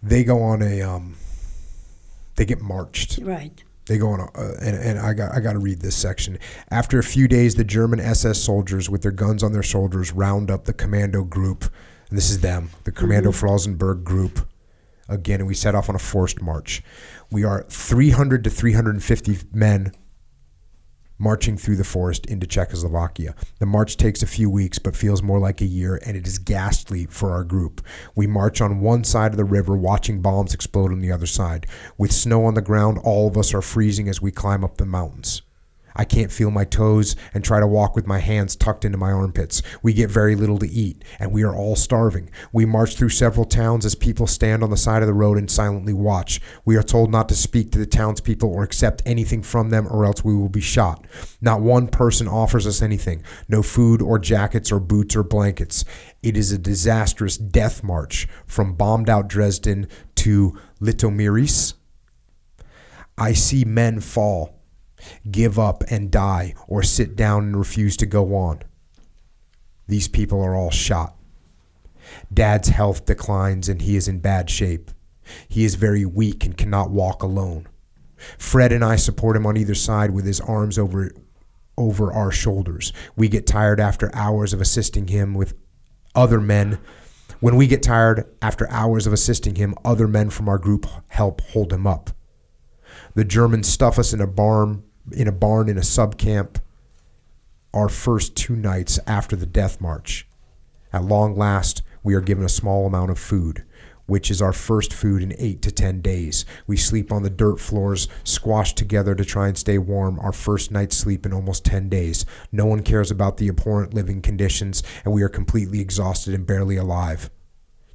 they go on they get marched. Right. They go on, and I got to read this section. After a few days, the German SS soldiers, with their guns on their shoulders, round up the commando group. And this is them, the Commando Frauenberg group. Again, and we set off on a forced march. We are 300 to 350 men marching through the forest into Czechoslovakia. The march takes a few weeks but feels more like a year, and it is ghastly for our group. We march on one side of the river, watching bombs explode on the other side. With snow on the ground, all of us are freezing as we climb up the mountains. I can't feel my toes and try to walk with my hands tucked into my armpits. We get very little to eat, and we are all starving. We march through several towns as people stand on the side of the road and silently watch. We are told not to speak to the townspeople or accept anything from them, or else we will be shot. Not one person offers us anything. No food or jackets or boots or blankets. It is a disastrous death march from bombed-out Dresden to Litomiris. I see men fall, give up and die, or sit down and refuse to go on. These people are all shot. Dad's health declines and he is in bad shape. He is very weak and cannot walk alone. Fred and I support him on either side with his arms over our shoulders. We get tired after hours of assisting him with other men. When we get tired after hours of assisting him, other men from our group help hold him up. The Germans stuff us in a barn in a sub-camp our first 2 nights after the death march. At long last, we are given a small amount of food, which is our first food in 8 to 10 days. We sleep on the dirt floors, squashed together to try and stay warm, our first night's sleep in almost 10 days. No one cares about the abhorrent living conditions, and we are completely exhausted and barely alive.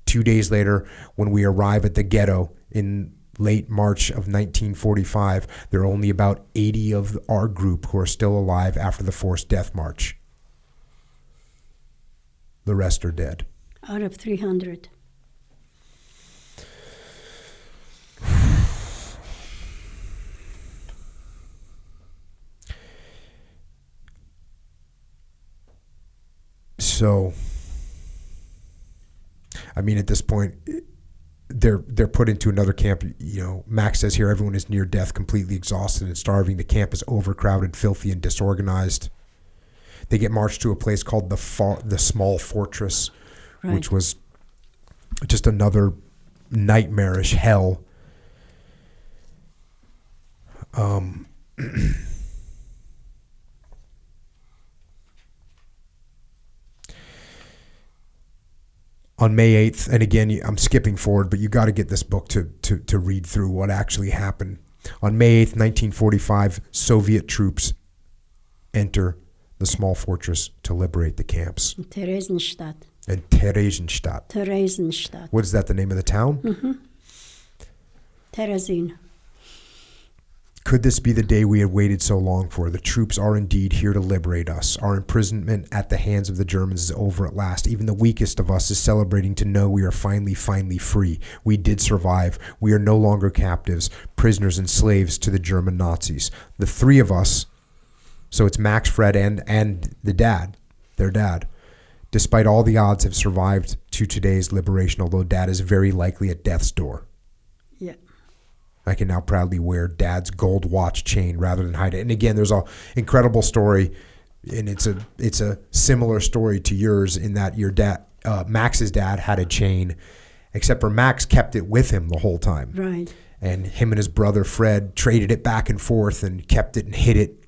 2 days later, when we arrive at the ghetto in late March of 1945, there are only about 80 of our group who are still alive after the forced death march. The rest are dead. Out of 300. So, I mean, at this point, they're put into another camp. You know, Max says here everyone is near death, completely exhausted and starving. The camp is overcrowded, filthy, and disorganized. They get marched to a place called the Small Fortress, right, which was just another nightmarish hell. On May 8th, and again, I'm skipping forward, but you got to get this book to read through what actually happened. On May 8th, 1945, Soviet troops enter the Small Fortress to liberate the camps. Theresienstadt. And Theresienstadt. Theresienstadt. What is that, the name of the town? Mm-hmm. Teresin. Could this be the day we had waited so long for? The troops are indeed here to liberate us. Our imprisonment at the hands of the Germans is over at last. Even the weakest of us is celebrating to know we are finally free. We did survive. We are no longer captives, prisoners and slaves to the German Nazis. The 3 of us, so it's Max, Fred, and the dad, their dad, despite all the odds, have survived to today's liberation, although Dad is very likely at death's door. Yeah. I can now proudly wear Dad's gold watch chain rather than hide it. And again, there's an incredible story, and it's a similar story to yours in that your dad, Max's dad, had a chain, except for Max kept it with him the whole time. Right. And him and his brother Fred traded it back and forth and kept it and hid it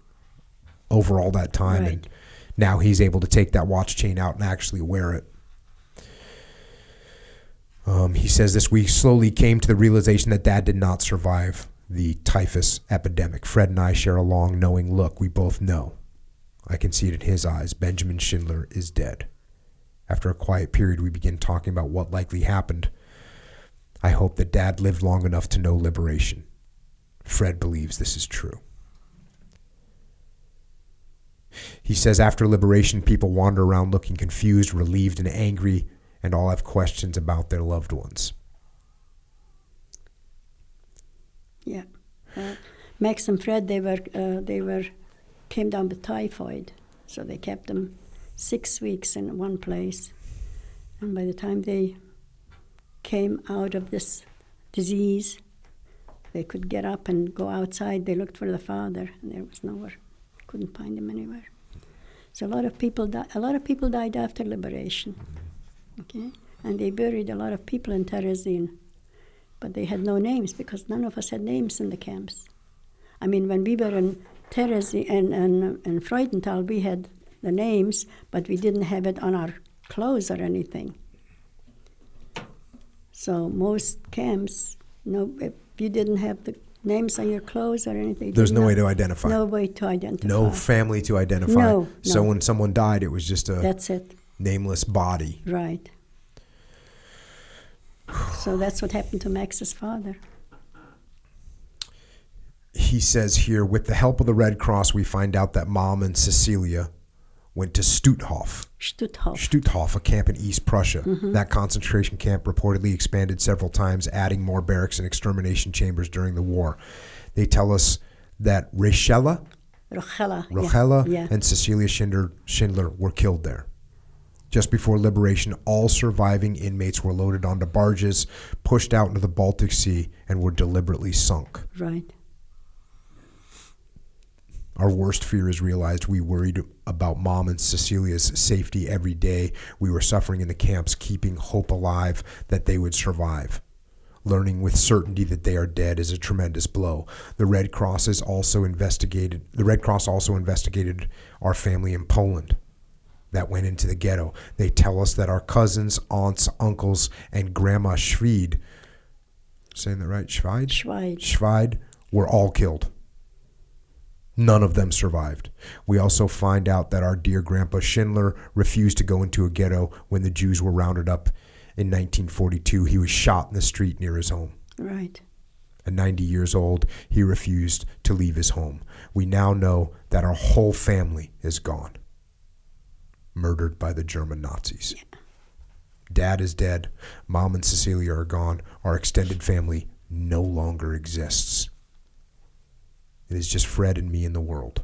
over all that time. Right. And now he's able to take that watch chain out and actually wear it. He says this: we slowly came to the realization that Dad did not survive the typhus epidemic. Fred and I share a long knowing look. We both know. I can see it in his eyes. Benjamin Schindler is dead. After a quiet period, we begin talking about what likely happened. I hope that Dad lived long enough to know liberation. Fred believes this is true. He says after liberation, people wander around looking confused, relieved, and angry, and all have questions about their loved ones. Yeah, Max and Fred, they came down with typhoid, so they kept them 6 weeks in one place, and by the time they came out of this disease, they could get up and go outside. They looked for the father, and there was nowhere. Couldn't find him anywhere. So a lot of people died after liberation. Okay, and they buried a lot of people in Terezin, but they had no names because none of us had names in the camps. I mean, when we were Terezi and Freudenthal, we had the names, but we didn't have it on our clothes or anything. So most camps, if you didn't have the names on your clothes or anything, There's no way to identify. No way to identify. No family to identify. No. So when someone died, it was just that's it. Nameless body. Right. So that's what happened to Max's father. He says here, with the help of the Red Cross, we find out that Mom and Cecilia went to Stutthof, a camp in East Prussia. Mm-hmm. That concentration camp reportedly expanded several times, adding more barracks and extermination chambers during the war. They tell us that Rochella and Cecilia Schindler were killed there. Just before liberation, all surviving inmates were loaded onto barges, pushed out into the Baltic Sea, and were deliberately sunk. Right. Our worst fear is realized. We worried about Mom and Cecilia's safety every day. We were suffering in the camps, keeping hope alive that they would survive. Learning with certainty that they are dead is a tremendous blow. The Red Cross also investigated our family in Poland that went into the ghetto. They tell us that our cousins, aunts, uncles, and Grandma Schweid, saying that right? Schweid were all killed. None of them survived. We also find out that our dear Grandpa Schindler refused to go into a ghetto when the Jews were rounded up in 1942. He was shot in the street near his home. Right. At 90 years old, he refused to leave his home. We now know that our whole family is gone. Murdered by the German Nazis. Yeah. Dad is dead. Mom and Cecilia are gone. Our extended family no longer exists. It is just Fred and me in the world.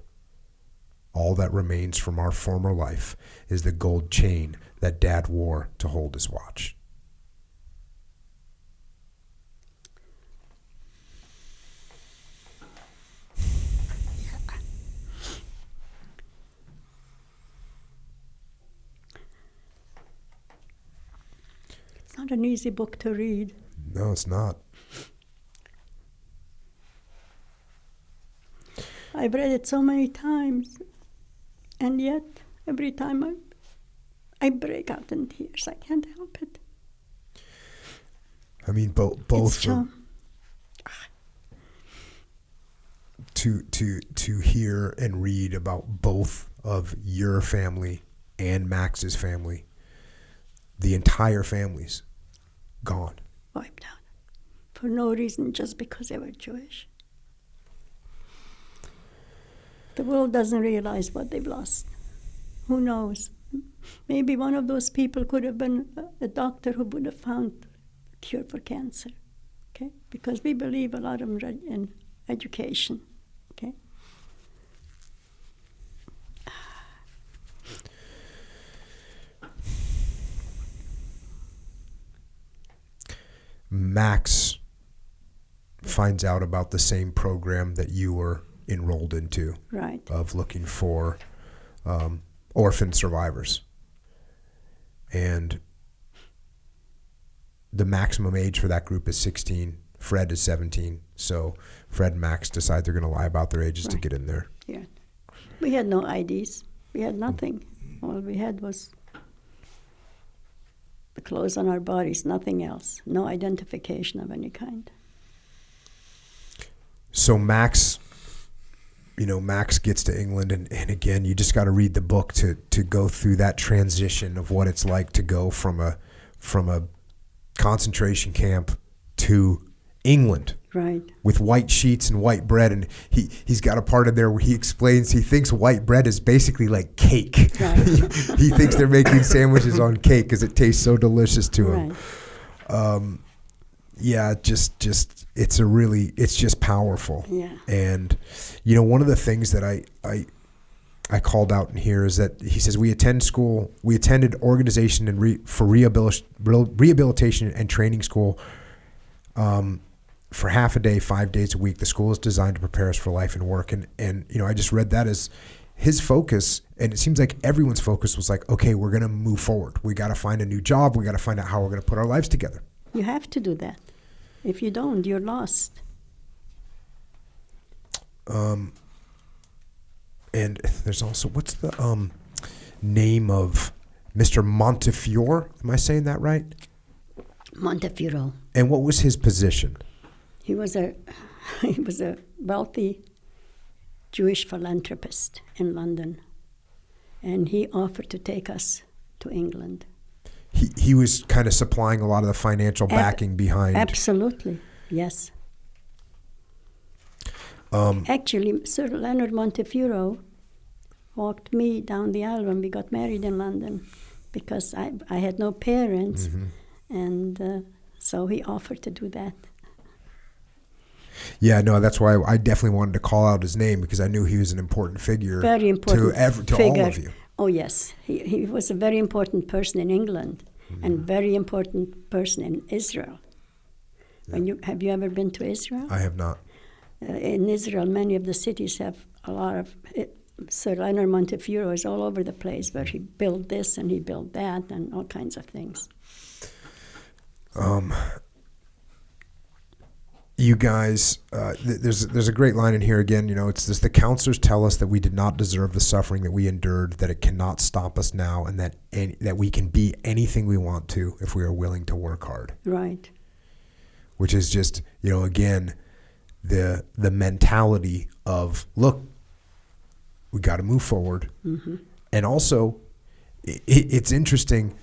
All that remains from our former life is the gold chain that Dad wore to hold his watch. It's not an easy book to read. No, it's not. I've read it so many times, and yet every time I break out in tears. I can't help it. I mean, both to hear and read about both of your family and Max's family, the entire family's gone, wiped out for no reason, just because they were Jewish. The world doesn't realize what they've lost. Who knows? Maybe one of those people could have been a doctor who would have found a cure for cancer, okay? Because we believe a lot in education, okay? Max finds out about the same program that you were enrolled into, right, of looking for orphan survivors, and the maximum age for that group is 16. Fred is 17, so Fred and Max decide they're going to lie about their ages to get in there. Yeah, we had no IDs, we had nothing. All we had was the clothes on our bodies, nothing else, no identification of any kind. So Max gets to England, and again, you just got to read the book to go through that transition of what it's like to go from a concentration camp to England, right, with white sheets and white bread. And he's got a part in there where he explains he thinks white bread is basically like cake. Right. He thinks they're making sandwiches on cake because it tastes so delicious to him. Right. Yeah, just it's just powerful. Yeah. And one of the things that I called out in here is that he says we attended organization and for rehabilitation and training school for half a day, 5 days a week. The school is designed to prepare us for life and work. And I just read that as his focus, and it seems like everyone's focus was like, okay, we're going to move forward. We got to find a new job. We got to find out how we're going to put our lives together. You have to do that. If you don't, you're lost. And there's also, what's the name of Mr. Montefiore? Am I saying that right? Montefiore. And what was his position? He was a wealthy Jewish philanthropist in London, and he offered to take us to England. He was kind of supplying a lot of the financial backing behind. Absolutely, yes. Actually, Sir Leonard Montefiore walked me down the aisle when we got married in London, because I had no parents, and so he offered to do that. Yeah, no, that's why I definitely wanted to call out his name, because I knew he was an important figure. Very important to figure. all of you. Oh yes, he was a very important person in England, and very important person in Israel. Yeah. Have you ever been to Israel? I have not. In Israel, many of the cities have a lot of Sir Leonard Montefiore is all over the place, where he built this and he built that and all kinds of things. You guys, there's a great line in here again. You know, it's this: the counselors tell us that we did not deserve the suffering that we endured, that it cannot stop us now, and that we can be anything we want to if we are willing to work hard. Right. Which is just, you know, again, the mentality of, look, we got to move forward. And also, it's interesting.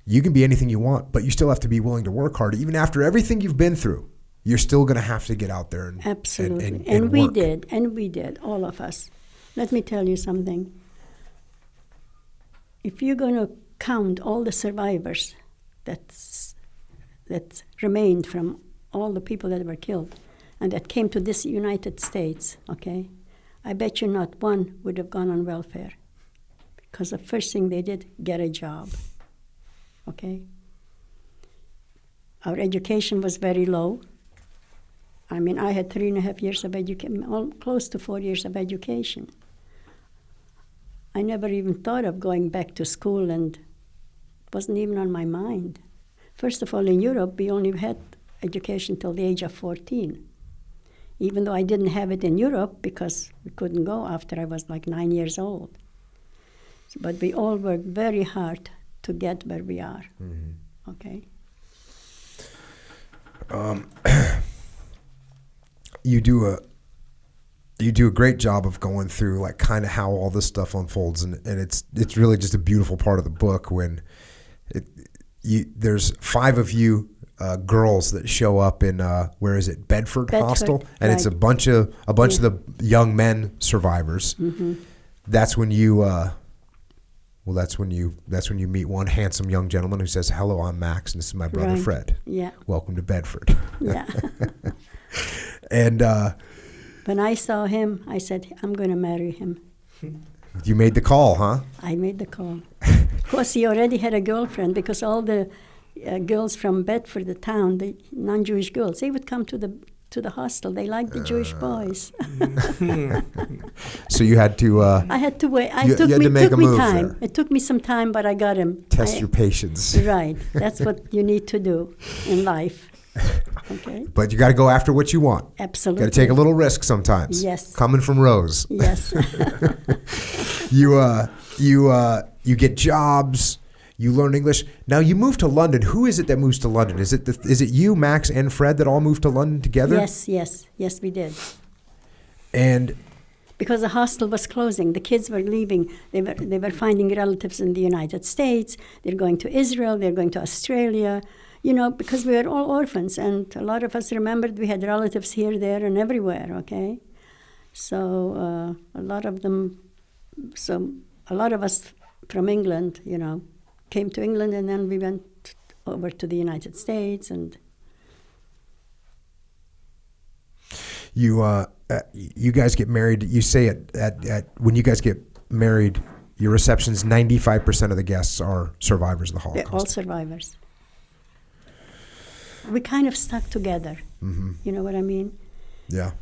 You can be anything you want, but you still have to be willing to work hard. Even after everything you've been through, you're still going to have to get out there and absolutely. And we work. did, all of us. Let me tell you something. If you're going to count all the survivors that remained from all the people that were killed and that came to this United States, okay, I bet you not one would have gone on welfare, because the first thing they did, get a job, okay? Our education was very low. I mean, I had 3.5 years of education, close to 4 years of education. I never even thought of going back to school, and it wasn't even on my mind. First of all, in Europe, we only had education till the age of 14. Even though I didn't have it in Europe, because we couldn't go after I was like 9 years old. But we all worked very hard to get where we are, okay? You do a great job of going through like kind of how all this stuff unfolds, and it's really just a beautiful part of the book when there's 5 of you girls that show up in where is it, Bedford Hostel, and right. it's a bunch of the young men survivors. That's when you that's when you meet one handsome young gentleman who says, "Hello, I'm Max, and this is my brother right. Fred. Yeah. Welcome to Bedford." Yeah. And when I saw him, I said, I'm going to marry him. You made the call, huh? I made the call. Of course, he already had a girlfriend, because all the girls from Bedford, the town, the non-Jewish girls, they would come to the hostel. They liked the Jewish boys. So you had to... I had to wait. You had to make a move time. there. It took me some time, but I got him. Test your patience. Right. That's what you need to do in life. Okay. But you got to go after what you want. Absolutely. Got to take a little risk sometimes. Yes. Coming from Rose. Yes. You get jobs. You learn English. Now you move to London. Who is it that moves to London? Is it you, Max, and Fred that all moved to London together? Yes, we did. And because the hostel was closing, the kids were leaving. They were finding relatives in the United States. They're going to Israel. They're going to Australia. You know, because we were all orphans, and a lot of us remembered we had relatives here, there, and everywhere. Okay, so a lot of us from England, you know, came to England, and then we went over to the United States. And you guys get married. You say at when you guys get married, your receptions, 95% of the guests are survivors of the Holocaust. They're all survivors. We kind of stuck together. You know what I mean? Yeah.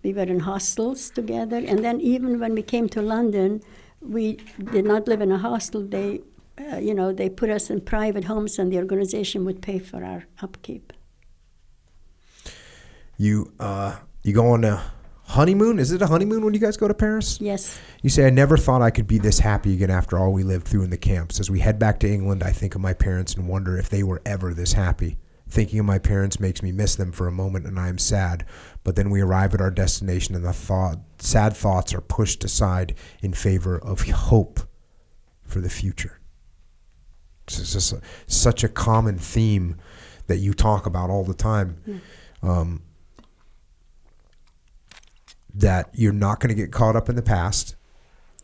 We were in hostels together, and then even when we came to London, we did not live in a hostel. They, they put us in private homes, and the organization would pay for our upkeep. You go on a honeymoon. Is it a honeymoon when you guys go to Paris? Yes. You say, I never thought I could be this happy again after all we lived through in the camps. As we head back to England, I think of my parents and wonder if they were ever this happy. Thinking of my parents makes me miss them for a moment, and I am sad. But then we arrive at our destination, and the sad thoughts are pushed aside in favor of hope for the future. It's just such a common theme that you talk about all the time. That you're not going to get caught up in the past.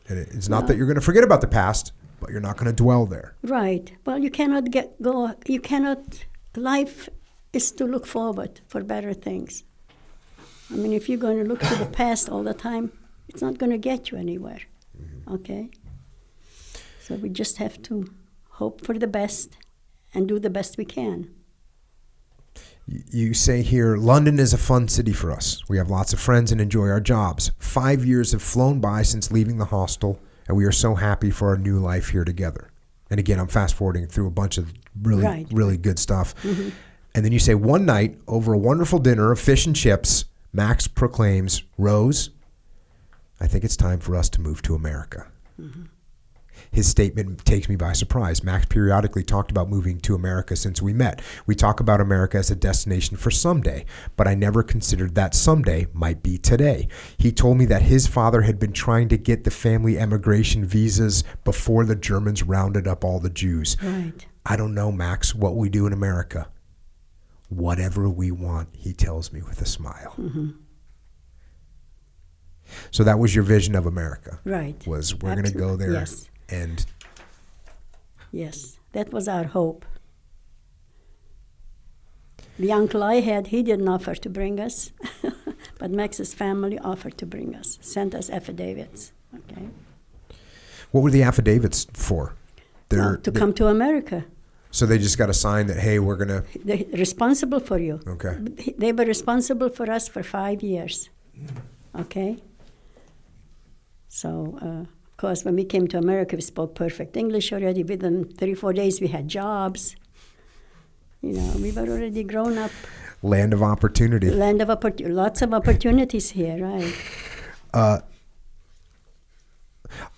And it's not that you're going to forget about the past, but you're not going to dwell there. Right. Well, you cannot life is to look forward for better things. I mean, if you're going to look to the past all the time, it's not going to get you anywhere. Okay? So we just have to hope for the best and do the best we can. You say here, London is a fun city for us. We have lots of friends and enjoy our jobs. 5 years have flown by since leaving the hostel, and we are so happy for our new life here together. And again, I'm fast forwarding through a bunch of really good stuff. Mm-hmm. And then you say, one night, over a wonderful dinner of fish and chips, Max proclaims, Rose, I think it's time for us to move to America. Mm-hmm. His statement takes me by surprise. Max periodically talked about moving to America since we met. We talk about America as a destination for someday, but I never considered that someday might be today. He told me that his father had been trying to get the family emigration visas before the Germans rounded up all the Jews. Right. I don't know, Max, what we do in America. Whatever we want, he tells me with a smile. Mm-hmm. So that was your vision of America. Right. Was we're going to go there. Yes. And yes, that was our hope. The uncle I had, he didn't offer to bring us, but Max's family offered to bring us, sent us affidavits. Okay. What were the affidavits for? To come to America. So they just got a sign that, hey, we're going to... They're responsible for you. Okay. They were responsible for us for 5 years. Okay? So, of course, when we came to America, we spoke perfect English already. Within 3-4 days, we had jobs. You know, we were already grown up. Land of opportunity. Land of opportunity. Lots of opportunities here, right?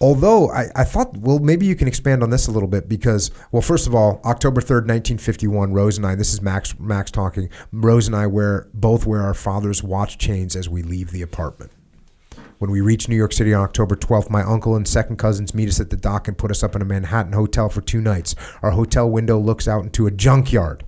Although I thought, well, maybe you can expand on this a little bit because, well, first of all, October 3rd, 1951, Rose and I, this is Max talking, Rose and I both wear our father's watch chains as we leave the apartment. When we reach New York City on October 12th, my uncle and second cousins meet us at the dock and put us up in a Manhattan hotel for 2 nights. Our hotel window looks out into a junkyard,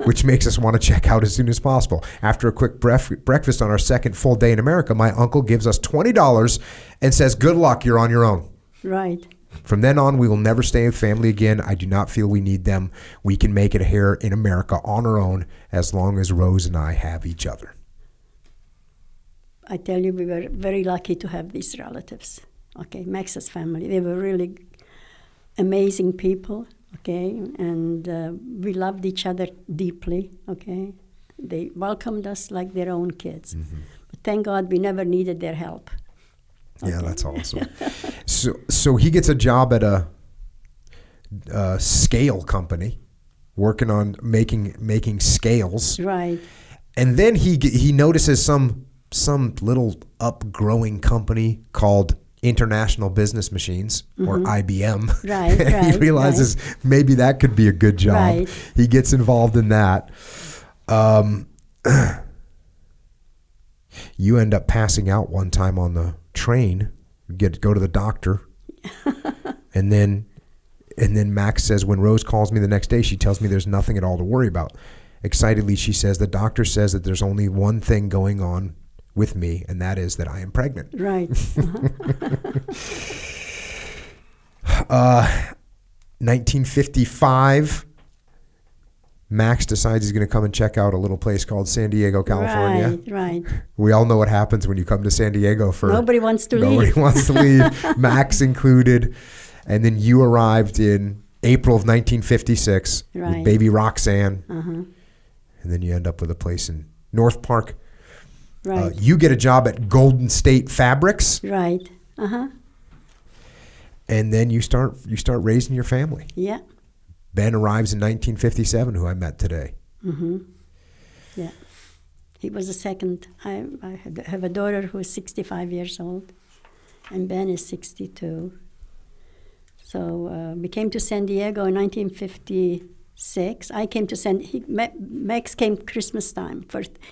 which makes us want to check out as soon as possible. After a quick breakfast on our second full day in America, my uncle gives us $20 and says, good luck, you're on your own. Right. From then on, we will never stay with family again. I do not feel we need them. We can make it here in America on our own as long as Rose and I have each other. I tell you, we were very lucky to have these relatives. Okay, Max's family, they were really amazing people, okay, and we loved each other deeply, okay. They welcomed us like their own kids. Mm-hmm. But thank God we never needed their help. Okay? Yeah, that's awesome. So he gets a job at a scale company, working on making scales. Right. And then he notices some little upgrowing company called International Business Machines, or IBM. Right, and he realizes maybe that could be a good job. Right. He gets involved in that. You end up passing out one time on the train. Go to the doctor, and then Max says, when Rose calls me the next day, she tells me there's nothing at all to worry about. Excitedly, she says, the doctor says that there's only one thing going on with me, and that is that I am pregnant. Right. 1955, Max decides he's going to come and check out a little place called San Diego, California. Right. We all know what happens when you come to San Diego. Nobody wants to leave. Nobody wants to leave, Max included. And then you arrived in April of 1956 with baby Roxanne. Uh-huh. And then you end up with a place in North Park. Right. You get a job at Golden State Fabrics. Right. Uh-huh. And then you start raising your family. Yeah. Ben arrives in 1957, who I met today. Mm-hmm. Yeah. He was the second. I have a daughter who is 65 years old, and Ben is 62. So we came to San Diego in 1956. I came to Max came Christmas time.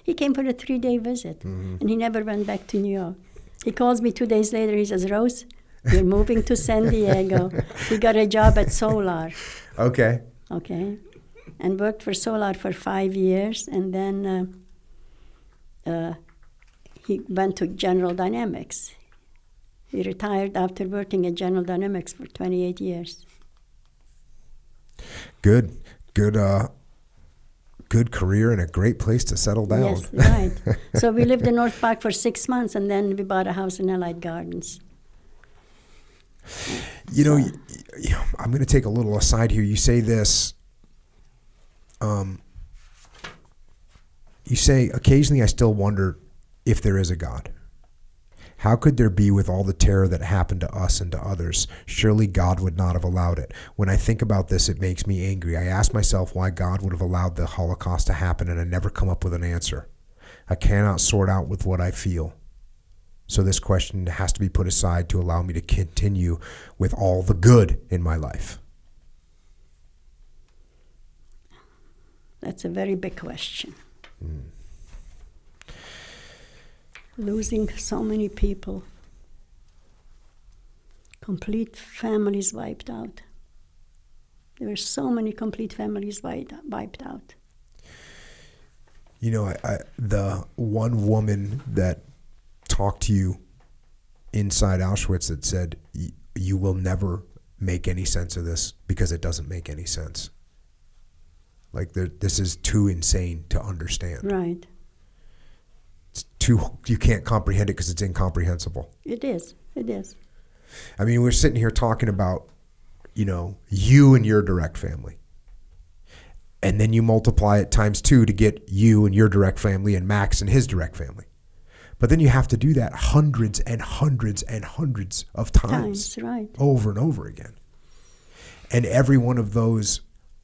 He came for a 3-day visit, and he never went back to New York. He calls me 2 days later. He says, Rose, we're moving to San Diego. He got a job at Solar. Okay. Okay. And worked for Solar for 5 years, and then he went to General Dynamics. He retired after working at General Dynamics for 28 years. Good career and a great place to settle down. Yes, right. So we lived in North Park for 6 months, and then we bought a house in Allied Gardens. You know, I'm going to take a little aside here. You say this. You say, occasionally I still wonder if there is a God. How could there be with all the terror that happened to us and to others? Surely God would not have allowed it. When I think about this, it makes me angry. I ask myself why God would have allowed the Holocaust to happen, and I never come up with an answer. I cannot sort out with what I feel. So this question has to be put aside to allow me to continue with all the good in my life. That's a very big question. Losing so many people. Complete families wiped out. There were so many complete families wiped out. You know, the one woman that talked to you inside Auschwitz that said, you will never make any sense of this because it doesn't make any sense. Like, this is too insane to understand. Right. You can't comprehend it because it's incomprehensible. It is. I mean, we're sitting here talking about, you and your direct family. And then you multiply it times 2 to get you and your direct family and Max and his direct family. But then you have to do that hundreds and hundreds and hundreds of times. Right. Over and over again. And every one of those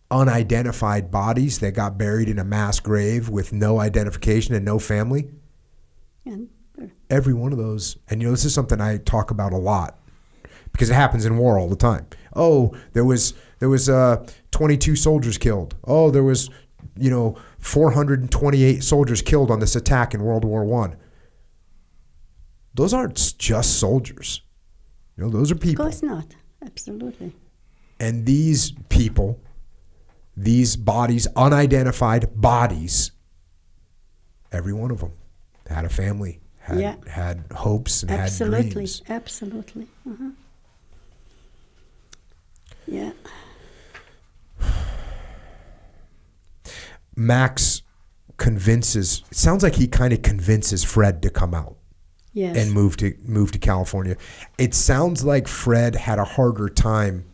unidentified bodies that got buried in a mass grave with no identification and no family, every one of those, and this is something I talk about a lot because it happens in war all the time. Oh, there was 22 soldiers killed. Oh, there was 428 soldiers killed on this attack in World War I. Those aren't just soldiers. Those are people. Of course not. Absolutely. And these people, these bodies, unidentified bodies, every one of them had a family, had hopes, and had dreams. Absolutely. Uh-huh. Yeah. Max it sounds like he kind of convinces Fred to come out. Yes. And move to California. It sounds like Fred had a harder time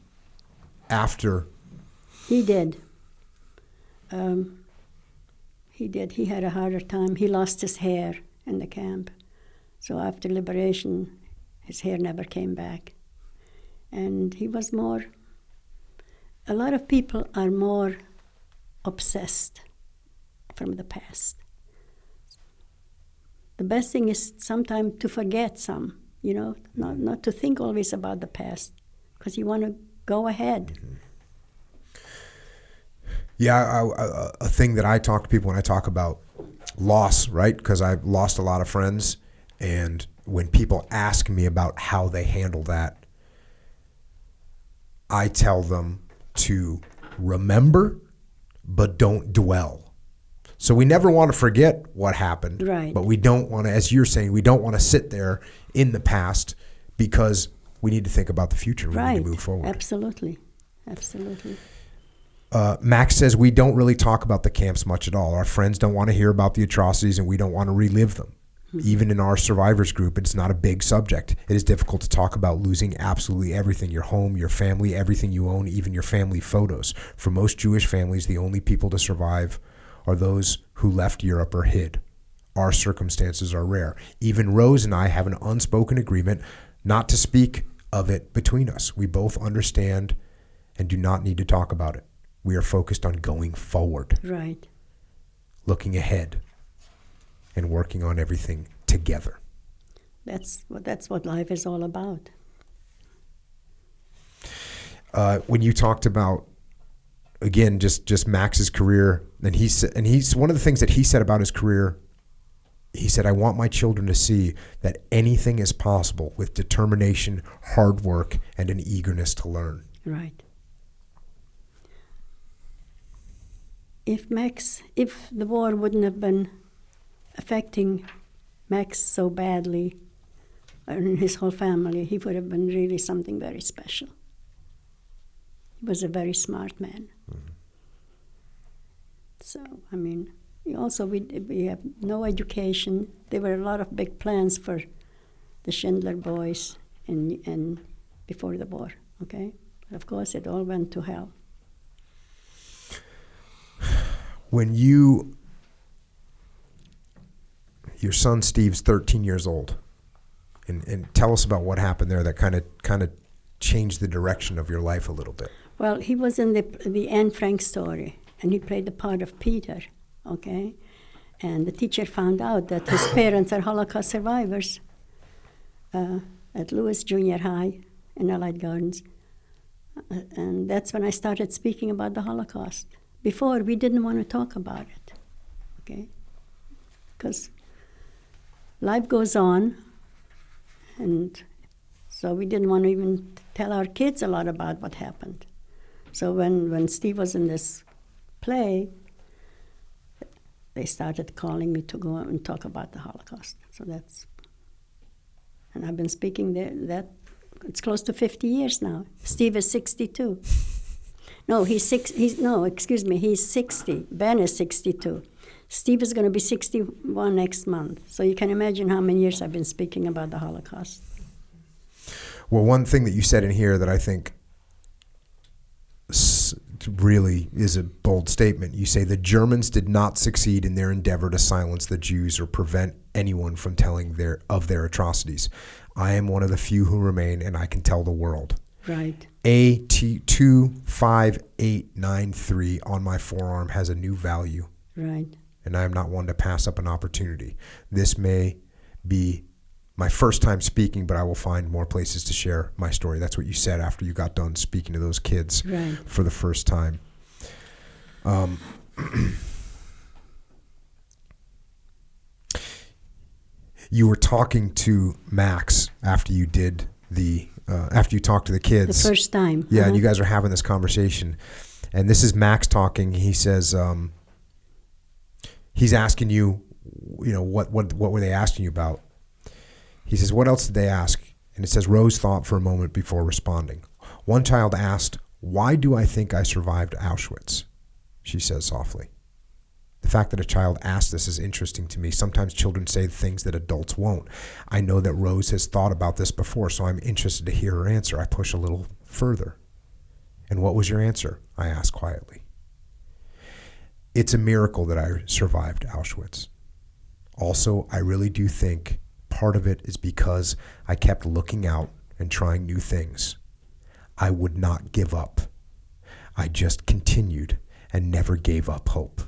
after. He did. He did. He had a harder time. He lost his hair in the camp. So after liberation, his hair never came back. And he was a lot of people are more obsessed from the past. The best thing is sometimes to forget some, not to think always about the past, because you want to go ahead. Mm-hmm. Yeah, a thing that I talk to people when I talk about loss, right? Because I've lost a lot of friends, and when people ask me about how they handle that, I tell them to remember, but don't dwell. So we never want to forget what happened, right? But we don't want to, as you're saying, we don't want to sit there in the past because we need to think about the future. We need to move forward. Absolutely. Max says we don't really talk about the camps much at all. Our friends don't want to hear about the atrocities, and we don't want to relive them. Mm-hmm. Even in our survivors group, it's not a big subject. It is difficult to talk about losing absolutely everything, your home, your family, everything you own, even your family photos. For most Jewish families, the only people to survive are those who left Europe or hid. Our circumstances are rare. Even Rose and I have an unspoken agreement not to speak of it between us. We both understand and do not need to talk about it. We are focused on going forward. Right. Looking ahead. and working on everything together. That's what life is all about. When you talked about, again, just Max's career, and he's one of the things that he said about his career, he said, I want my children to see that anything is possible with determination, hard work, and an eagerness to learn. Right. If the war wouldn't have been affecting Max so badly, and his whole family, he would have been really something very special. He was a very smart man. Mm-hmm. So, I mean, we have no education. There were a lot of big plans for the Schindler boys and before the war, okay? But of course, it all went to hell. When your son Steve's 13 years old, and tell us about what happened there that kind of changed the direction of your life a little bit. Well, he was in the Anne Frank story, and he played the part of Peter, okay? And the teacher found out that his parents are Holocaust survivors at Lewis Junior High in Allied Gardens. And that's when I started speaking about the Holocaust. Before, we didn't want to talk about it, okay? Because life goes on, and so we didn't want to even tell our kids a lot about what happened. So when Steve was in this play, they started calling me to go and talk about the Holocaust. So and I've been speaking there, it's close to 50 years now. Steve is 62. No, he's 60. Ben is 62. Steve is going to be 61 next month. So you can imagine how many years I've been speaking about the Holocaust. Well, one thing that you said in here that I think really is a bold statement. You say the Germans did not succeed in their endeavor to silence the Jews or prevent anyone from telling of their atrocities. I am one of the few who remain, and I can tell the world. Right. AT25893 on my forearm has a new value. Right. And I am not one to pass up an opportunity. This may be my first time speaking, but I will find more places to share my story. That's what you said after you got done speaking to those kids for the first time. You were talking to Max after you did after you talked to the kids. The first time. Yeah, and you guys are having this conversation. And this is Max talking. He says, he's asking you, what were they asking you about? He says, what else did they ask? And it says, Rose thought for a moment before responding. One child asked, why do I think I survived Auschwitz? She says softly. The fact that a child asked this is interesting to me. Sometimes children say things that adults won't. I know that Rose has thought about this before, so I'm interested to hear her answer. I push a little further. And what was your answer? I asked quietly. It's a miracle that I survived Auschwitz. Also, I really do think part of it is because I kept looking out and trying new things. I would not give up. I just continued and never gave up hope.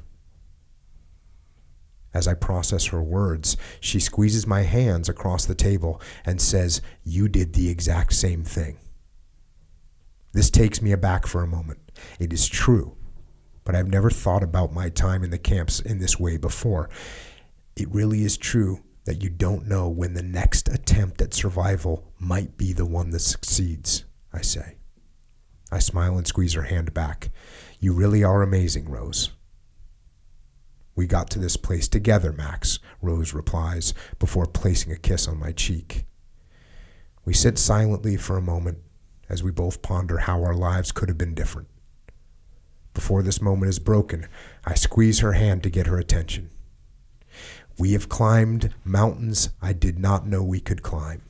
As I process her words, she squeezes my hands across the table and says, you did the exact same thing. This takes me aback for a moment. It is true, but I've never thought about my time in the camps in this way before. It really is true that you don't know when the next attempt at survival might be the one that succeeds, I say. I smile and squeeze her hand back. You really are amazing, Rose. We got to this place together, Max, Rose replies, before placing a kiss on my cheek. We sit silently for a moment as we both ponder how our lives could have been different. Before this moment is broken, I squeeze her hand to get her attention. We have climbed mountains I did not know we could climb.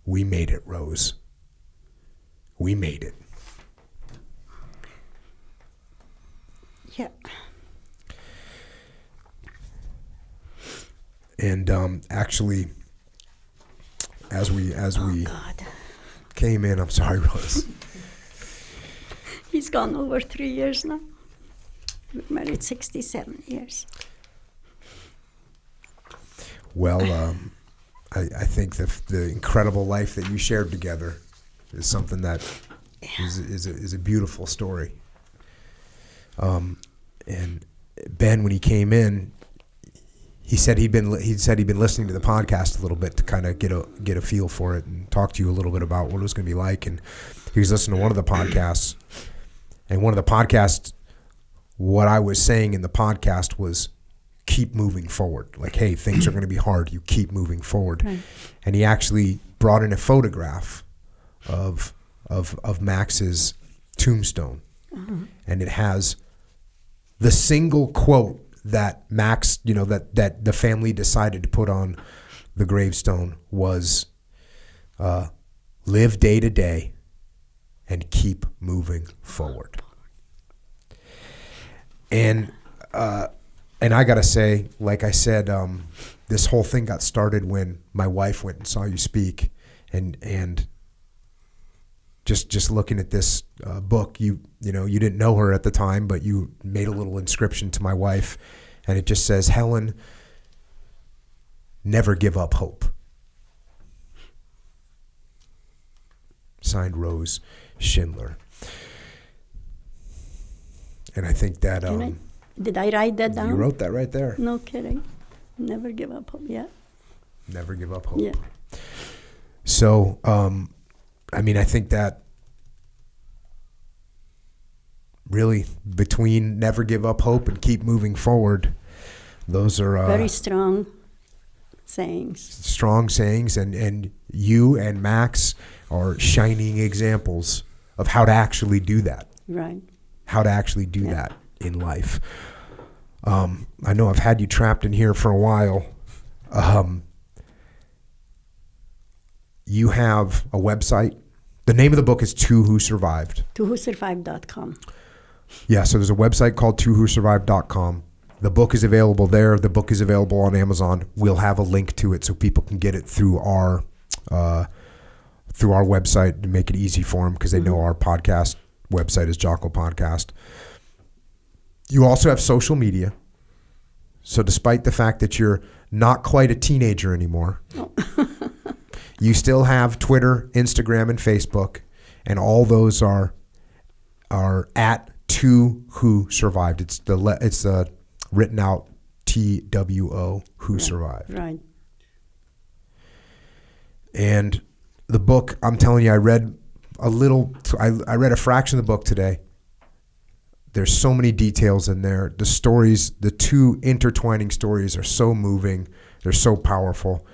We made it, Rose. We made it. Yeah. And actually, as we came in, I'm sorry, Rose. He's gone over 3 years now. We're married 67 years. Well, I think the incredible life that you shared together is something that is a beautiful story. And Ben, when he came in, he said he'd been listening to the podcast a little bit to kind of get a feel for it and talk to you a little bit about what it was going to be like. And he was listening to one of the podcasts, and one of the podcasts, what I was saying in the podcast was, keep moving forward. Like, hey, things are going to be hard. You keep moving forward. Right. And he actually brought in a photograph of Max's tombstone, and it has the single quote that Max, that the family decided to put on the gravestone was, live day to day and keep moving forward. And I got to say, like I said, this whole thing got started when my wife went and saw you speak, and just looking at this book, you didn't know her at the time, but you made a little inscription to my wife, and it just says, Helen, never give up hope. Signed, Rose Schindler. And I think that... did I write that down? You wrote that right there. No kidding. Never give up hope, yeah. Never give up hope. Yeah. So, I think that really between never give up hope and keep moving forward, those are... very strong sayings. Strong sayings, and you and Max are shining examples of how to actually do that. Right. How to actually do that in life. I know I've had you trapped in here for a while. You have a website. The name of the book is To Who Survived. ToWhoSurvived.com. Yeah, so there's a website called ToWhoSurvived.com. The book is available there. The book is available on Amazon. We'll have a link to it so people can get it through our website to make it easy for them, because they know our podcast website is Jocko Podcast. You also have social media. So despite the fact that you're not quite a teenager anymore, you still have Twitter, Instagram, and Facebook, and all those are at To Who Survived. It's written out TWO Who Survived. Right. And the book, I'm telling you, I read a fraction of the book today. There's so many details in there. The stories, the two intertwining stories are so moving. They're so powerful,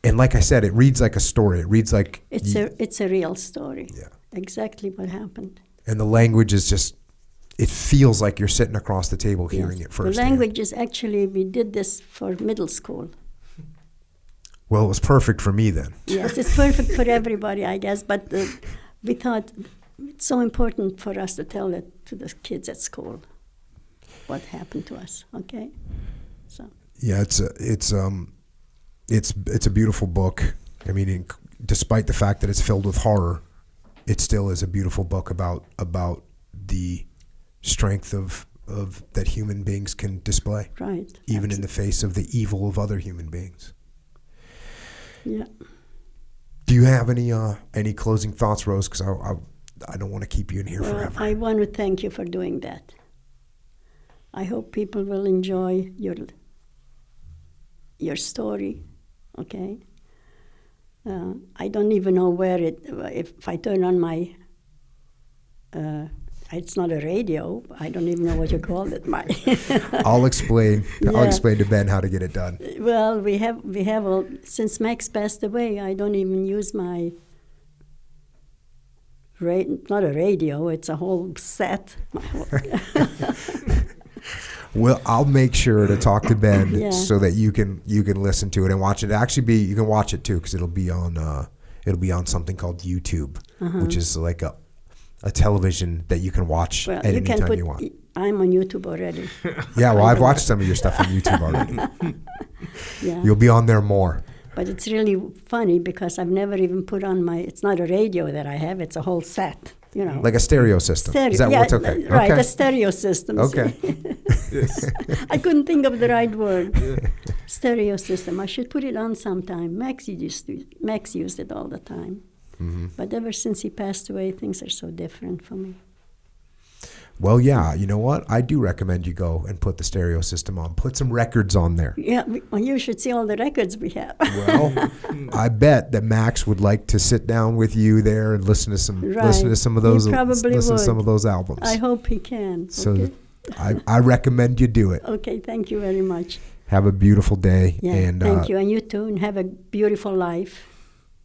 and like I said, it reads like a story. It reads like... It's a real story. Yeah. Exactly what happened. And the language is just, it feels like you're sitting across the table hearing it first. The language is actually, we did this for middle school. Well, it was perfect for me then. Yes, it's perfect for everybody, I guess. But we thought it's so important for us to tell it to the kids at school, what happened to us. Okay, so. Yeah, it's a beautiful book. I mean, despite the fact that it's filled with horror, it still is a beautiful book about the strength of that human beings can display. Right. Even in the face of the evil of other human beings. Yeah. Do you have any closing thoughts, Rose? Because I don't want to keep you in here forever. I want to thank you for doing that. I hope people will enjoy your story. Okay. I don't even know where if I turn on my. It's not a radio. I don't even know what you call it. I'll explain. Yeah. I'll explain to Ben how to get it done. Well, we have since Max passed away, I don't even use my not a radio. It's a whole set. Well, I'll make sure to talk to Ben so that you can listen to it and watch it. Actually, you can watch it too, because it'll be on something called YouTube, which is like a television that you can watch at any time you want. I'm on YouTube already. Yeah, well, I've watched some of your stuff on YouTube already. Yeah. You'll be on there more. But it's really funny because I've never even put on it's not a radio that I have, it's a whole set, Like a stereo system. Is that what's okay? Right, okay. a stereo system. Okay. I couldn't think of the right word. stereo system. I should put it on sometime. Max used it all the time. Mm-hmm. But ever since he passed away, things are so different for me. Well, yeah, you know what? I do recommend you go and put the stereo system on. Put some records on there. Yeah, well, you should see all the records we have. Well, I bet that Max would like to sit down with you there and listen to some of those some of those albums. I hope he can. So Okay? I recommend you do it. Okay, thank you very much. Have a beautiful day. Yeah, and thank you. And you too, and have a beautiful life.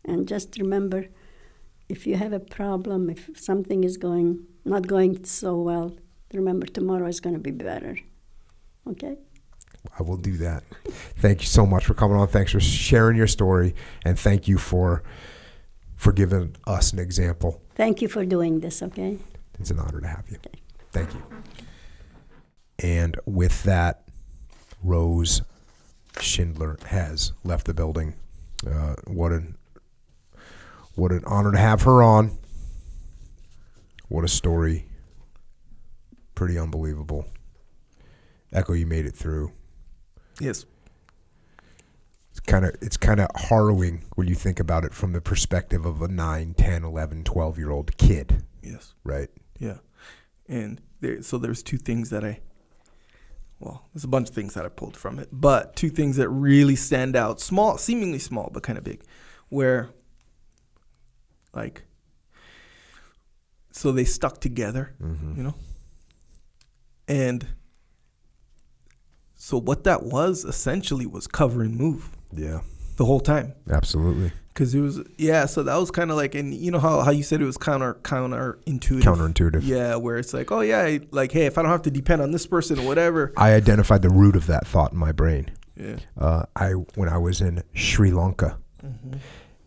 And just remember, if you have a problem, if something is not going so well, remember tomorrow is going to be better. Okay? I will do that. Thank you so much for coming on. Thanks for sharing your story, and thank you for giving us an example. Thank you for doing this, okay? It's an honor to have you. Okay. Thank you. And with that, Rose Schindler has left the building. What an honor to have her on. What a story. Pretty unbelievable. Echo, you made it through. Yes. It's kind of harrowing when you think about it from the perspective of a 9, 10, 11, 12-year-old kid. Yes. Right? Yeah. And there's two things that there's a bunch of things that I pulled from it, but two things that really stand out, seemingly small, but kind of big, where so they stuck together, Mm-hmm. And so what that was essentially was cover and move. Yeah. The whole time. Absolutely. Because it was, so that was kind of like, and you know how you said it was counterintuitive. Counterintuitive. Yeah, where it's like, oh yeah, like, hey, if I don't have to depend on this person or whatever. I identified the root of that thought in my brain. Yeah. When I was in Sri Lanka, Mm-hmm.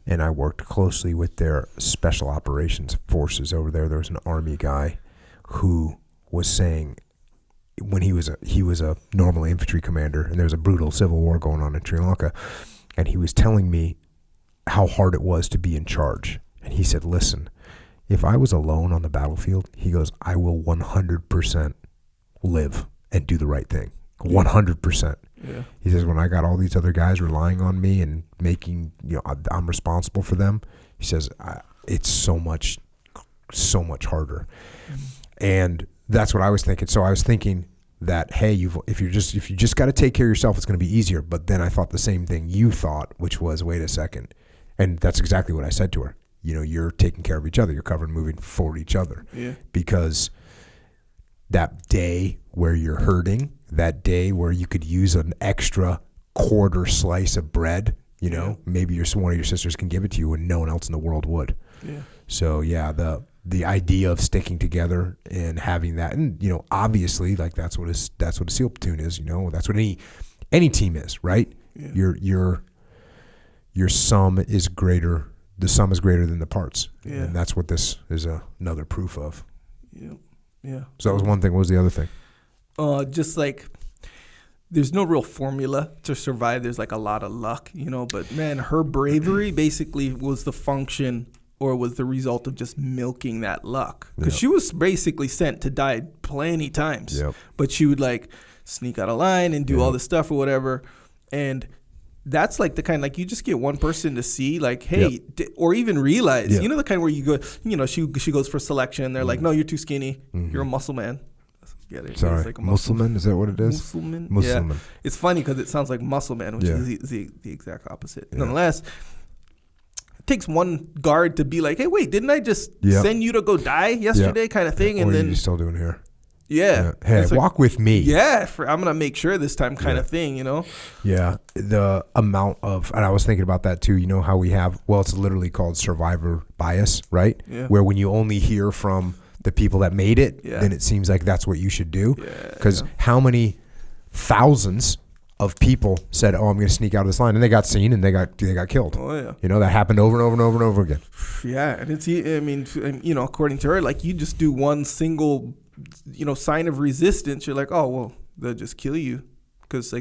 and I worked closely with their special operations forces over there. There was an army guy who was saying, when he was a normal infantry commander, and there was a brutal civil war going on in Sri Lanka, and he was telling me how hard it was to be in charge. And he said, listen, if I was alone on the battlefield, he goes, I will 100% live and do the right thing. 100%. Yeah. He says, when I got all these other guys relying on me and making, I'm responsible for them. He says, it's so much harder. Mm-hmm. And that's what I was thinking. So I was thinking that, hey, if you just got to take care of yourself, it's going to be easier. But then I thought the same thing you thought, which was, wait a second. And that's exactly what I said to her. You're taking care of each other. You're covering, moving for each other. Yeah. Because that day where you're hurting, that day where you could use an extra quarter slice of bread, maybe one of your sisters can give it to you and no one else in the world would. Yeah. So yeah, the idea of sticking together and having that, and obviously, like that's what a SEAL platoon is. That's what any team is, right? Yeah. Your sum is greater. The sum is greater than the parts, Yeah. and that's what this is another proof of. Yeah. Yeah. So that was one thing. What was the other thing? Just like, there's no real formula to survive. There's like a lot of luck, but man, her bravery basically was the function or was the result of just milking that luck. Because she was basically sent to die plenty times. Yep. But she would like sneak out of line and do all this stuff or whatever. And that's like the kind, like you just get one person to see like, hey, or even realize, the kind where you go, she goes for selection and they're like, no, you're too skinny. You're a muscle man. Get it. Sorry, like Muslim? Is that what it is? Muslim. Yeah. It's funny because it sounds like muscle man, which is the exact opposite. Yeah. Nonetheless, it takes one guard to be like, hey, wait, didn't I just send you to go die yesterday kind of thing? What and are then you still doing here? Yeah. Hey, walk with me. Yeah, I'm going to make sure this time kind of thing, Yeah, the amount of, and I was thinking about that too, how we have, it's literally called survivor bias, right? Yeah. Where when you only hear from the people that made it, then it seems like that's what you should do. Because how many thousands of people said, oh, I'm going to sneak out of this line, and they got seen and they got killed. Oh, yeah. That happened over and over and over and over again. Yeah, and it's, according to her, like you just do one single, sign of resistance, you're like, oh, well, they'll just kill you. Because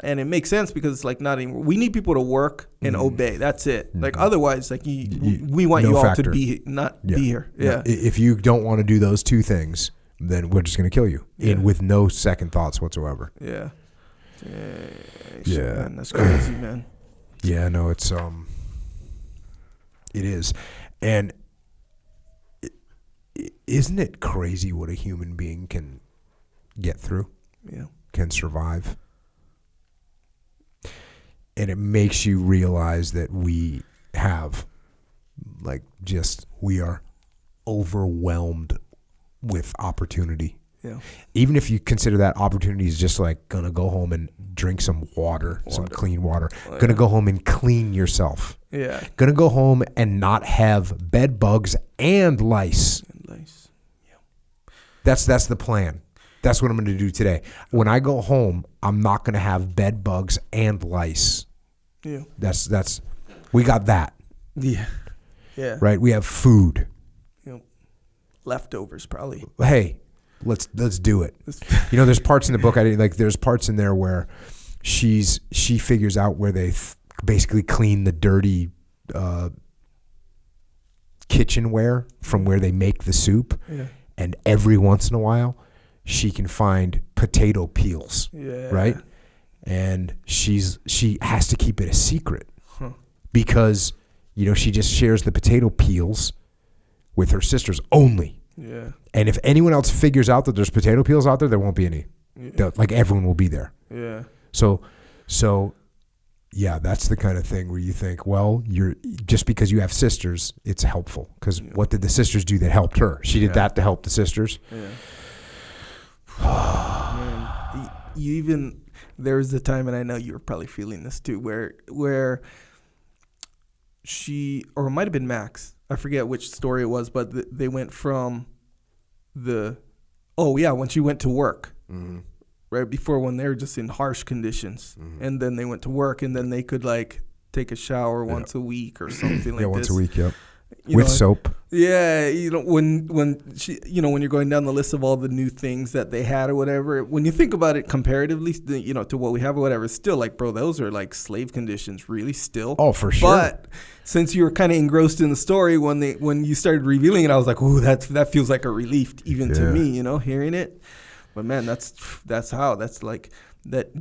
and it makes sense because it's like not even, we need people to work and obey. That's it. Like otherwise, like we want you all to be here. Yeah. If you don't want to do those two things, then we're just going to kill you with no second thoughts whatsoever. Yeah. Yeah. Man, that's crazy, man. Yeah, no, it is. And isn't it crazy what a human being can get through? Yeah. Can survive? And it makes you realize that we have, we are overwhelmed with opportunity. Yeah. Even if you consider that opportunity is just gonna go home and drink some water. Some clean water. Gonna go home and clean yourself. Yeah. Gonna go home and not have bed bugs and lice. Yeah. That's the plan. That's what I'm gonna do today. When I go home, I'm not gonna have bed bugs and lice. Yeah. That's we got that. Yeah. Yeah. Right? We have food. Yep. Leftovers probably. Hey, let's do it. There's parts in the book there's parts in there where she figures out where they basically clean the dirty kitchenware from where they make the soup. Yeah. And every once in a while she can find potato peels. Yeah. Right? And she has to keep it a secret because she just shares the potato peels with her sisters only. Yeah. And if anyone else figures out that there's potato peels out there won't be any. Yeah. Everyone will be there. Yeah. So yeah, that's the kind of thing where you think, well, you're just because you have sisters, it's helpful. Because what did the sisters do that helped her? She did that to help the sisters. Yeah. Man, you even there was a time, and I know you were probably feeling this too, where she, or it might have been Max, I forget which story it was, but they went from when she went to work, right before, when they were just in harsh conditions, and then they went to work, and then they could take a shower once a week or something like this. Once a week, yep. With soap. Yeah, when she, when you're going down the list of all the new things that they had or whatever, when you think about it comparatively, to what we have or whatever, it's still bro, those are slave conditions, really, still. Oh, for sure. But since you were kind of engrossed in the story, when you started revealing it, I was like, ooh, that feels like a relief even to me, hearing it. But man, that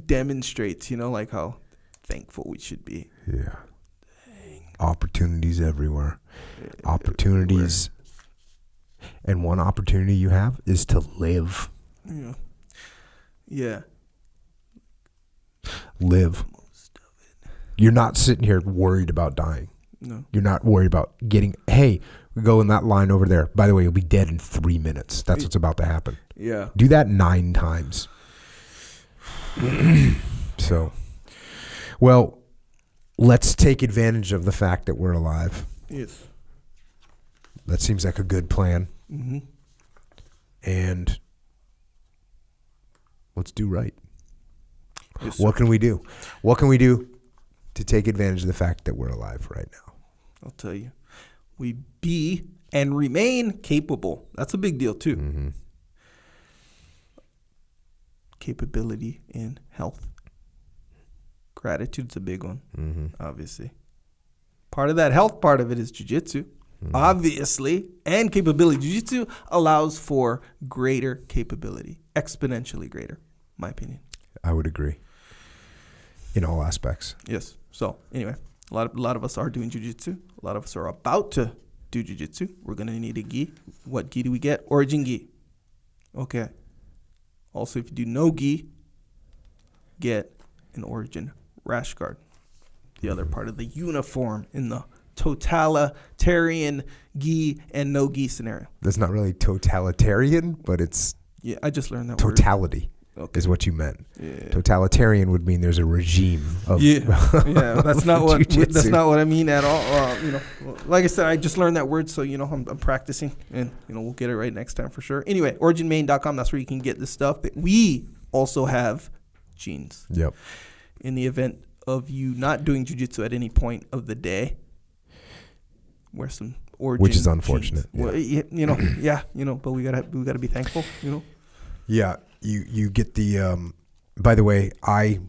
demonstrates, how thankful we should be. Yeah. Opportunities everywhere. Opportunities. Everywhere. And one opportunity you have is to live. Yeah. Yeah. Live. Most of it. You're not sitting here worried about dying. No. You're not worried about we go in that line over there. By the way, you'll be dead in 3 minutes. That's what's about to happen. Yeah. Do that 9 times. So, well, let's take advantage of the fact that we're alive. Yes. That seems like a good plan. Mm-hmm. And let's do right. Yes, what can we do? What can we do to take advantage of the fact that we're alive right now? I'll tell you. We be and remain capable. That's a big deal, too. Mm-hmm. Capability in health. Gratitude's a big one, obviously. Part of that health part of it is jiu-jitsu, obviously, and capability. Jiu-jitsu allows for greater capability, exponentially greater, my opinion. I would agree. In all aspects. Yes. So, anyway, a lot of us are doing jiu-jitsu. A lot of us are about to do jiu-jitsu. We're going to need a gi. What gi do we get? Origin gi. Okay. Also, if you do no gi, get an Origin rash guard. The other part of the uniform in the totalitarian gi and no gi scenario. That's not really totalitarian, but it's... Yeah, I just learned that totality word. Is what you meant. Yeah. Totalitarian would mean there's a regime of... Yeah, that's not what I mean at all. Like I said, I just learned that word, so, I'm practicing, and, we'll get it right next time for sure. Anyway, originmain.com, that's where you can get this stuff. But we also have jeans. Yep. In the event of you not doing jiu-jitsu at any point of the day, wear some Origin, which is unfortunate. Yeah. Well, but we gotta be thankful. Yeah, you get the. By the way, I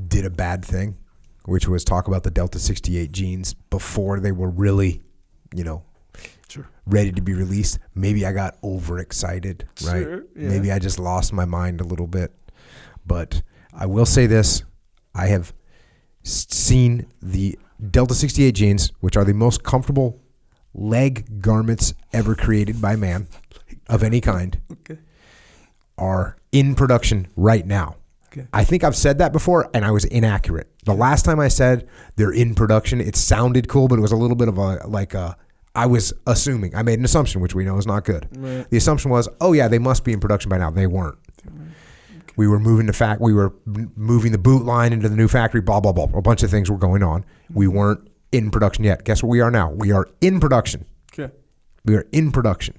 did a bad thing, which was talk about the Delta 68 jeans before they were really, sure, ready to be released. Maybe I got overexcited, right? Sure, yeah. Maybe I just lost my mind a little bit, but I will say this. I have seen the Delta 68 jeans, which are the most comfortable leg garments ever created by man of any kind, are in production right now. Okay. I think I've said that before, and I was inaccurate. The last time I said they're in production, it sounded cool, but it was a little bit of I was assuming. I made an assumption, which we know is not good. Right. The assumption was, oh yeah, they must be in production by now. They weren't. Okay. We were moving the boot line into the new factory, blah, blah, blah. A bunch of things were going on. We weren't in production yet. Guess what we are now? We are in production. Okay. We are in production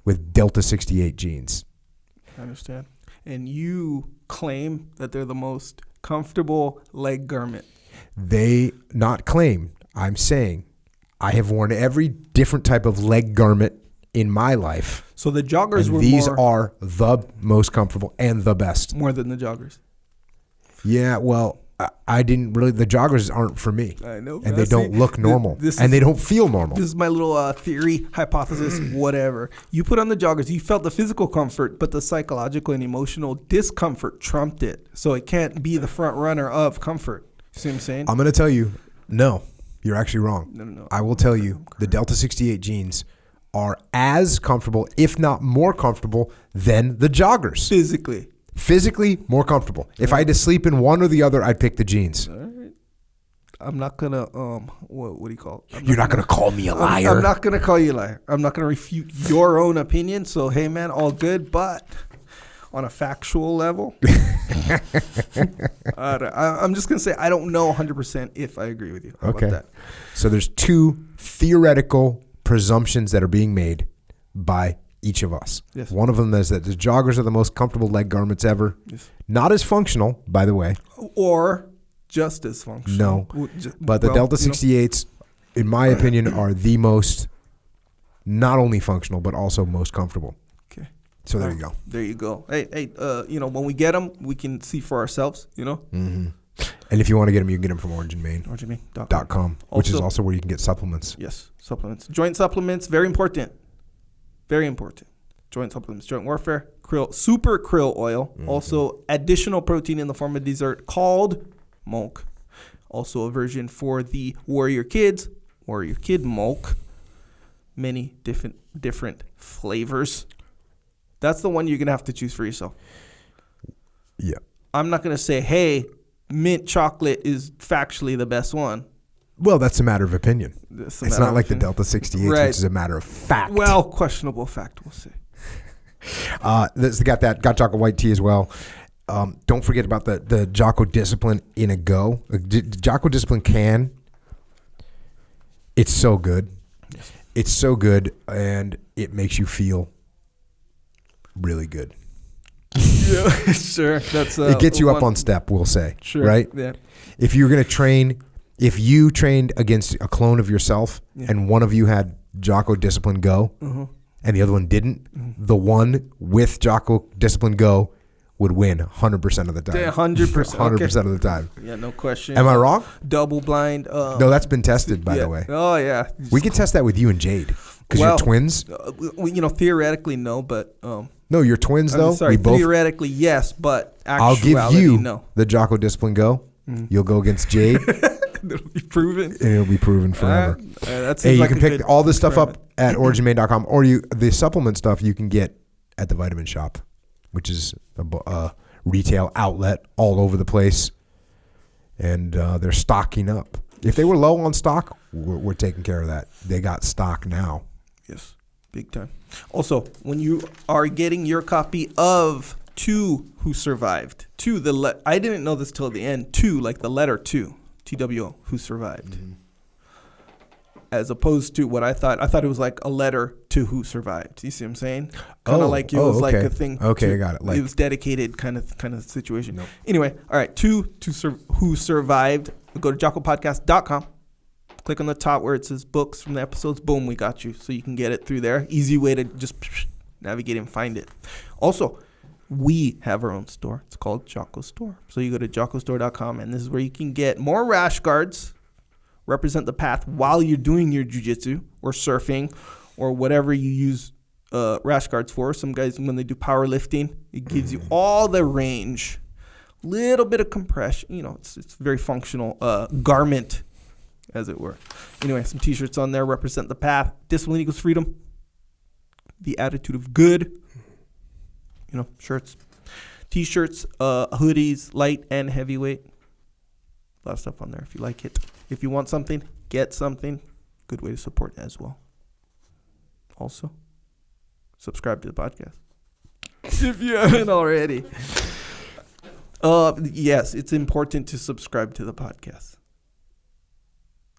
with Delta 68 jeans. I understand. And you claim that they're the most comfortable leg garment. They not claim. I'm saying I have worn every different type of leg garment in my life. So the joggers were these are the most comfortable and the best. More than the joggers. Yeah, well, I didn't really. The joggers aren't for me. I know. And they don't look normal. And they don't feel normal. This is my little theory, hypothesis, whatever. You put on the joggers, you felt the physical comfort, but the psychological and emotional discomfort trumped it. So it can't be the front runner of comfort. You see what I'm saying? I'm going to tell you, no, you're actually wrong. No. I will tell you, the Delta 68 jeans are as comfortable, if not more comfortable, than the joggers. Physically more comfortable. If I had to sleep in one or the other, I'd pick the jeans. All right. I'm not gonna what do you call it? You're not gonna call me a liar. I'm not gonna call you a liar. I'm not gonna refute your own opinion. So hey man, all good, but on a factual level, I'm just gonna say I don't know 100% if I agree with you. How about that? So there's two theoretical presumptions that are being made by each of us. Yes. One of them is that the joggers are the most comfortable leg garments ever. Yes. Not as functional, by the way. Or just as functional. No. But the Delta 68s, in my opinion, are the most not only functional, but also most comfortable. Okay. So there you go. There you go. Hey, when we get them, we can see for ourselves, Mm-hmm. And if you want to get them, you can get them from OriginMaine.com, which is also where you can get supplements. Yes, supplements. Joint supplements, very important. Very important. Joint supplements, joint warfare, super krill oil. Mm-hmm. Also, additional protein in the form of dessert called milk. Also, a version for the Warrior Kid milk. Many different flavors. That's the one you're going to have to choose for yourself. Yeah. I'm not going to say, hey, mint chocolate is factually the best one. Well, that's a matter of opinion. It's not like the Delta 68, right, which is a matter of fact. Well, questionable fact, we'll say. Got Jocko white tea as well. Don't forget about the Jocko Discipline in a go. Jocko Discipline can. It's so good. Yes. It's so good, and it makes you feel really good. Yeah, sure. It gets you up on step, we'll say. Sure. Right? Yeah. If you're going to train... If you trained against a clone of yourself and one of you had Jocko Discipline Go and the other one didn't, the one with Jocko Discipline Go would win 100% of the time. 100%. 100% of the time. Yeah, no question. Am I wrong? Double blind. No, that's been tested, by the way. Oh, yeah. We can test that with you and Jade because you're twins. Theoretically, no, but... No, you're twins, though. Sorry, theoretically, yes, but actuality, I'll give you no. The Jocko Discipline Go. You'll go against Jade. It'll be proven. And it'll be proven forever. You can pick all this stuff up at OriginMaine.com, or the supplement stuff you can get at the Vitamin Shop, which is a retail outlet all over the place, and they're stocking up. If they were low on stock, we're taking care of that. They got stock now. Yes, big time. Also, when you are getting your copy of To Who Survived, I didn't know this till the end. To, like the letter 2. TWO, Who Survived. Mm-hmm. As opposed to what I thought it was like a letter to who survived. You see what I'm saying? Kind of like it was like a thing. Okay, I got it. It was dedicated kind of situation. Nope. Anyway, all right, Who Survived. Go to jockopodcast.com. Click on the top where it says books from the episodes. Boom, we got you. So you can get it through there. Easy way to just navigate and find it. Also, we have our own store. It's called Jocko Store. So you go to jockostore.com, and this is where you can get more rash guards, represent the path while you're doing your jiu-jitsu or surfing or whatever you use rash guards for. Some guys, when they do powerlifting, it gives you all the range little bit of compression. You know, it's very functional garment, as it were. Anyway, some T-shirts on there represent the path. Discipline equals freedom. The attitude of good. You know, shirts, T-shirts, hoodies, light and heavyweight. A lot of stuff on there if you like it. If you want something, get something. Good way to support as well. Also, subscribe to the podcast if you haven't already. Yes, it's important to subscribe to the podcast.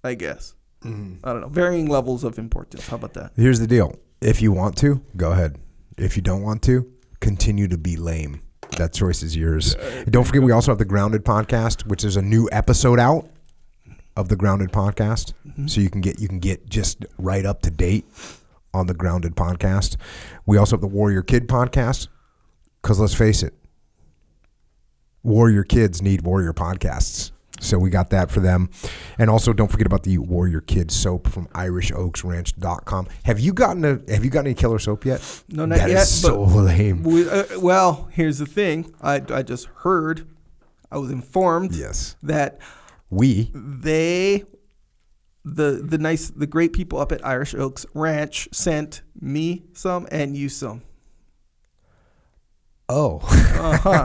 I guess. I don't know. Varying levels of importance. How about that? Here's the deal. If you want to, go ahead. If you don't want to, continue to be lame. That choice is yours. Don't forget, we also have the Grounded podcast, which is a new episode out of the Grounded podcast. So you can get just right up to date on the Grounded podcast. We also have the Warrior Kid podcast, because let's face it, warrior kids need warrior podcasts. So we got that for them. And also don't forget about the Warrior Kid soap from IrishOaksRanch.com. Have you gotten any killer soap yet? No, not yet. That is so lame. Well, here's the thing. I just heard, I was informed that the great people up at Irish Oaks Ranch sent me some and you some. Oh.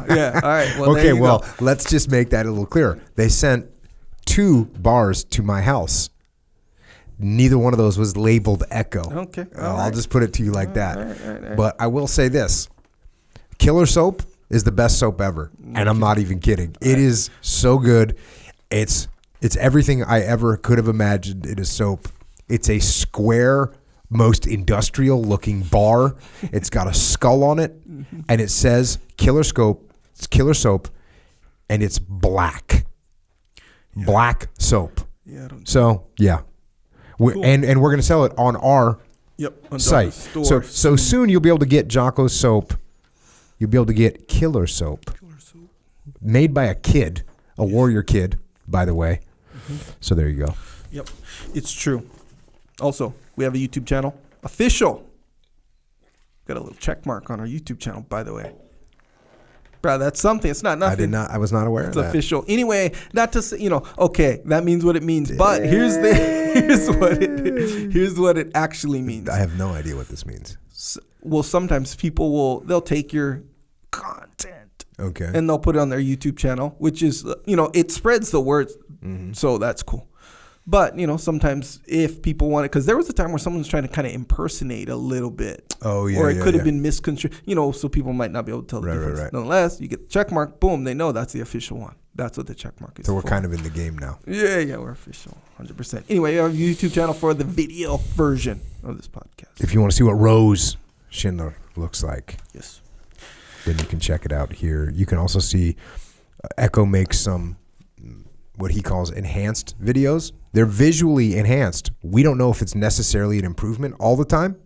Yeah. All right. Well, okay. Well, let's just make that a little clearer. They sent 2 bars to my house. Neither one of those was labeled Echo. Okay. I'll just put it to you like that. All right. But I will say this. Killer soap is the best soap ever. And I'm not even kidding. It is so good. It's everything I ever could have imagined in a soap. It's a square, most industrial looking bar. It's got a skull on it, and it says Killer Soap, and it's black. Yeah. Black soap. Yeah. So yeah. Cool. And we're gonna sell it on our site. So soon you'll be able to get Jocko soap. You'll be able to get Killer soap. Made by a kid, a warrior kid, by the way. So there you go. Yep. It's true. Also, we have a YouTube channel. Official. Got a little check mark on our YouTube channel, by the way. Bro, that's something. It's not nothing. I was not aware of that. It's official. Anyway, not to say, okay, that means what it means. But here's what it actually means. I have no idea what this means. Well, sometimes people they'll take your content. Okay. And they'll put it on their YouTube channel, which is, it spreads the word. Mm-hmm. So that's cool. But, sometimes if people want it, because there was a time where someone was trying to kind of impersonate a little bit. Oh, yeah. Or it could have been misconstrued, so people might not be able to tell the difference. Right. Nonetheless, you get the check mark, boom, they know that's the official one. That's what the check mark is So we're kind of in the game now. Yeah, we're official, 100%. Anyway, you have a YouTube channel for the video version of this podcast. If you want to see what Rose Schindler looks like. Yes. Then you can check it out here. You can also see Echo makes some what he calls enhanced videos. They're visually enhanced. We don't know if it's necessarily an improvement all the time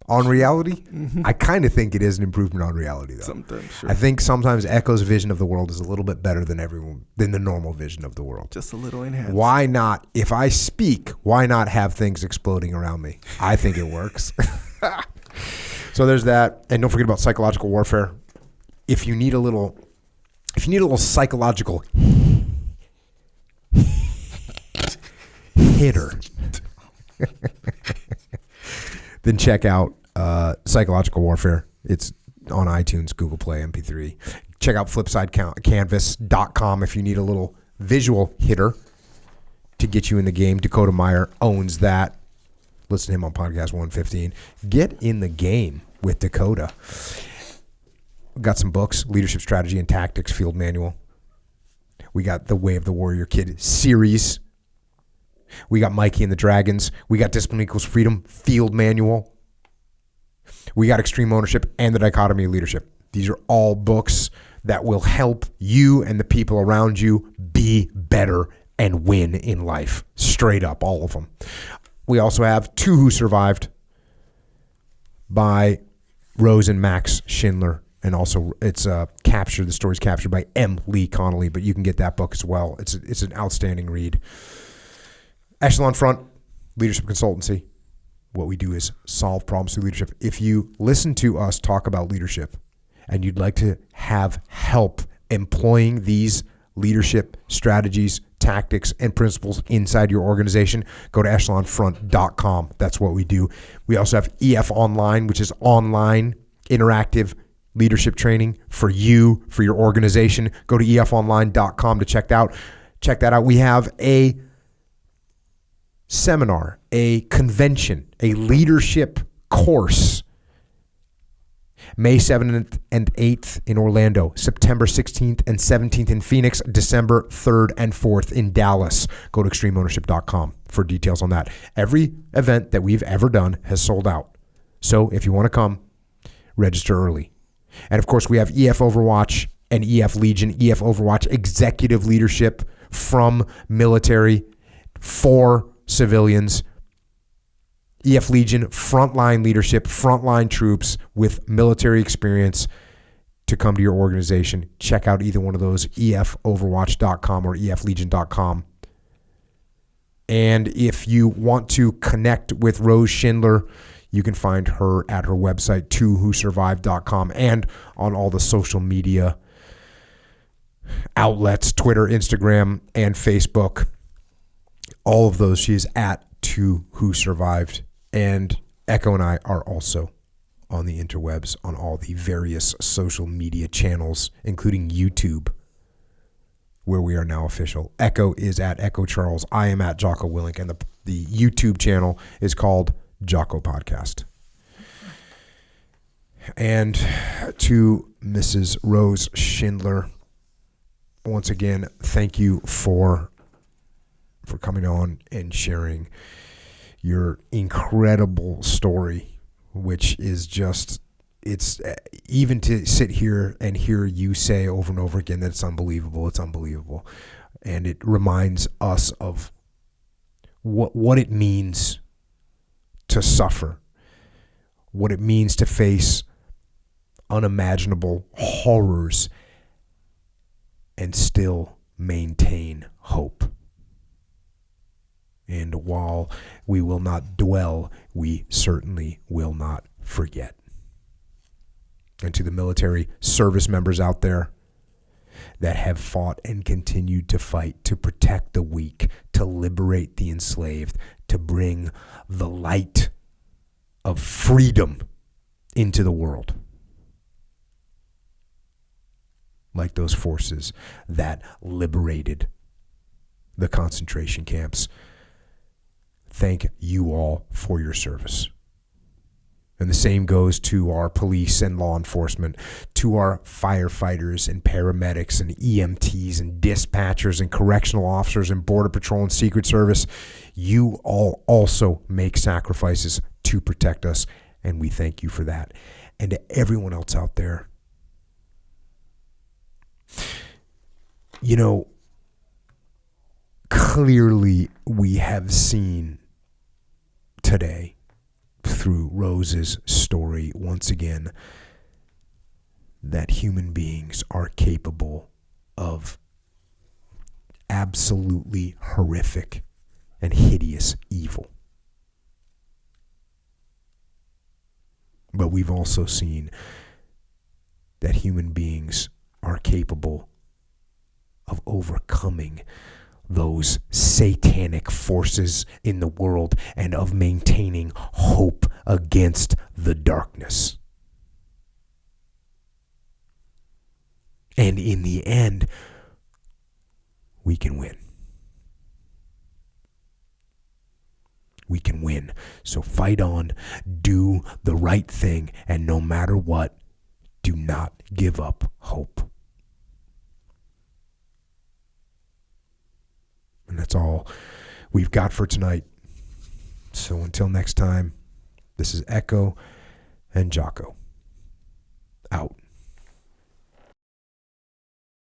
on reality. Mm-hmm. I kind of think it is an improvement on reality, though. Sometimes, sure. I think sometimes Echo's vision of the world is a little bit better than the normal vision of the world. Just a little enhanced. Why not? If I speak, why not have things exploding around me? I think it works. So there's that. And don't forget about psychological warfare. If you need a little psychological hitter, then check out Psychological Warfare. It's on iTunes, Google Play, MP3. Check out flipsidecanvas.com if you need a little visual hitter to get you in the game. Dakota Meyer owns that. Listen to him on podcast 115. Get in the game with Dakota. We've got some books, Leadership Strategy and Tactics Field Manual. We got the Way of the Warrior Kid series. We got Mikey and the Dragons. We got Discipline Equals Freedom Field Manual. We got Extreme Ownership and The Dichotomy of Leadership. These are all books that will help you and the people around you be better and win in life. Straight up, all of them. We also have Two Who Survived by Rose and Max Schindler. And also it's captured. The story's captured by M. Lee Connolly, but you can get that book as well. It's an outstanding read. Echelon Front, Leadership Consultancy. What we do is solve problems through leadership. If you listen to us talk about leadership and you'd like to have help employing these leadership strategies, tactics, and principles inside your organization, go to echelonfront.com. That's what we do. We also have EF Online, which is online interactive leadership training for you, for your organization. Go to efonline.com to check that out. We have a seminar, a convention, a leadership course, May 7th and 8th in Orlando, September 16th and 17th in Phoenix, December 3rd and 4th in Dallas. Go to extremeownership.com for details on that. Every event that we've ever done has sold out. So if you want to come, register early. And of course, we have EF Overwatch and EF Legion. EF Overwatch, executive leadership from military for civilians. EF Legion, frontline leadership, frontline troops with military experience to come to your organization. Check out either one of those, efoverwatch.com or eflegion.com. And if you want to connect with Rose Schindler, you can find her at her website, towhosurvived.com, and on all the social media outlets, Twitter, Instagram, and Facebook. All of those, she is at towhosurvived. And Echo and I are also on the interwebs on all the various social media channels, including YouTube, where we are now official. Echo is at Echo Charles. I am at Jocko Willink, and the YouTube channel is called Jocko Podcast. And to Mrs. Rose Schindler, once again, thank you for coming on and sharing your incredible story, which is just, it's even to sit here and hear you say over and over again that it's unbelievable. It's unbelievable. And it reminds us of what it means to suffer, what it means to face unimaginable horrors and still maintain hope. And while we will not dwell, we certainly will not forget. And to the military service members out there that have fought and continued to fight to protect the weak, to liberate the enslaved, to bring the light of freedom into the world. Like those forces that liberated the concentration camps. Thank you all for your service. And the same goes to our police and law enforcement, to our firefighters and paramedics and EMTs and dispatchers and correctional officers and Border Patrol and Secret Service. You all also make sacrifices to protect us, and we thank you for that. And to everyone else out there, you know, clearly we have seen today through Rose's story once again that human beings are capable of absolutely horrific and hideous evil. But we've also seen that human beings are capable of overcoming those satanic forces in the world and of maintaining hope against the darkness. And in the end, we can win. We can win. So fight on, do the right thing, and no matter what, do not give up hope. And that's all we've got for tonight. So until next time, this is Echo and Jocko. Out.